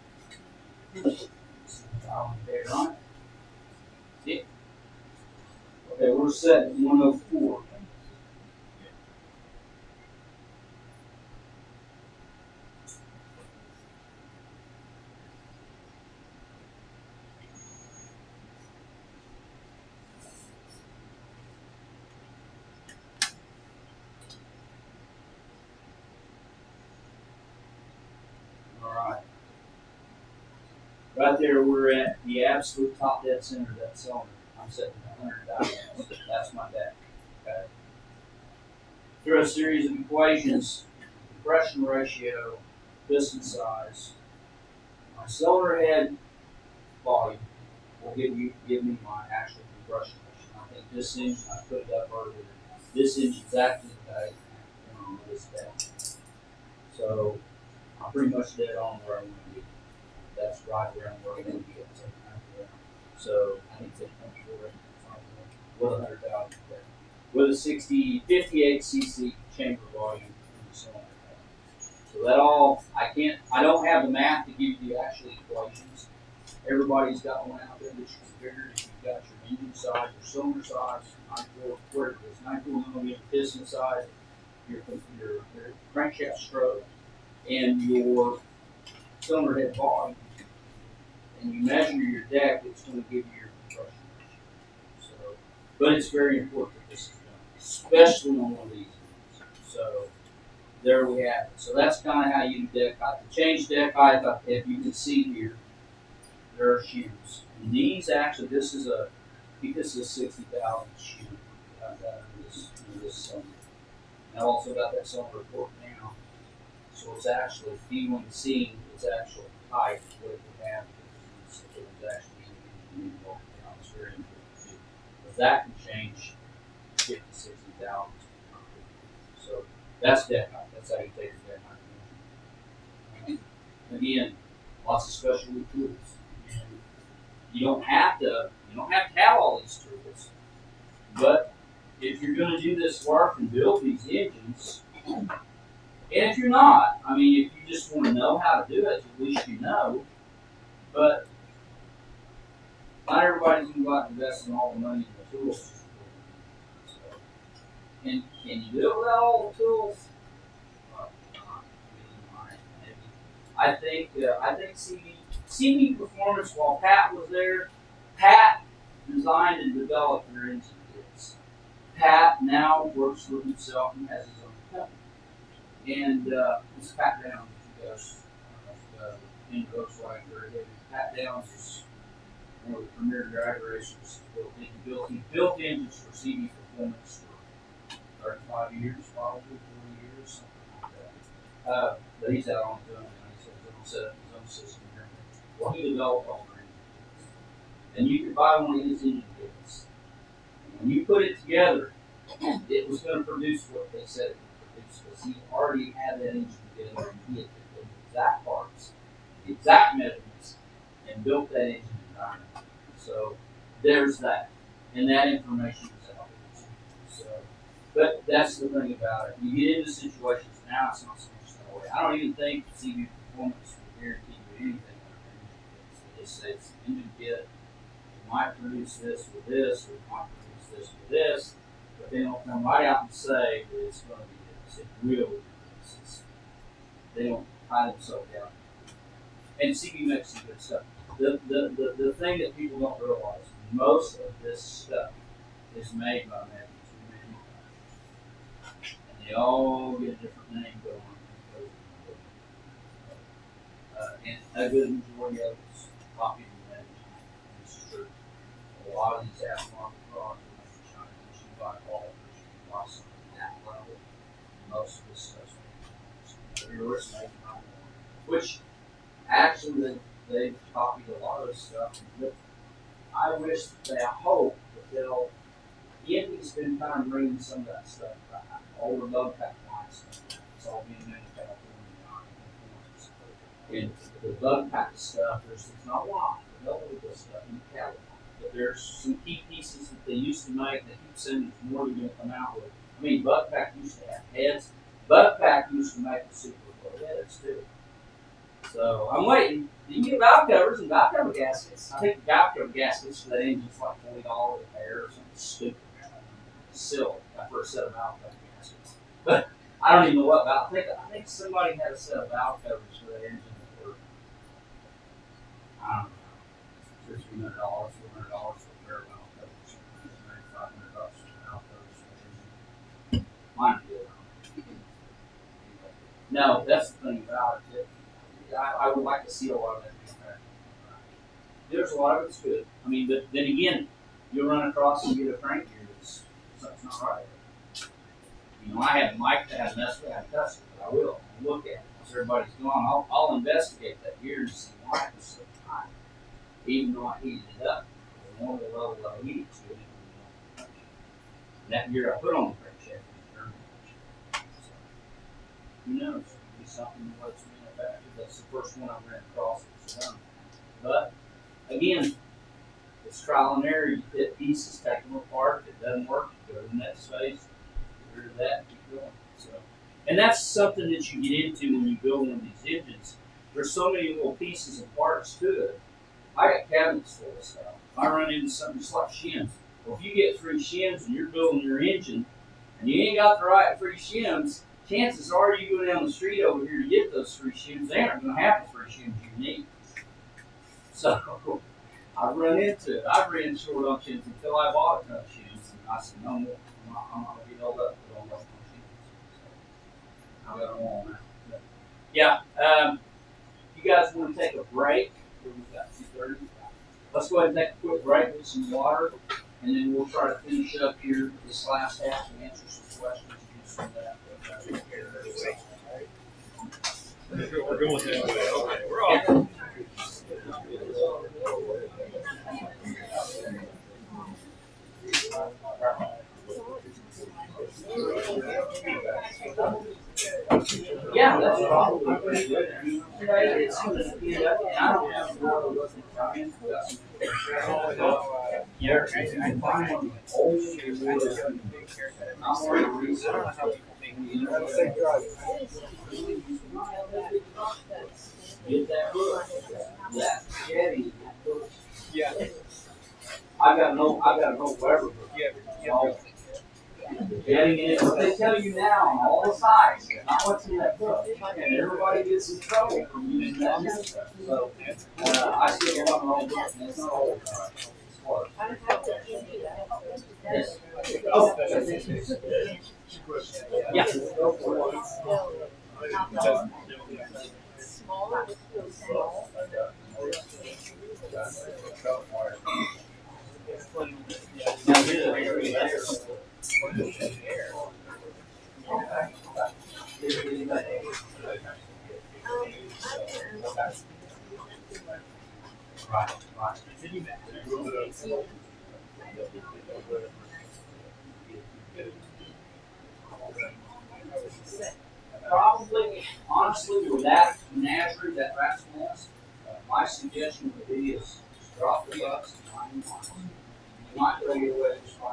There on it. See it? Okay, we're set at 104. Alright. Right there, we're at the absolute top dead center of that cylinder. I'm setting 100 diagrams. That's my deck. Okay. Through a series of equations, compression ratio, piston size, my cylinder head volume will give me my actual compression ratio. I think this engine, I put it up earlier. This engine's acting today on this deck. So I'm pretty much dead on where I want to be. That's right around where I want to be. So I think it's 8.4 with 100,000 there. With a 58 cc chamber volume in the cylinder. So that all, I don't have the math to give you actual equations. Everybody's got one out there that you can figure. If you've got your engine size, your cylinder size, 94 millimeter piston size, your crankshaft stroke, and your cylinder head volume, and you measure your deck, it's going to give you your compression ratio. So, but it's very important that this is done, especially on one of these ones. So there we have it. So that's kind of how you do deck height. To change deck height, if you can see here, there are shoes. And these actually, this is a 60,000 shoe. Got that in this cylinder. And I've also got that cylinder report now. So it's actually, if you want to see its actual height, what it would have, it was actually involved. It's very important too. Because that can change 50, 60,000. So that's deck height. That's how you take your deck height. Again, lots of specialty tools. And you don't have to have all these tools. But if you're going to do this work and build these engines, and if you're not, I mean, if you just want to know how to do it, at least you know. But not everybody's going to go out and invest in all the money in the tools. So, and can you do it without all the tools? I think CV Performance, while Pat was there, Pat designed and developed their engine kits. Pat now works for himself and has his own company. And it's Pat Downs, you guys, in Volkswagen very heavy. Pat Downs is one of the premier drag racers. He built engines for CV Performance for 35 years, probably 40 years, something like that. But he's out on his own now. He's got his own setup, his own system here. Well, he developed all the engine kits. And you could buy one of his engine kits. When you put it together, it was going to produce what they said it would produce because he already had that engine together and he had the exact parts, the exact measurements, and built that engine environment. So there's that. And that information is out there. So, but that's the thing about it. You get into situations now, it's not so much that way. I don't even think CV Performance will guarantee you anything with engine kits. They just say it's an engine kit. You might produce this with this, or you might produce this with this, but they don't come right out and say that it's going to be this. It will be this. They don't tie themselves down. And CV makes some good stuff. The thing that people don't realize, most of this stuff is made by manufacturers. And they all get a different name going on. And a good majority of it's copied and managed. It's true. A lot of these aftermarket products are made in China. You should buy all of it. You should buy something at that level. Most of this stuff's made in China. Which actually they've copied a lot of this stuff. But I wish I hope that they'll. India's been kind of bringing some of that stuff back. All the bug pack lines, it's all being made in California. And the bug pack stuff, there's not a lot. There's no good stuff in California. But there's some key pieces that they used to make that keep saying there's more they're going to come out with. I mean, bug pack used to have heads. Bug pack used to make the super low heads too. So I'm waiting. You can get valve covers and valve cover gaskets. I think the valve cover gaskets for that engine's like $40 a pair or something stupid. Silly. My first set of valve cover gaskets. But I don't even know what valve. I think somebody had a set of valve covers for that engine that were, I don't know, $300, $400 for a pair of valve covers. $500 for valve covers for that engine. Mine did. No, that's the thing about it. I would like to see a lot of that manufacturing. There's a lot of it's good. I mean, but then again, you'll run across and get a crank gear that's something's not right. You know, I had Mike that had messed with that customer, but I will. I'll look at it. Once everybody's gone, I'll investigate that gear and see why it was so high. Even though I heated it up. The normal level that I heated to it. That gear I put on the crankshaft was turned. So, who knows? It could be something that's manufactured. That's the first one I ran across that's done. But again, it's trial and error. You fit pieces, take them apart. If it doesn't work, you go to the next phase, get rid of that, and keep going. So, and that's something that you get into when you build one of these engines. There's so many little pieces and parts to it. I got cabinets full of stuff. I run into something just like shims. Well, if you get 3 shims and you're building your engine, and you ain't got the right 3 shims, chances are you go down the street over here to get those 3 shims, they aren't going to have the 3 shims you need. So I've run into it. I've ran short on shims until I bought a ton of shims, and I said, no more. I'm not going to get held up with all those shims. So I've got them all now. But yeah, you guys want to take a break? We've got 2:30. Let's go ahead and take a quick break with some water, and then we'll try to finish up here this last half and answer some questions and do some of that. We're going this way. Okay, we're off. Yeah, that's probably pretty good. I mean, today it's going to be up, and I don't have more of those Italian. Yeah, I can find one old. I'm already researching. Get that hook. That Chevy. Yeah. I've got no whatever. Yeah. So, Getting it, what they tell you now on all the sites, not what's in that book. And everybody gets in trouble for using that new stuff. So, I still get one wrong book, and it's not old. It's close. Yes. Oh. Yeah. Go for it. Right, right. Probably, honestly, with that menagerie, that rat's nest, my suggestion would be is drop the bucks and find one. You might go your way just fine.